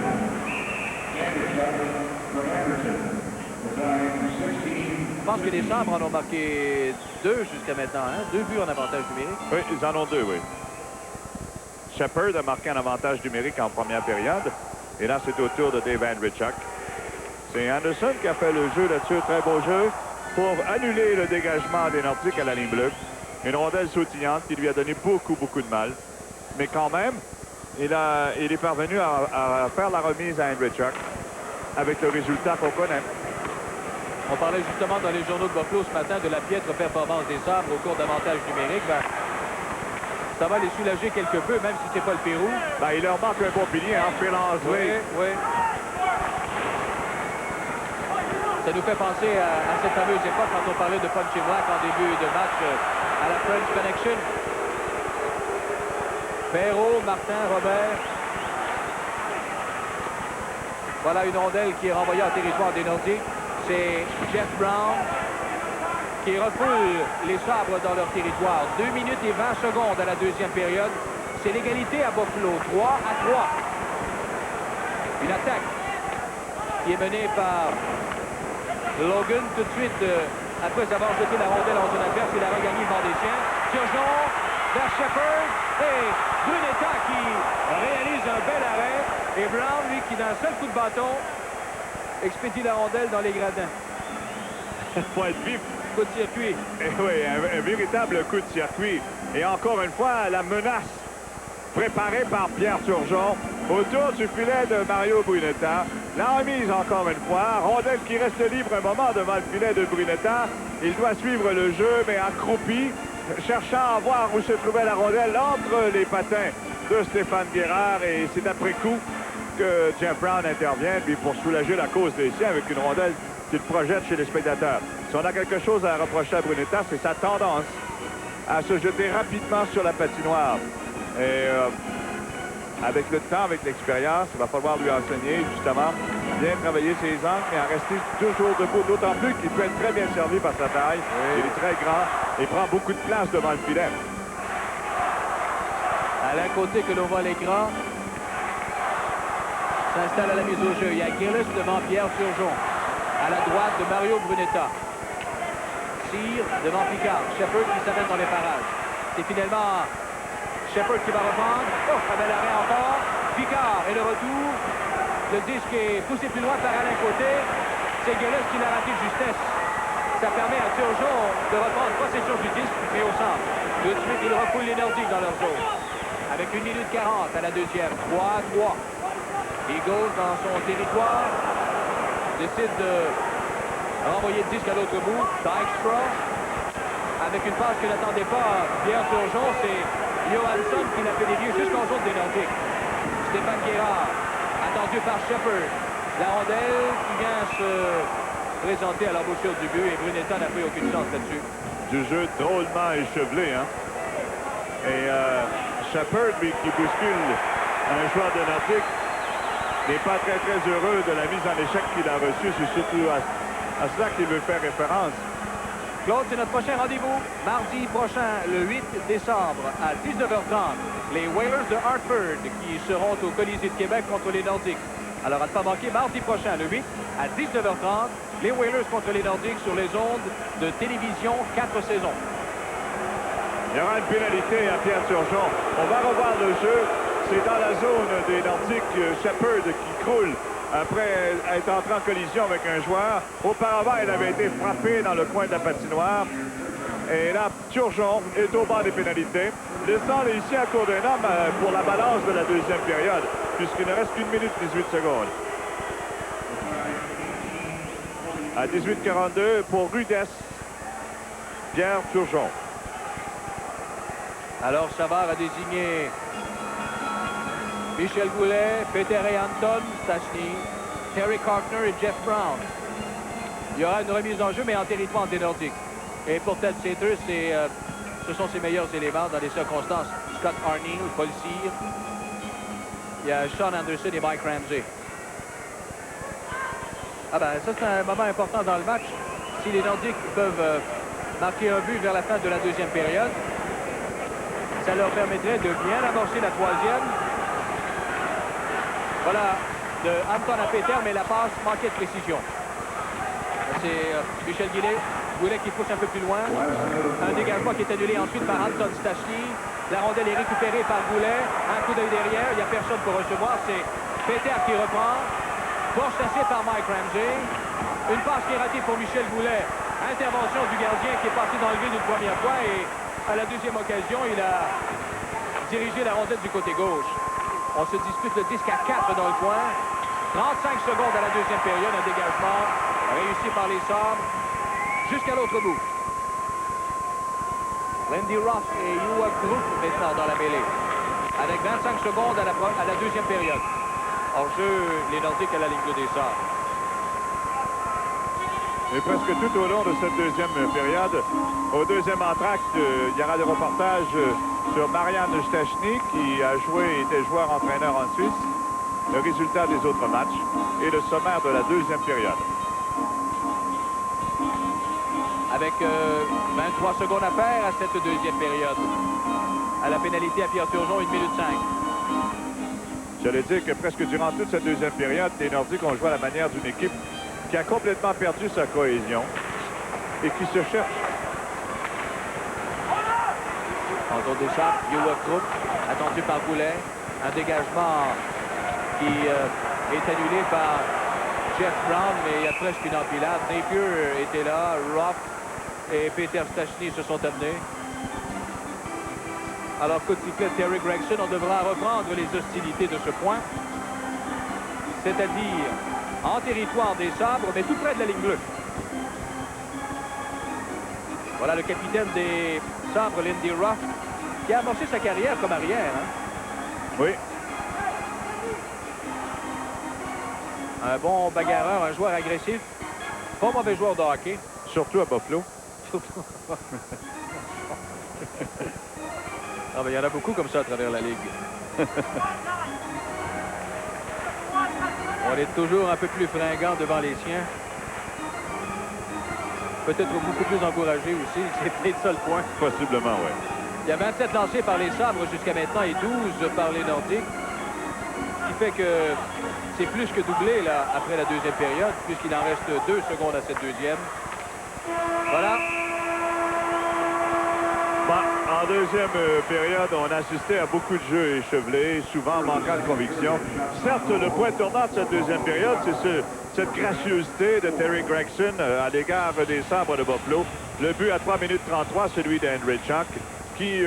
Je pense que les Sabres en ont marqué 2 jusqu'à maintenant, hein? 2 buts en avantage numérique. Oui, ils en ont 2, oui. Shepard a marqué un avantage numérique en première période. Et là, c'est au tour de Dave Andreychuk. C'est Anderson qui a fait le jeu là-dessus, très beau jeu, pour annuler le dégagement des Nordiques à la ligne bleue. Une rondelle sautillante qui lui a donné beaucoup de mal. Mais quand même, il est parvenu à faire la remise à Andreychuk avec le résultat qu'on connaît. On parlait justement dans les journaux de Buffalo ce matin de la piètre performance des Sabres au cours d'avantages numériques. Ben, ça va les soulager quelque peu, même si c'est pas le Pérou. Ben, il leur manque un bon pilier, hein, Phil Ansley. Oui. Ça nous fait penser à cette fameuse époque quand on parlait de Punchy Black en début de match à la French Connection. Perrault, Martin, Robert. Voilà une rondelle qui est renvoyée en territoire des Nordiques. C'est Jeff Brown qui refoule les Sabres dans leur territoire. 2 minutes et 20 secondes à la deuxième période. C'est l'égalité à Buffalo, 3-3. Une attaque qui est menée par Logan tout de suite après avoir jeté la rondelle en zone adverse. Il a regagné le banc des siens. Turgeon vers Shepard et Brunetta qui réalise un bel arrêt. Et Brown, lui, qui d'un seul coup de bâton expédie la rondelle dans les gradins. Faut être vif. Coup de circuit. Et oui, un véritable coup de circuit. Et encore une fois, la menace préparée par Pierre Turgeon autour du filet de Mario Brunetta. La remise encore une fois. Rondelle qui reste libre un moment devant le filet de Brunetta. Il doit suivre le jeu, mais accroupi, cherchant à voir où se trouvait la rondelle entre les patins de Stéphane Guérard. Et c'est après coup que Jeff Brown intervient, puis pour soulager la cause des siens avec une rondelle qu'il projette chez les spectateurs. Si on a quelque chose à reprocher à Brunetta, c'est sa tendance à se jeter rapidement sur la patinoire. Et avec le temps, avec l'expérience, il va falloir lui enseigner, justement, bien travailler ses angles, mais à rester toujours debout, d'autant plus qu'il peut être très bien servi par sa taille. Oui. Il est très grand et prend beaucoup de place devant le filet. À l'un côté que l'on voit à l'écran, s'installe à la mise au jeu. Il y a Gillis devant Pierre Turgeon. À la droite de Mario Brunetta. Cyr devant Picard. Shepard qui s'amène dans les parages. C'est finalement Shepard qui va reprendre. Oh, un bel arrêt encore. Picard et le retour. Le disque est poussé plus loin par Alain Côté. C'est Gillis qui l'a raté de justesse. Ça permet à Turgeon de reprendre possession du disque, mais au centre. Tout de suite, il refoule les Nordiques dans leur zone. Avec 1 minute 40 à la deuxième. 3-3. Eagles dans son territoire décide de renvoyer le disque à l'autre bout. Dykstra avec une passe que n'attendait pas Pierre Turgeon. C'est Johansson qui l'a fait dévier jusqu'en zone des Nordiques. Stéphane Guérard attendu par Shepard. La rondelle qui vient se présenter à l'embouchure du but et Brunetta n'a pris aucune chance là-dessus. Du jeu drôlement échevelé, hein? Et Shepard, lui, qui bouscule un joueur de Nordique, n'est pas très heureux de la mise en échec qu'il a reçue. C'est surtout à cela qu'il veut faire référence. Claude, c'est notre prochain rendez-vous. Mardi prochain, le 8 décembre, à 19h30. Les Whalers de Hartford qui seront au Colisée de Québec contre les Nordiques. Alors, à ne pas manquer, mardi prochain, le 8, à 19h30, les Whalers contre les Nordiques sur les ondes de télévision 4 saisons. Il y aura une pénalité à Pierre Turgeon. On va revoir le jeu. C'est dans la zone des Nordiques, Shepard qui croule après être entré en collision avec un joueur. Auparavant, il avait été frappé dans le coin de la patinoire. Et là, Turgeon est au bas des pénalités. Laissant ici à court d'un homme pour la balance de la deuxième période, puisqu'il ne reste qu'1 minute 18 secondes. À 18h42 pour Rudess, Pierre Turgeon. Alors, Savard a désigné Michel Goulet, Peter et Anton Stachny, Terry Cockner et Jeff Brown. Il y aura une remise en jeu, mais en territoire des Nordiques. Et pour Ted Sater, ce sont ses meilleurs éléments dans les circonstances. Scott Arniel, Paul Cyr. Il y a Sean Anderson et Mike Ramsey. Ah ben, ça, c'est un moment important dans le match. Si les Nordiques peuvent marquer un but vers la fin de la deuxième période, ça leur permettrait de bien amorcer la troisième. Voilà de Hampton à Peter, mais la passe manquait de précision. C'est Michel Goulet qui pousse un peu plus loin. Un dégagement qui est annulé ensuite par Anton Stachny. La rondelle est récupérée par Goulet. Un coup d'œil derrière, il n'y a personne pour recevoir. C'est Peter qui reprend. Pourchassé par Mike Ramsey. Une passe qui est ratée pour Michel Goulet. Intervention du gardien qui est passé dans le vide une première fois et à la deuxième occasion, il a dirigé la rondelle du côté gauche. On se dispute le disque à 4 dans le coin. 35 secondes à la deuxième période, un dégagement réussi par les Sabres jusqu'à l'autre bout. Lindy Ruff et Hugh Group maintenant dans la mêlée. Avec 25 secondes à la deuxième période. Hors-jeu, les Nordiques à la ligne bleue des Sabres. Et presque tout au long de cette deuxième période, au deuxième entracte, il y aura des reportages sur Marian Stachny qui a était joueur-entraîneur en Suisse, le résultat des autres matchs et le sommaire de la deuxième période. Avec 23 secondes à faire à cette deuxième période. À la pénalité à Pierre Turgeon, 1 minute 5. J'allais dire que presque durant toute cette deuxième période, les Nordiques ont joué à la manière d'une équipe qui a complètement perdu sa cohésion et qui se cherche. En zone d'échappe, Hugh Group, attendu par Goulet. Un dégagement qui est annulé par Jeff Brown, mais il y a presque une empilade. Napier était là, Ruff et Peter Stachny se sont amenés. Alors, coup de sifflet de Terry Gregson, on devra reprendre les hostilités de ce point. C'est-à-dire en territoire des Sabres, mais tout près de la ligne bleue. Voilà le capitaine des Sabres, Lindy Ruff, qui a amorcé sa carrière comme arrière. Hein? Oui. Un bon bagarreur, un joueur agressif. Pas mauvais joueur de hockey. Surtout à Buffalo. Ah, ben, il y en a beaucoup comme ça à travers la Ligue. On est toujours un peu plus fringant devant les siens. Peut-être beaucoup plus encouragé aussi. C'est peut-être ça le point. Possiblement, oui. Il y a 27 lancés par les Sabres jusqu'à maintenant et 12 par les Nordiques. Ce qui fait que c'est plus que doublé là, après la deuxième période, puisqu'il en reste 2 secondes à cette deuxième. Voilà. En deuxième période, on assistait à beaucoup de jeux échevelés, souvent manquant de conviction. Certes, le point tournant de cette deuxième période, c'est cette gracieuseté de Terry Gregson à l'égard des Sabres de Buffalo. Le but à 3 minutes 33, celui d'Andrei Chuck, qui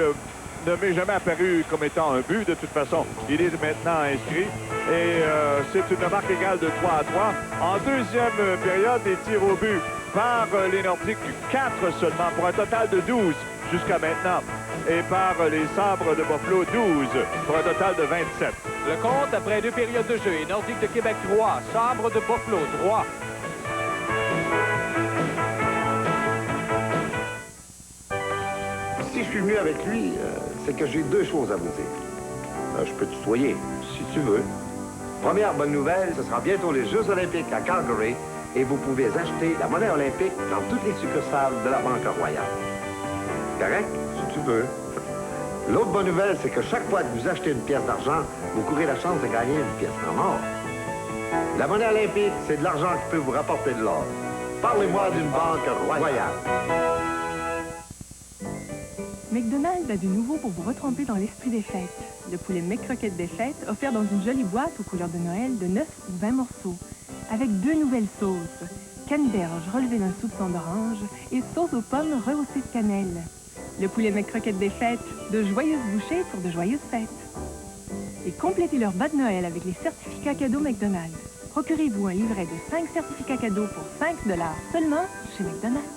ne m'est jamais apparu comme étant un but. De toute façon, il est maintenant inscrit. Et c'est une marque égale de 3 à 3. En deuxième période, des tirs au but par les Nordiques, 4 seulement, pour un total de 12 jusqu'à maintenant. Et par les Sabres de Buffalo, 12, pour un total de 27. Le compte après 2 périodes de jeu. Nordiques de Québec, 3. Sabres de Buffalo, 3. Si je suis venu avec lui, c'est que j'ai 2 choses à vous dire. Je peux te tutoyer, si tu veux. Première bonne nouvelle, ce sera bientôt les Jeux olympiques à Calgary et vous pouvez acheter la monnaie olympique dans toutes les succursales de la Banque Royale. Correct? Si tu veux. L'autre bonne nouvelle, c'est que chaque fois que vous achetez une pièce d'argent, vous courez la chance de gagner une pièce en or. La monnaie olympique, c'est de l'argent qui peut vous rapporter de l'or. Parlez-moi d'une Banque Royale. McDonald's a du nouveau pour vous retremper dans l'esprit des fêtes. Le poulet McCroquette des fêtes, offert dans une jolie boîte aux couleurs de Noël de 9 ou 20 morceaux, avec 2 nouvelles sauces. Canneberge relevée d'un soupçon d'orange et sauce aux pommes rehaussée de cannelle. Le poulet McCroquette des fêtes, de joyeuses bouchées pour de joyeuses fêtes. Et complétez leur bas de Noël avec les certificats cadeaux McDonald's. Procurez-vous un livret de 5 certificats cadeaux pour 5 $ seulement chez McDonald's.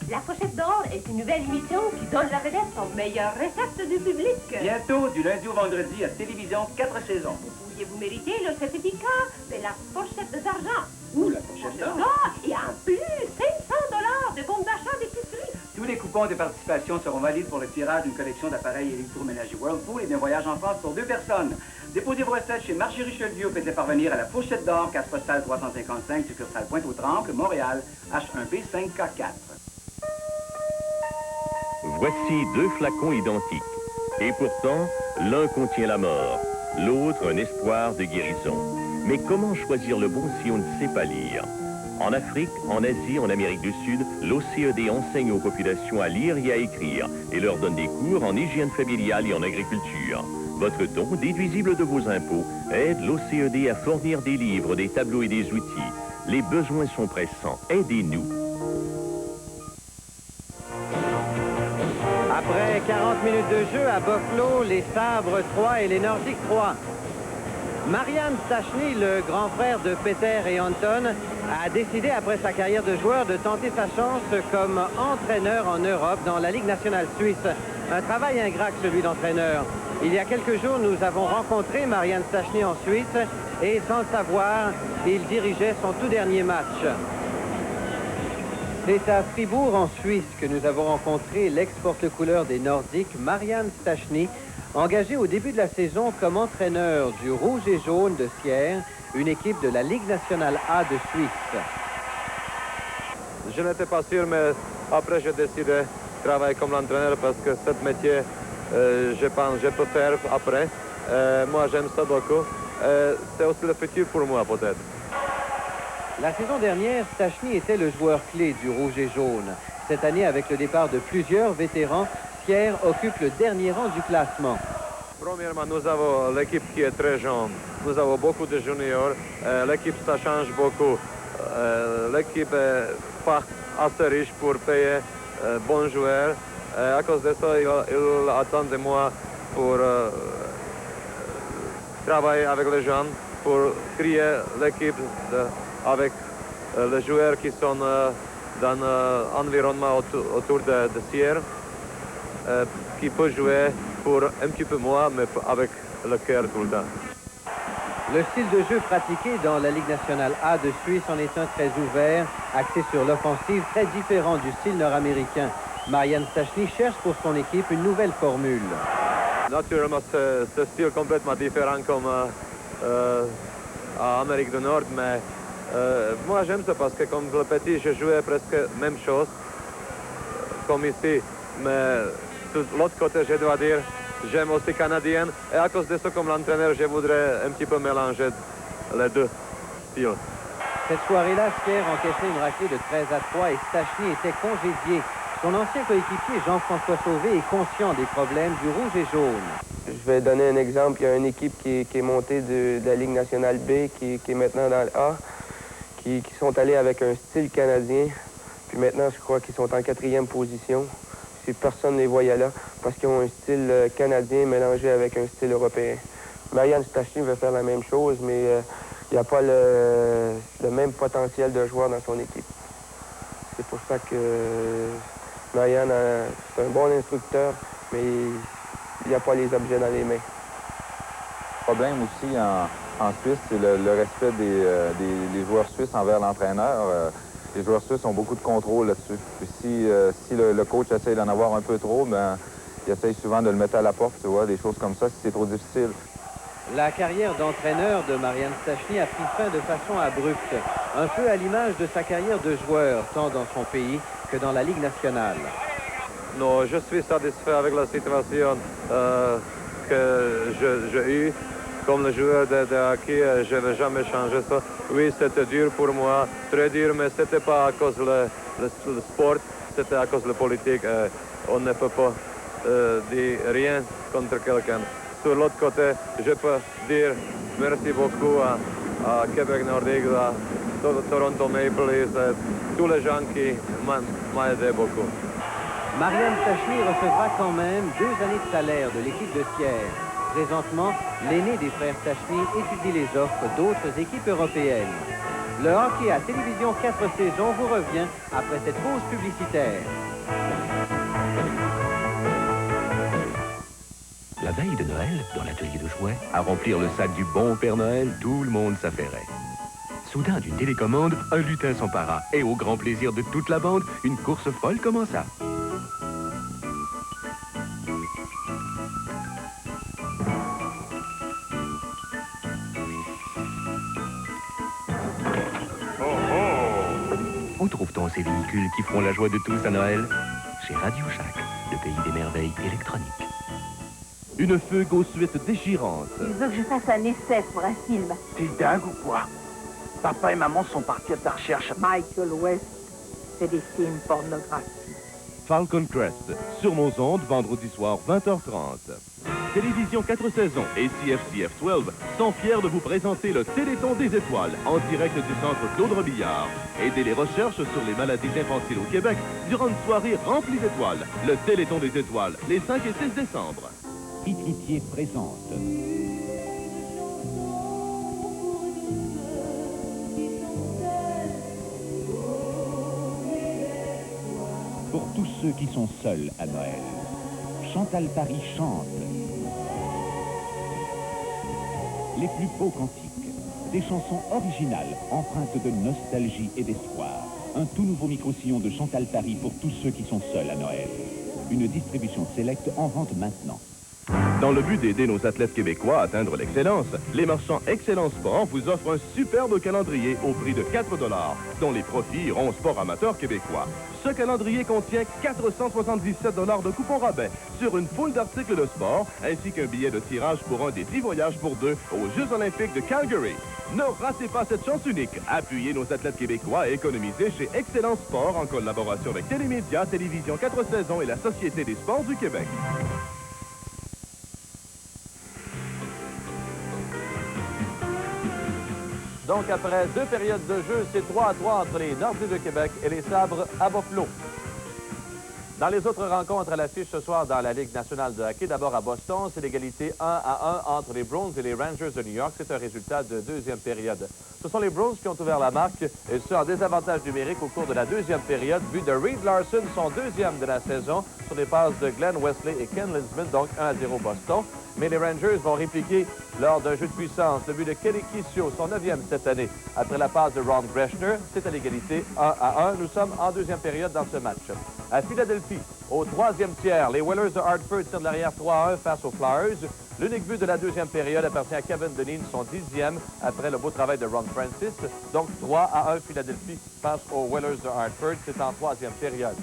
La Fourchette d'or est une nouvelle émission qui donne la vedette aux meilleures recettes du public. Bientôt, du lundi au vendredi, à télévision, 4 saisons. Pourriez-vous mériter le certificat de la Fourchette d'argent? Ouh, la Fourchette d'or! Et en plus, 500 $ de compte d'achat d'épicerie. Tous les coupons de participation seront valides pour le tirage d'une collection d'appareils électroménagers Whirlpool et d'un voyage en France pour 2 personnes. Déposez vos recettes chez Margie Richelieu. Faites-les parvenir à la Fourchette d'or, case postale 355, succursale Pointe-aux-Trembles, Montréal, H1P 5K4. Voici 2 flacons identiques. Et pourtant, l'un contient la mort, l'autre un espoir de guérison. Mais comment choisir le bon si on ne sait pas lire? En Afrique, en Asie, en Amérique du Sud, l'OCED enseigne aux populations à lire et à écrire et leur donne des cours en hygiène familiale et en agriculture. Votre don, déduisible de vos impôts, aide l'OCED à fournir des livres, des tableaux et des outils. Les besoins sont pressants. Aidez-nous. Après 40 minutes de jeu à Buffalo, les Sabres 3 et les Nordiques 3. Marian Stachny, le grand frère de Peter et Anton, a décidé après sa carrière de joueur de tenter sa chance comme entraîneur en Europe dans la Ligue nationale suisse. Un travail ingrat que celui d'entraîneur. Il y a quelques jours, nous avons rencontré Marian Stachny en Suisse et sans le savoir, il dirigeait son tout dernier match. C'est à Fribourg en Suisse que nous avons rencontré l'ex-porte-couleur des Nordiques, Marian Stachny, engagé au début de la saison comme entraîneur du Rouge et Jaune de Sierre, une équipe de la Ligue nationale A de Suisse. Je n'étais pas sûr, mais après j'ai décidé de travailler comme entraîneur parce que ce métier, je pense, je peux faire après. Moi, j'aime ça beaucoup. C'est aussi le futur pour moi, peut-être. La saison dernière, Stachny était le joueur clé du Rouge et Jaune. Cette année, avec le départ de plusieurs vétérans, Sierre occupe le dernier rang du classement. Premièrement, nous avons l'équipe qui est très jeune. Nous avons beaucoup de juniors. L'équipe, ça change beaucoup. L'équipe n'est pas assez riche pour payer bons joueurs. À cause de ça, il attend de moi pour travailler avec les jeunes, pour créer l'équipe avec les joueurs qui sont dans l'environnement autour de Sierre. Qui peut jouer pour un petit peu moins, mais avec le cœur tout le temps. Le style de jeu pratiqué dans la Ligue nationale A de Suisse en est un très ouvert, axé sur l'offensive, très différent du style nord-américain. Marian Stachny cherche pour son équipe une nouvelle formule. Naturellement, c'est un style complètement différent comme en Amérique du Nord, mais moi j'aime ça parce que comme le petit, je jouais presque même chose comme ici, mais de l'autre côté, je dois dire, j'aime aussi canadienne. Et à cause de ça, comme l'entraîneur, je voudrais un petit peu mélanger les deux styles. Cette soirée-là, Sierre encaissait une raclée de 13-3 et Stachny était congédié. Son ancien coéquipier, Jean-François Sauvé, est conscient des problèmes du Rouge et Jaune. Je vais donner un exemple. Il y a une équipe qui est montée de la Ligue nationale B, qui est maintenant dans le A, qui sont allés avec un style canadien. Puis maintenant, je crois qu'ils sont en 4e position. Si personne ne les voyait là, parce qu'ils ont un style canadien mélangé avec un style européen. Marian Stachny veut faire la même chose, mais il n'y a pas le même potentiel de joueur dans son équipe. C'est pour ça que Marian, c'est un bon instructeur, mais il n'y a pas les objets dans les mains. Le problème aussi en Suisse, c'est le respect des joueurs suisses envers l'entraîneur. Les joueurs suisses ont beaucoup de contrôle là-dessus. Puis si le coach essaye d'en avoir un peu trop, ben, il essaye souvent de le mettre à la porte, tu vois, des choses comme ça, si c'est trop difficile. La carrière d'entraîneur de Marian Stachny a pris fin de façon abrupte, un peu à l'image de sa carrière de joueur, tant dans son pays que dans la Ligue nationale. Non, je suis satisfait avec la situation que j'ai eue. Comme le joueur de hockey, je ne vais jamais changer ça. Oui, c'était dur pour moi, très dur, mais ce n'était pas à cause le sport, c'était à cause de la politique. On ne peut pas dire rien contre quelqu'un. Sur l'autre côté, je peux dire merci beaucoup à Québec Nordique, à Toronto Maple Leafs, tous les gens qui m'ont aidé beaucoup. Marian Stachny recevra quand même 2 années de salaire de l'équipe de Sierre. Présentement, l'aîné des frères Stachny étudie les offres d'autres équipes européennes. Le hockey à télévision 4 saisons vous revient après cette pause publicitaire. La veille de Noël, dans l'atelier de jouets, à remplir le sac du bon Père Noël, tout le monde s'affairait. Soudain, d'une télécommande, un lutin s'empara et au grand plaisir de toute la bande, une course folle commença. Où trouve-t-on ces véhicules qui feront la joie de tous à Noël? Chez Radio Shack, le pays des merveilles électroniques. Une fugue aux suites déchirantes. Il veut que je fasse un essai pour un film. T'es dingue ou quoi? Papa et maman sont partis à ta recherche. Michael West, c'est des films pornographiques. Falcon Crest, sur nos ondes, vendredi soir, 20h30. Télévision 4 saisons et CFCF 12 sont fiers de vous présenter le Téléthon des étoiles en direct du centre Claude Robillard. Aidez les recherches sur les maladies infantiles au Québec durant une soirée remplie d'étoiles. Le Téléthon des étoiles, les 5 et 6 décembre. Pitritier présente. Pour tous ceux qui sont seuls à Noël, Chantal Paris chante les plus beaux cantiques, des chansons originales empreintes de nostalgie et d'espoir. Un tout nouveau micro-sillon de Chantal Paris pour tous ceux qui sont seuls à Noël. Une distribution Select en vente maintenant. Dans le but d'aider nos athlètes québécois à atteindre l'excellence, les marchands Excellence Sport vous offrent un superbe calendrier au prix de 4 $, dont les profits iront au sport amateur québécois. Ce calendrier contient 477 $ de coupons rabais sur une foule d'articles de sport, ainsi qu'un billet de tirage pour un des 10 voyages pour 2 aux Jeux olympiques de Calgary. Ne ratez pas cette chance unique. Appuyez nos athlètes québécois et économisez chez Excellence Sport en collaboration avec Télémédia, Télévision 4 saisons et la Société des sports du Québec. Donc, après 2 périodes de jeu, c'est 3-3 entre les Nordiques de Québec et les Sabres à Buffalo. Dans les autres rencontres à l'affiche ce soir dans la Ligue nationale de hockey, d'abord à Boston, c'est l'égalité 1-1 entre les Bruins et les Rangers de New York. C'est un résultat de deuxième période. Ce sont les Bruins qui ont ouvert la marque, et ce en désavantage numérique au cours de la deuxième période. But de Reed Larson, son deuxième de la saison, sur les passes de Glenn Wesley et Ken Linsman, donc 1-0 Boston. Mais les Rangers vont répliquer lors d'un jeu de puissance. Le but de Kelly Kissio, son 9e cette année. Après la passe de Ron Greshner, c'est à l'égalité 1-1. Nous sommes en deuxième période dans ce match. À Philadelphie, au troisième tiers, les Whalers de Hartford tirent de l'arrière 3-1 face aux Flyers. L'unique but de la deuxième période appartient à Kevin Dineen, son 10e, après le beau travail de Ron Francis. Donc 3-1 Philadelphie face aux Whalers de Hartford. C'est en troisième période.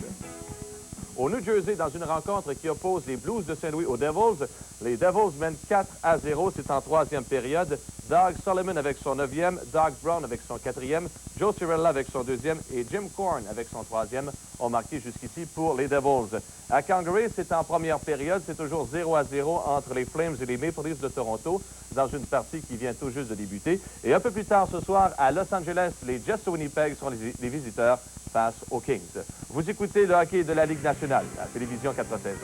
Au New Jersey, dans une rencontre qui oppose les Blues de Saint-Louis aux Devils, les Devils mènent 4-0, c'est en troisième période. Doug Sullivan avec son 9e, Doug Brown avec son 4e, Joe Cirella avec son 2e et Jim Korn avec son 3e ont marqué jusqu'ici pour les Devils. À Calgary, c'est en première période, c'est toujours 0-0 entre les Flames et les Maple Leafs de Toronto dans une partie qui vient tout juste de débuter. Et un peu plus tard ce soir, à Los Angeles, les Jets de Winnipeg sont les visiteurs face aux Kings. Vous écoutez le hockey de la Ligue nationale, à la télévision 4 saisons.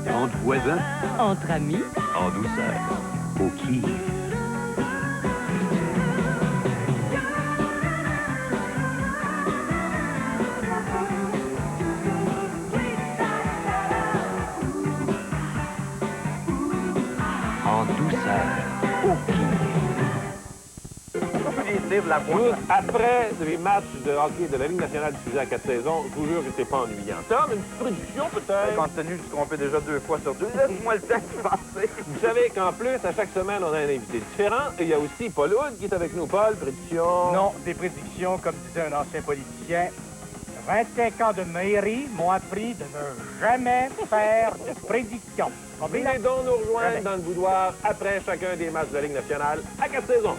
Entre voisins, Entre amis, en douceur, au kiff. En douceur, au kiff. Après les matchs de hockey de la Ligue nationale diffusée à 4 saisons, je vous jure que c'est pas ennuyant. Tom, une petite prédiction peut-être? Compte tenu de ce qu'on fait déjà 2 fois sur 2, laisse-moi le temps de penser. Vous savez qu'en plus, à chaque semaine, on a un invité différent. Et il y a aussi Paul Hood qui est avec nous. Paul, prédiction? Non, des prédictions, comme disait un ancien politicien. 25 ans de mairie m'ont appris de ne jamais faire de prédictions. Venez donc nous rejoindre dans le boudoir après chacun des matchs de la Ligue nationale à 4 saisons.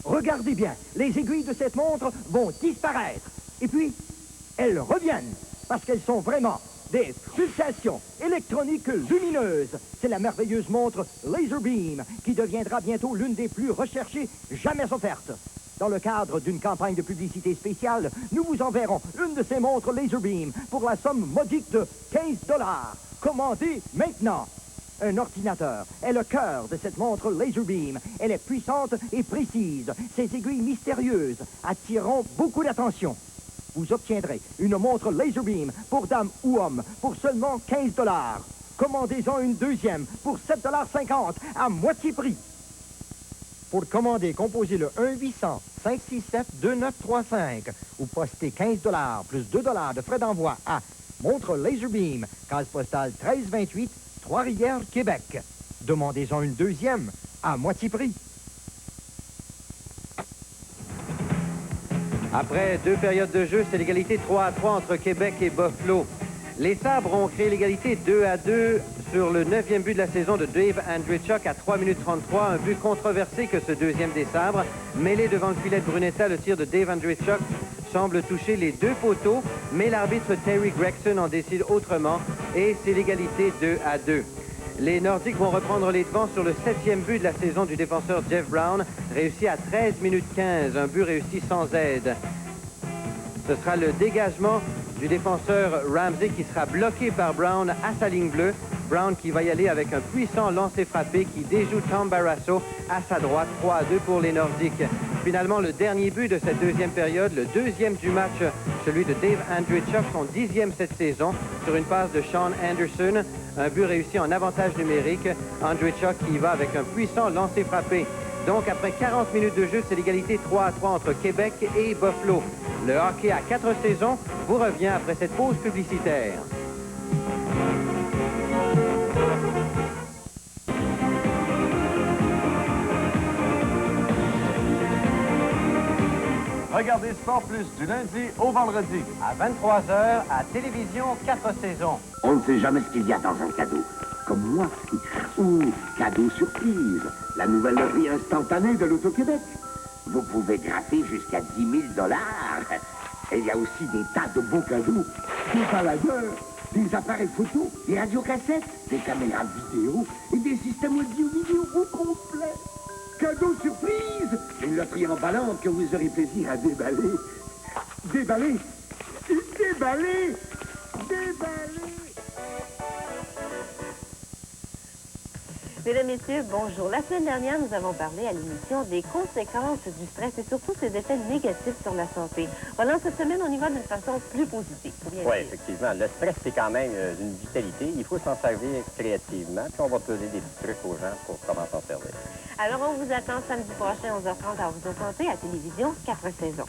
Regardez bien, les aiguilles de cette montre vont disparaître. Et puis, elles reviennent, parce qu'elles sont vraiment des pulsations électroniques lumineuses. C'est la merveilleuse montre Laser Beam, qui deviendra bientôt l'une des plus recherchées jamais offertes. Dans le cadre d'une campagne de publicité spéciale, nous vous enverrons une de ces montres Laser Beam pour la somme modique de 15 $. Commandez maintenant. Un ordinateur est le cœur de cette montre Laser Beam. Elle est puissante et précise. Ses aiguilles mystérieuses attireront beaucoup d'attention. Vous obtiendrez une montre Laser Beam pour dame ou homme pour seulement 15 $. Commandez-en une deuxième pour 7,50 $ à moitié prix. Pour commander, composez le 1-800-567-2935 ou postez 15 $ plus 2 $ de frais d'envoi à montre Laserbeam, case postale 1328, Trois-Rivières, Québec. Demandez-en une deuxième à moitié prix. Après 2 périodes de jeu, c'est l'égalité 3-3 entre Québec et Buffalo. Les Sabres ont créé l'égalité 2-2 sur le 9e but de la saison de Dave Andreychuk à 3 minutes 33. Un but controversé que ce deuxième des Sabres. Mêlé devant le filet de Brunetta, le tir de Dave Andreychuk semble toucher les 2 poteaux, mais l'arbitre Terry Gregson en décide autrement et c'est l'égalité 2-2. Les Nordiques vont reprendre les devants sur le 7e but de la saison du défenseur Jeff Brown, réussi à 13 minutes 15, un but réussi sans aide. Ce sera le dégagement du défenseur Ramsey qui sera bloqué par Brown à sa ligne bleue. Brown qui va y aller avec un puissant lancer-frappé qui déjoue Tom Barrasso à sa droite, 3-2 pour les Nordiques. Finalement, le dernier but de cette deuxième période, le deuxième du match, celui de Dave Andreychuk, son 10e cette saison, sur une passe de Sean Anderson. Un but réussi en avantage numérique. Andreychuk qui y va avec un puissant lancer-frappé. Donc, après 40 minutes de jeu, c'est l'égalité 3-3 entre Québec et Buffalo. Le hockey à 4 saisons vous revient après cette pause publicitaire. Regardez Sport Plus du lundi au vendredi. À 23h, à Télévision 4 saisons. On ne sait jamais ce qu'il y a dans un cadeau. Comme moi. Ou cadeau surprise. La nouvelle loterie instantanée de l'Auto-Québec. Vous pouvez gratter jusqu'à 10 000 $. Et il y a aussi des tas de beaux cadeaux. Des baladeurs, des appareils photo, des radiocassettes, des caméras vidéo et des systèmes audio-vidéo au complet. Cadeau surprise! Une loterie emballante que vous aurez plaisir à déballer. Déballer! Déballer! Déballer! Mesdames, Messieurs, bonjour. La semaine dernière, nous avons parlé à l'émission des conséquences du stress et surtout ses effets négatifs sur la santé. Voilà, cette semaine, on y va d'une façon plus positive. Oui, effectivement. Le stress, c'est quand même une vitalité. Il faut s'en servir créativement. Puis on va poser des petits trucs aux gens pour comment s'en servir. Alors, on vous attend samedi prochain, 11h30, à Radio Santé, à Télévision 4 saisons.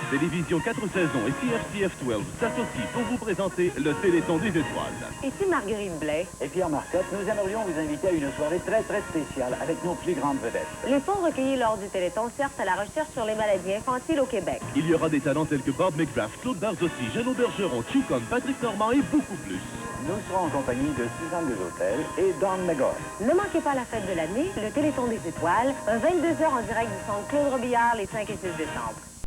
Télévision 4 saisons et CFCF 12 s'associent pour vous présenter le Téléthon des étoiles. Ici Marguerite Blais. Et Pierre Marcotte, nous aimerions vous inviter à une soirée très, très spéciale avec nos plus grandes vedettes. Les fonds recueillis lors du Téléthon servent à la recherche sur les maladies infantiles au Québec. Il y aura des talents tels que Bob McGrath, Claude Barzotti, Jeannot Bergeron, Chukon, Patrick Normand et beaucoup plus. Nous serons en compagnie de Suzanne Desautels et Don McGoy. Ne manquez pas la fête de l'année, le Téléthon des étoiles, un 22h en direct du centre Claude Robillard les 5 et 6 décembre.